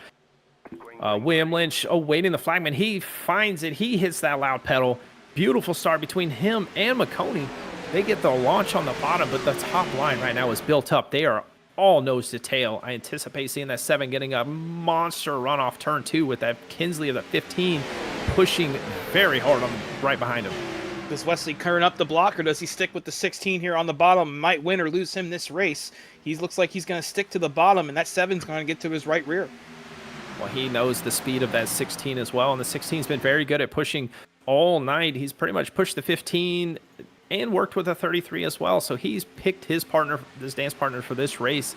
[SPEAKER 1] William Lynch awaiting the flagman. He finds it. He hits that loud pedal. Beautiful start between him and McConey. They get the launch on the bottom, but the top line right now is built up. They are all nose to tail. I anticipate seeing that 7 getting a monster run off turn 2 with that Kinsley of the 15 pushing very hard on right behind him.
[SPEAKER 2] Does Wesley turn up the block, or does he stick with the 16 here on the bottom? Might win or lose him this race. He looks like he's going to stick to the bottom, and that 7's going to get to his right rear.
[SPEAKER 1] Well, he knows the speed of that 16 as well, and the 16's been very good at pushing all night. He's pretty much pushed the 15 and worked with a 33 as well. So he's picked his partner, his dance partner for this race.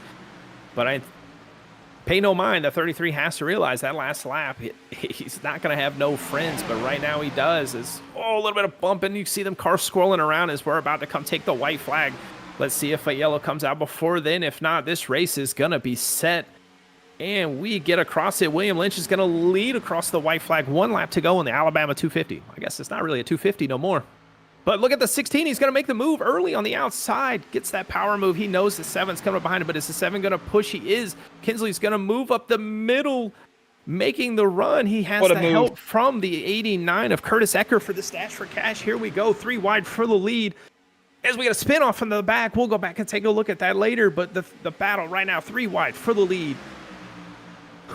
[SPEAKER 1] But I pay no mind. The 33 has to realize that last lap, he's not going to have no friends. But right now he does. It's a little bit of bumping. You see them cars swirling around as we're about to come take the white flag. Let's see if a yellow comes out before then. If not, this race is going to be set. And we get across it. William Lynch is going to lead across the white flag. 1 lap to go in the Alabama 250. I guess it's not really a 250 no more. But look at the 16. He's going to make the move early on the outside. Gets that power move. He knows the 7's coming up behind him, but is the 7 going to push? He is. Kinsley's going to move up the middle, making the run. He has the help from the 89 of Curtis Ecker for this Dash for Cash. Here we go. 3 wide for the lead. As we get a spin off from the back, we'll go back and take a look at that later. But the battle right now, 3 wide for the lead.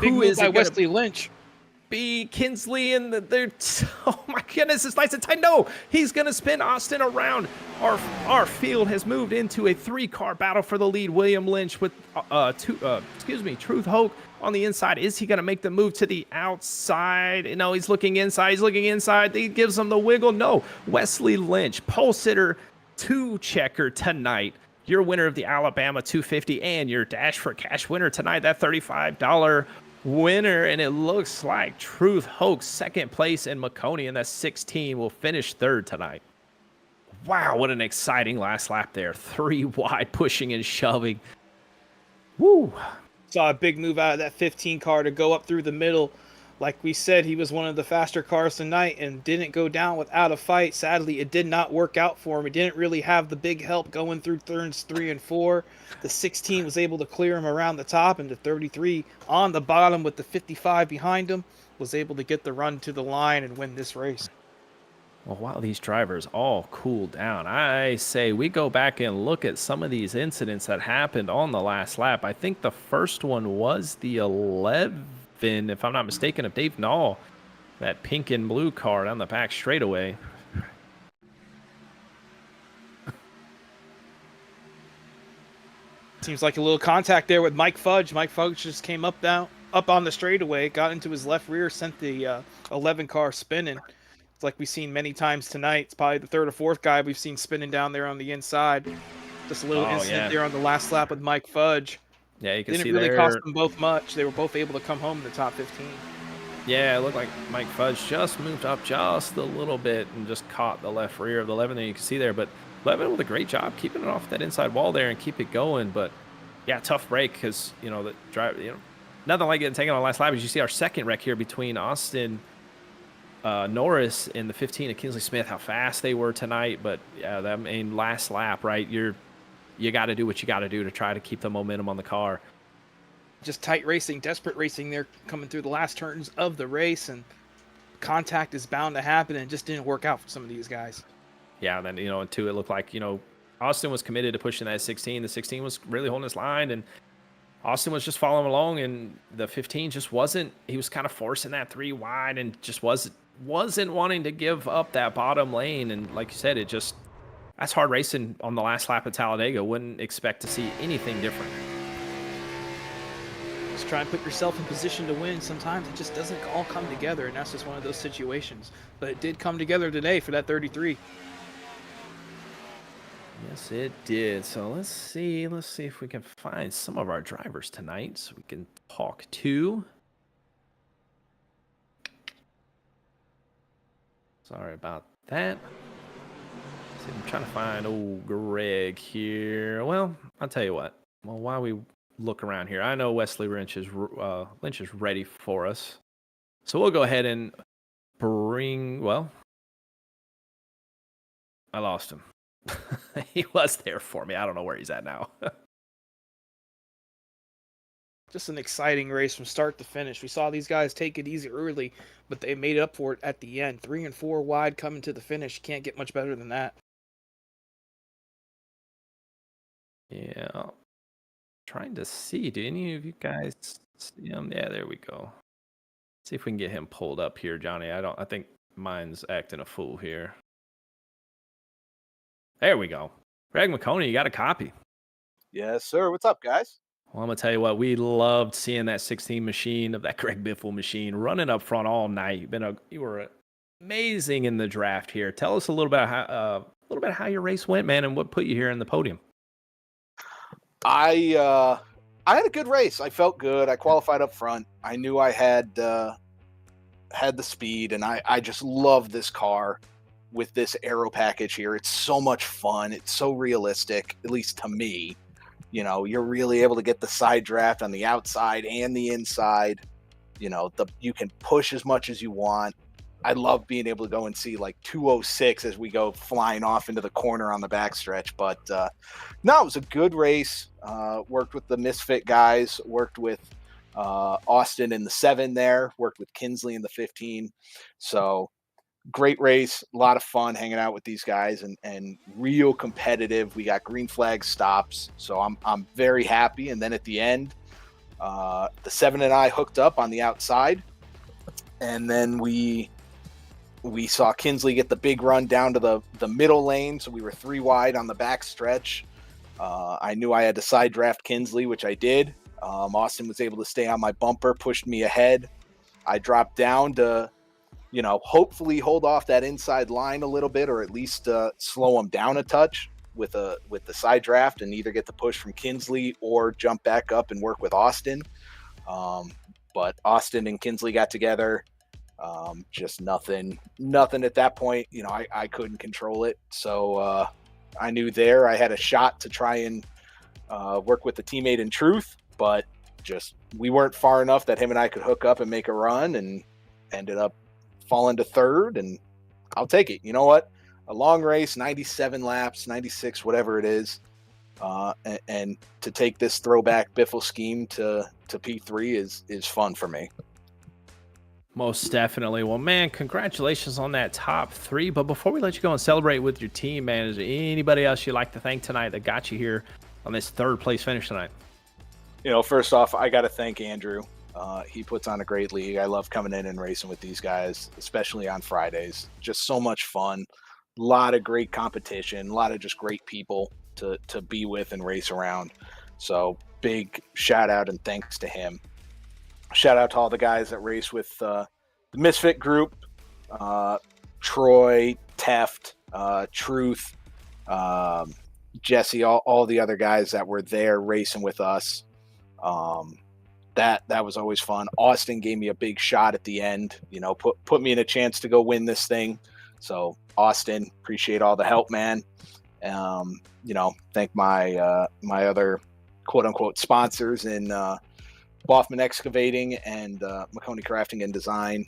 [SPEAKER 2] Big move by Wesley Lynch.
[SPEAKER 1] Be Kinsley and they're oh my goodness, it's nice and tight. No, he's gonna spin Austin around. Our field has moved into a 3-car battle for the lead. William Lynch with Truth Hulk on the inside. Is he gonna make the move to the outside? No, he's looking inside. He's looking inside. He gives him the wiggle. No, Wesley Lynch, pole sitter 2 checker tonight. Your winner of the Alabama 250 and your Dash for Cash winner tonight. That $35 winner, and it looks like Truth Hulk 2nd place, and McConey in that 16 will finish 3rd tonight. Wow, what an exciting last lap there. 3 wide pushing and shoving. Woo.
[SPEAKER 2] Saw a big move out of that 15 car to go up through the middle. Like we said, he was one of the faster cars tonight and didn't go down without a fight. Sadly, it did not work out for him. He didn't really have the big help going through turns 3 and 4. The 16 was able to clear him around the top, and the 33 on the bottom with the 55 behind him was able to get the run to the line and win this race.
[SPEAKER 1] Well, while these drivers all cool down, I say we go back and look at some of these incidents that happened on the last lap. I think the first one was the 11, if I'm not mistaken, of Dave Nall. That pink and blue car down the back straightaway.
[SPEAKER 2] Seems like a little contact there with Mike Fudge. Mike Fudge just came up on the straightaway, got into his left rear, sent the 11 car spinning. It's like we've seen many times tonight. It's probably the 3rd or 4th guy we've seen spinning down there on the inside. Just a little incident there on the last lap with Mike Fudge.
[SPEAKER 1] Yeah, you can see
[SPEAKER 2] didn't really cost them both much. They were both able to come home in the top 15.
[SPEAKER 1] Yeah, it looked like Mike Fudge just moved up just a little bit and just caught the left rear of the 11 there. You can see there, but 11 with a great job keeping it off that inside wall there and keep it going. But yeah, tough break because, you know, the driver, nothing like getting taken on the last lap. As you see our second wreck here between Austin Norris and the 15 of Kinsley Smith, how fast they were tonight. But yeah, that main last lap, right? You got to do what you got to do to try to keep the momentum on the car.
[SPEAKER 2] Just tight racing, desperate racing there coming through the last turns of the race, and contact is bound to happen, and it just didn't work out for some of these guys.
[SPEAKER 1] Yeah, then, and two, it looked like, Austin was committed to pushing that 16. The 16 was really holding his line, and Austin was just following along, and the 15 just wasn't. He was kind of forcing that 3 wide and just wasn't wanting to give up that bottom lane. And like you said, that's hard racing on the last lap of Talladega. Wouldn't expect to see anything different.
[SPEAKER 2] Just try and put yourself in position to win. Sometimes it just doesn't all come together, and that's just one of those situations. But it did come together today for that 33.
[SPEAKER 1] Yes, it did. So let's see if we can find some of our drivers tonight so we can talk to. Sorry about that. See, I'm trying to find old Greg here. Well, I'll tell you what. Well, while we look around here, I know Wesley Lynch is ready for us. So we'll go ahead and bring, well, I lost him. He was there for me. I don't know where he's at now.
[SPEAKER 2] Just an exciting race from start to finish. We saw these guys take it easy early, but they made up for it at the end. 3 and 4 wide coming to the finish. Can't get much better than that.
[SPEAKER 1] Yeah. Trying to see. Do any of you guys see him? Yeah, there we go. See if we can get him pulled up here, Johnny. I think mine's acting a fool here. There we go. Greg McConey, you got a copy.
[SPEAKER 3] Yes, sir. What's up, guys?
[SPEAKER 1] Well, I'm going to tell you what, we loved seeing that 16 machine of that Greg Biffle machine running up front all night. You were amazing in the draft here. Tell us a little bit how your race went, man, and what put you here in the podium.
[SPEAKER 3] I had a good race. I felt good. I qualified up front. I knew I had the speed, and I just love this car with this aero package here. It's so much fun. It's so realistic, at least to me. You're really able to get the side draft on the outside and the inside. You can push as much as you want. I love being able to go and see like 206 as we go flying off into the corner on the backstretch. But no, it was a good race. Worked with the Misfit guys, worked with Austin in the 7 there, worked with Kinsley in the 15. So great race, a lot of fun hanging out with these guys, and real competitive. We got green flag stops, so I'm very happy. And then at the end, the 7 and I hooked up on the outside, and then we saw Kinsley get the big run down to the middle lane, so we were 3 wide on the back stretch. I knew I had to side draft Kinsley, which I did. Austin was able to stay on my bumper, pushed me ahead. I dropped down to hopefully hold off that inside line a little bit, or at least slow him down a touch with the side draft, and either get the push from Kinsley or jump back up and work with Austin. But Austin and Kinsley got together. Just nothing at that point. I couldn't control it. So I knew there I had a shot to try and work with the teammate in truth, but just we weren't far enough that him and I could hook up and make a run, and ended up falling to 3rd, and I'll take it. You know what? A long race, 97 laps, 96, whatever it is. And to take this throwback Biffle scheme to P3 is fun for me.
[SPEAKER 1] Most definitely. Well, man, congratulations on that top 3. But before we let you go and celebrate with your team, man, is there anybody else you'd like to thank tonight that got you here on this 3rd place finish tonight?
[SPEAKER 3] First off, I got to thank Andrew. He puts on a great league. I love coming in and racing with these guys, especially on Fridays. Just so much fun. A lot of great competition. A lot of just great people to be with and race around. So big shout out and thanks to him. Shout out to all the guys that race with the Misfit group, Troy, Teft, Truth, Jesse, all the other guys that were there racing with us. That was always fun. Austin gave me a big shot at the end, put me in a chance to go win this thing. So Austin, appreciate all the help, man. Thank my other quote unquote sponsors in Boffman Excavating and McConey Crafting and Design,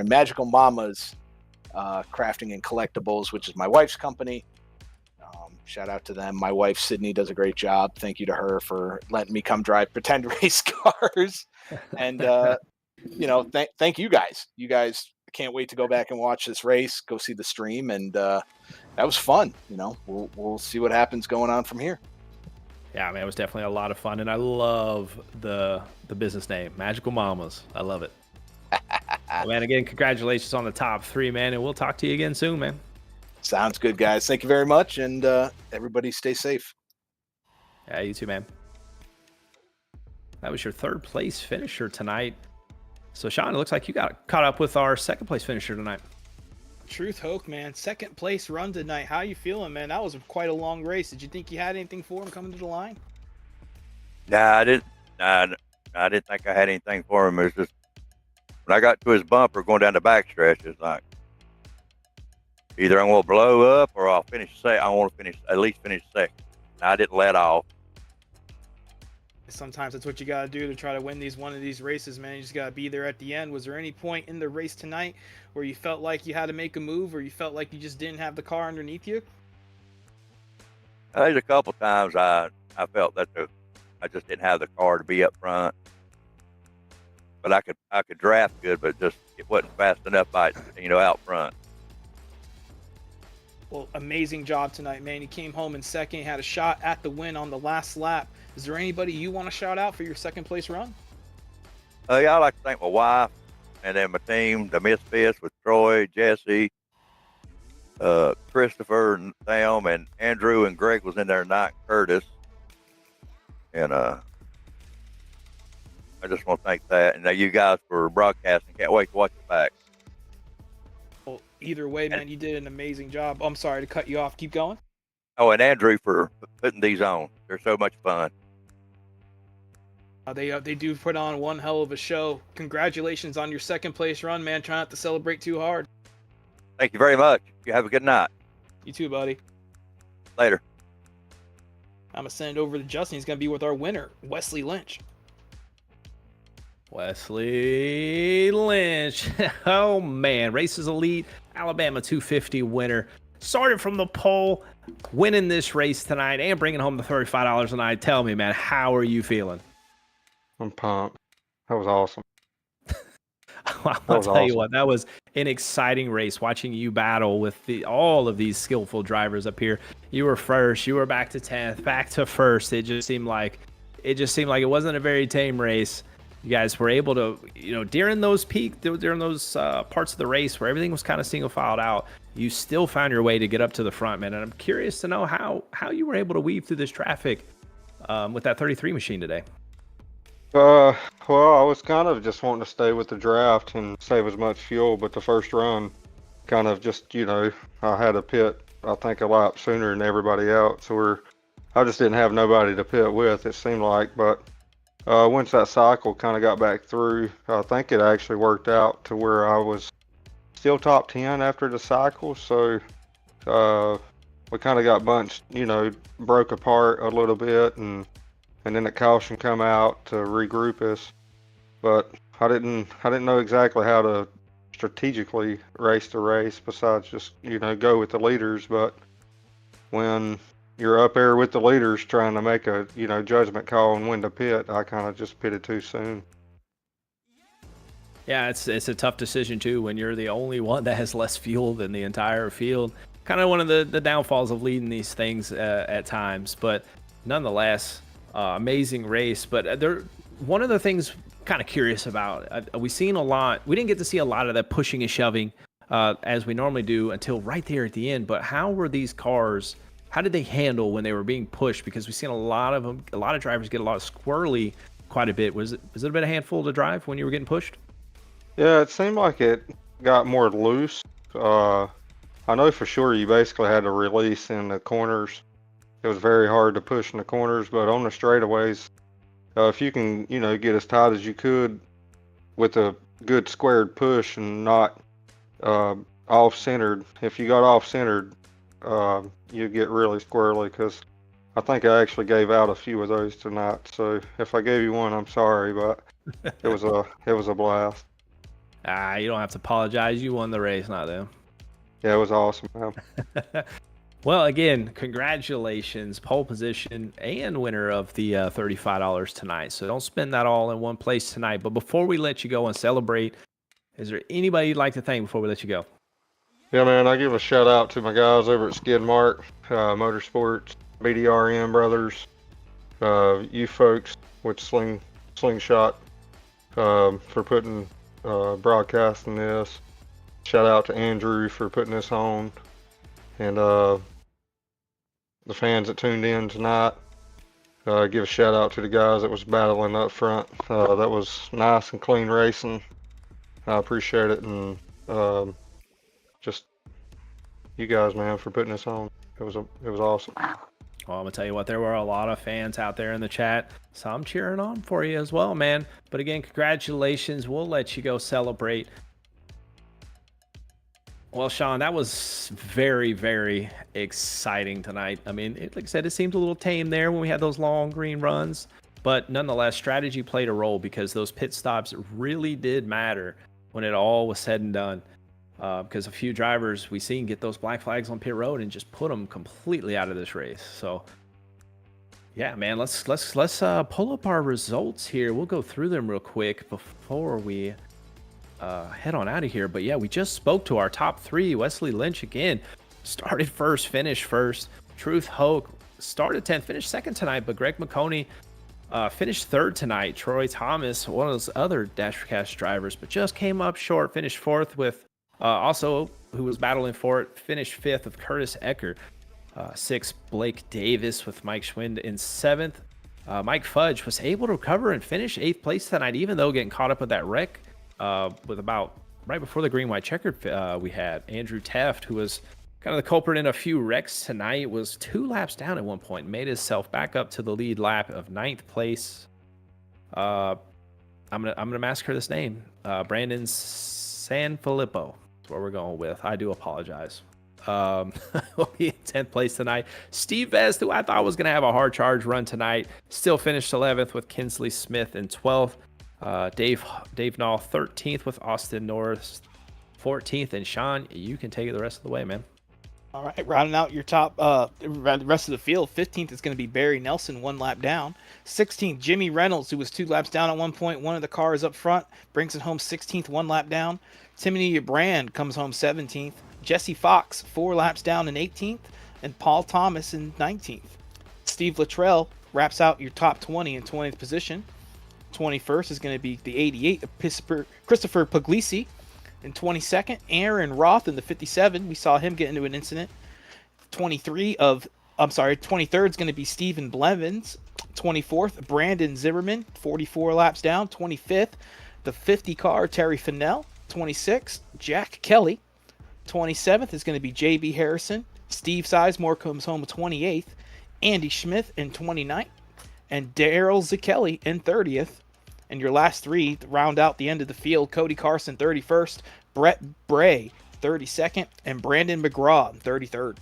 [SPEAKER 3] Magical Mamas Crafting and Collectibles, which is my wife's company. Shout out to them. My wife, Sydney, does a great job. Thank you to her for letting me come drive pretend race cars. And, thank you guys. You guys, can't wait to go back and watch this race, go see the stream. And that was fun. We'll see what happens going on from here.
[SPEAKER 1] Yeah, man, it was definitely a lot of fun. And I love the business name, Magical Mamas. I love it. Well, man, again, congratulations on the top 3, man. And we'll talk to you again soon, man.
[SPEAKER 3] Sounds good, guys. Thank you very much, and everybody stay safe.
[SPEAKER 1] Yeah, you too, man. That was your 3rd place finisher tonight. So, Sean, it looks like you got caught up with our 2nd place finisher tonight.
[SPEAKER 2] Truth Hoke, man. 2nd place run tonight. How you feeling, man? That was quite a long race. Did you think you had anything for him coming to the line?
[SPEAKER 4] Nah, I didn't. I didn't think I had anything for him. It was just when I got to his bumper going down the backstretch, it's like, either I'm going to blow up or I'll finish second. I want to at least finish second. And I didn't let off.
[SPEAKER 2] Sometimes that's what you got to do to try to win one of these races, man. You just got to be there at the end. Was there any point in the race tonight where you felt like you had to make a move, or you felt like you just didn't have the car underneath you?
[SPEAKER 4] There's a couple times I felt that I just didn't have the car to be up front. But I could draft good, but just it wasn't fast enough out front.
[SPEAKER 2] Well, amazing job tonight, man. You came home in second, had a shot at the win on the last lap. Is there anybody you want to shout out for your 2nd place run?
[SPEAKER 4] Yeah, I'd like to thank my wife and then my team, the Misfits with Troy, Jesse, Christopher, and Thelm, and Andrew and Greg was in there tonight, Curtis. And I just want to thank that. And you guys for broadcasting. Can't wait to watch it back.
[SPEAKER 2] Well, either way, man, you did an amazing job. I'm sorry to cut you off. Keep going.
[SPEAKER 4] Oh, and Andrew for putting these on. They're so much fun.
[SPEAKER 2] They do put on one hell of a show. Congratulations on your 2nd place run, man. Try not to celebrate too hard.
[SPEAKER 4] Thank you very much. You have a good night.
[SPEAKER 2] You too, buddy.
[SPEAKER 4] Later.
[SPEAKER 2] I'm going to send it over to Justin. He's going to be with our winner, Wesley Lynch.
[SPEAKER 1] Wesley Lynch. Oh, man. Races Elite, Alabama 250 winner. Started from the pole, winning this race tonight and bringing home the $35 a night. Tell me, man, how are you feeling?
[SPEAKER 5] I'm pumped. That was awesome.
[SPEAKER 1] I'll tell you what, that was an exciting race watching you battle with all of these skillful drivers up here. You were first, you were back to 10th, back to first. It just seemed like it wasn't a very tame race. You guys were able to, during those parts of the race where everything was kind of single filed out, you still found your way to get up to the front, man. And I'm curious to know how you were able to weave through this traffic with that 33 machine today.
[SPEAKER 5] Well, I was kind of just wanting to stay with the draft and save as much fuel, but the first run kind of just, I had a pit, I think, a lap sooner than everybody else. So I just didn't have nobody to pit with, it seemed like. But once that cycle kind of got back through, I think it actually worked out to where I was still top 10 after the cycle. So we kind of got bunched, broke apart a little bit, and then the caution come out to regroup us. But I didn't know exactly how to strategically race the race besides just, go with the leaders. But when you're up there with the leaders trying to make a, judgment call and when to pit, I kind of just pitted too soon.
[SPEAKER 1] Yeah, it's a tough decision too when you're the only one that has less fuel than the entire field. Kind of one of the downfalls of leading these things at times, but nonetheless, amazing race. But one of the things kind of curious about, we didn't get to see a lot of that pushing and shoving as we normally do until right there at the end. But how were these cars? How did they handle when they were being pushed? Because we've seen a lot of drivers get a lot of squirrely quite a bit. Was it a bit of a handful to drive when you were getting pushed?
[SPEAKER 5] Yeah, it seemed like it got more loose. I know for sure you basically had to release in the corners. It was very hard to push in the corners, but on the straightaways, if you can, get as tight as you could with a good squared push and not off-centered. If you got off-centered, you get really squirrely because I think I actually gave out a few of those tonight. So if I gave you one, I'm sorry, but it was a blast.
[SPEAKER 1] You don't have to apologize. You won the race, not them.
[SPEAKER 5] Yeah, it was awesome, man.
[SPEAKER 1] Well, again, congratulations, pole position and winner of the $35 tonight. So don't spend that all in one place tonight. But before we let you go and celebrate, is there anybody you'd like to thank before we let you go?
[SPEAKER 5] Yeah, man, I give a shout out to my guys over at Skidmark Motorsports, BDRM Brothers, you folks with Slingshot for putting broadcasting this. Shout out to Andrew for putting this on, and the fans that tuned in tonight. Give a shout out to the guys that was battling up front. That was nice and clean racing. I appreciate it, and just you guys, man, for putting this on. It was awesome.
[SPEAKER 1] Well, I'm gonna tell you what, there were a lot of fans out there in the chat, so I'm cheering on for you as well, man. But again, congratulations. We'll let you go celebrate. Well, Sean, that was very, very exciting tonight. I mean, like I said, it seemed a little tame there when we had those long green runs, but nonetheless, strategy played a role because those pit stops really did matter when it all was said and done. Because a few drivers we seen get those black flags on pit road and just put them completely out of this race. So, yeah, man, let's pull up our results here. We'll go through them real quick before we head on out of here. But yeah, we just spoke to our top three. Wesley Lynch again started first, finished first. Truth Hoke started 10th, finished second tonight. But Greg McConey finished third tonight. Troy Thomas, one of those other Dash for Cash drivers, but just came up short, finished fourth with also who was battling for it, finished fifth with Curtis Ecker. Sixth, Blake Davis with Mike Schwind in seventh. Mike Fudge was able to recover and finish eighth place tonight, even though getting caught up with that wreck with about right before the green white checkered we had. Andrew Teft, who was kind of the culprit in a few wrecks tonight, was 2 laps down at one point, made himself back up to the lead lap of ninth place. I'm gonna massacre this name. Brandon Sanfilippo. That's what we're going with. I do apologize. Will be in 10th place tonight. Steve Vest, who I thought was going to have a hard charge run tonight, still finished 11th with Kinsley Smith in 12th. Dave Nall 13th with Austin Norris 14th. And Sean, you can take it the rest of the way, man.
[SPEAKER 2] All right, rounding out your top, the rest of the field, 15th is going to be Barry Nelson, 1 lap down. 16th, Jimmy Reynolds, who was 2 laps down at one point. One of the cars up front brings it home 16th, 1 lap down. Timothy Brand comes home 17th. Jesse Fox, 4 laps down in 18th. And Paul Thomas in 19th. Steve Luttrell wraps out your top 20 in 20th position. 21st is going to be the 88 of Christopher Puglisi. In 22nd, Aaron Roth in the 57. We saw him get into an incident. 23rd is going to be Stephen Blevins. 24th, Brandon Zimmerman, 44 laps down. 25th, the 50 car, Terry Fennell. 26th, Jack Kelly. 27th is going to be JB Harrison. Steve Sizemore comes home 28th. Andy Schmidt in 29th. And Daryl Zakelli in 30th. And your last three to round out the end of the field, Cody Carson 31st, Brett Bray 32nd, and Brandon McGraw 33rd.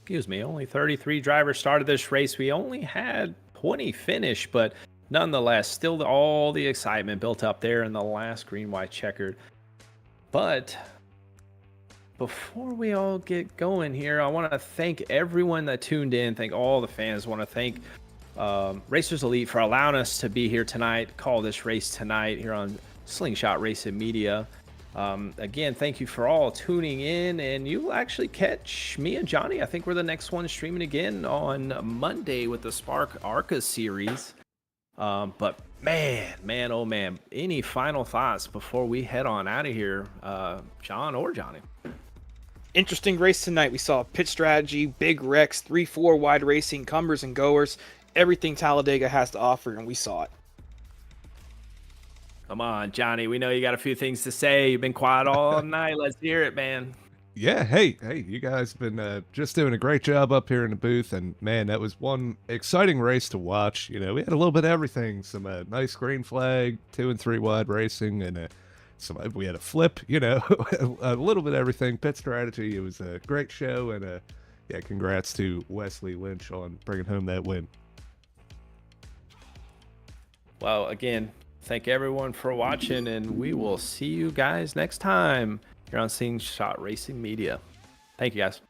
[SPEAKER 1] Excuse me, only 33 drivers started this race. We only had 20 finish, but nonetheless, still all the excitement built up there in the last green, white, checkered. But before we all get going here, I want to thank everyone that tuned in. Thank all the fans. I want to thank Racers Elite for allowing us to be here tonight, call this race tonight here on Slingshot Racing Media. Again, thank you for all tuning in, and you'll actually catch me and Johnny. I think we're the next one streaming again on Monday with the Spark ARCA series. But man, oh man, any final thoughts before we head on out of here, John or Johnny?
[SPEAKER 2] Interesting race tonight. We saw pit strategy, big wrecks, 3-4 wide racing, comers and goers, everything Talladega has to offer, and we saw it.
[SPEAKER 1] Come on, Johnny. We know you got a few things to say. You've been quiet all night. Let's hear it, man.
[SPEAKER 6] Yeah, hey, you guys been just doing a great job up here in the booth, and man, that was one exciting race to watch. You know, we had a little bit of everything, some nice green flag, 2 and 3 wide racing, and we had a flip, you know, a little bit of everything. Pit strategy. It was a great show, and yeah, congrats to Wesley Lynch on bringing home that win.
[SPEAKER 1] Well, again, thank everyone for watching, and we will see you guys next time here on Scene Shot Racing Media. Thank you, guys.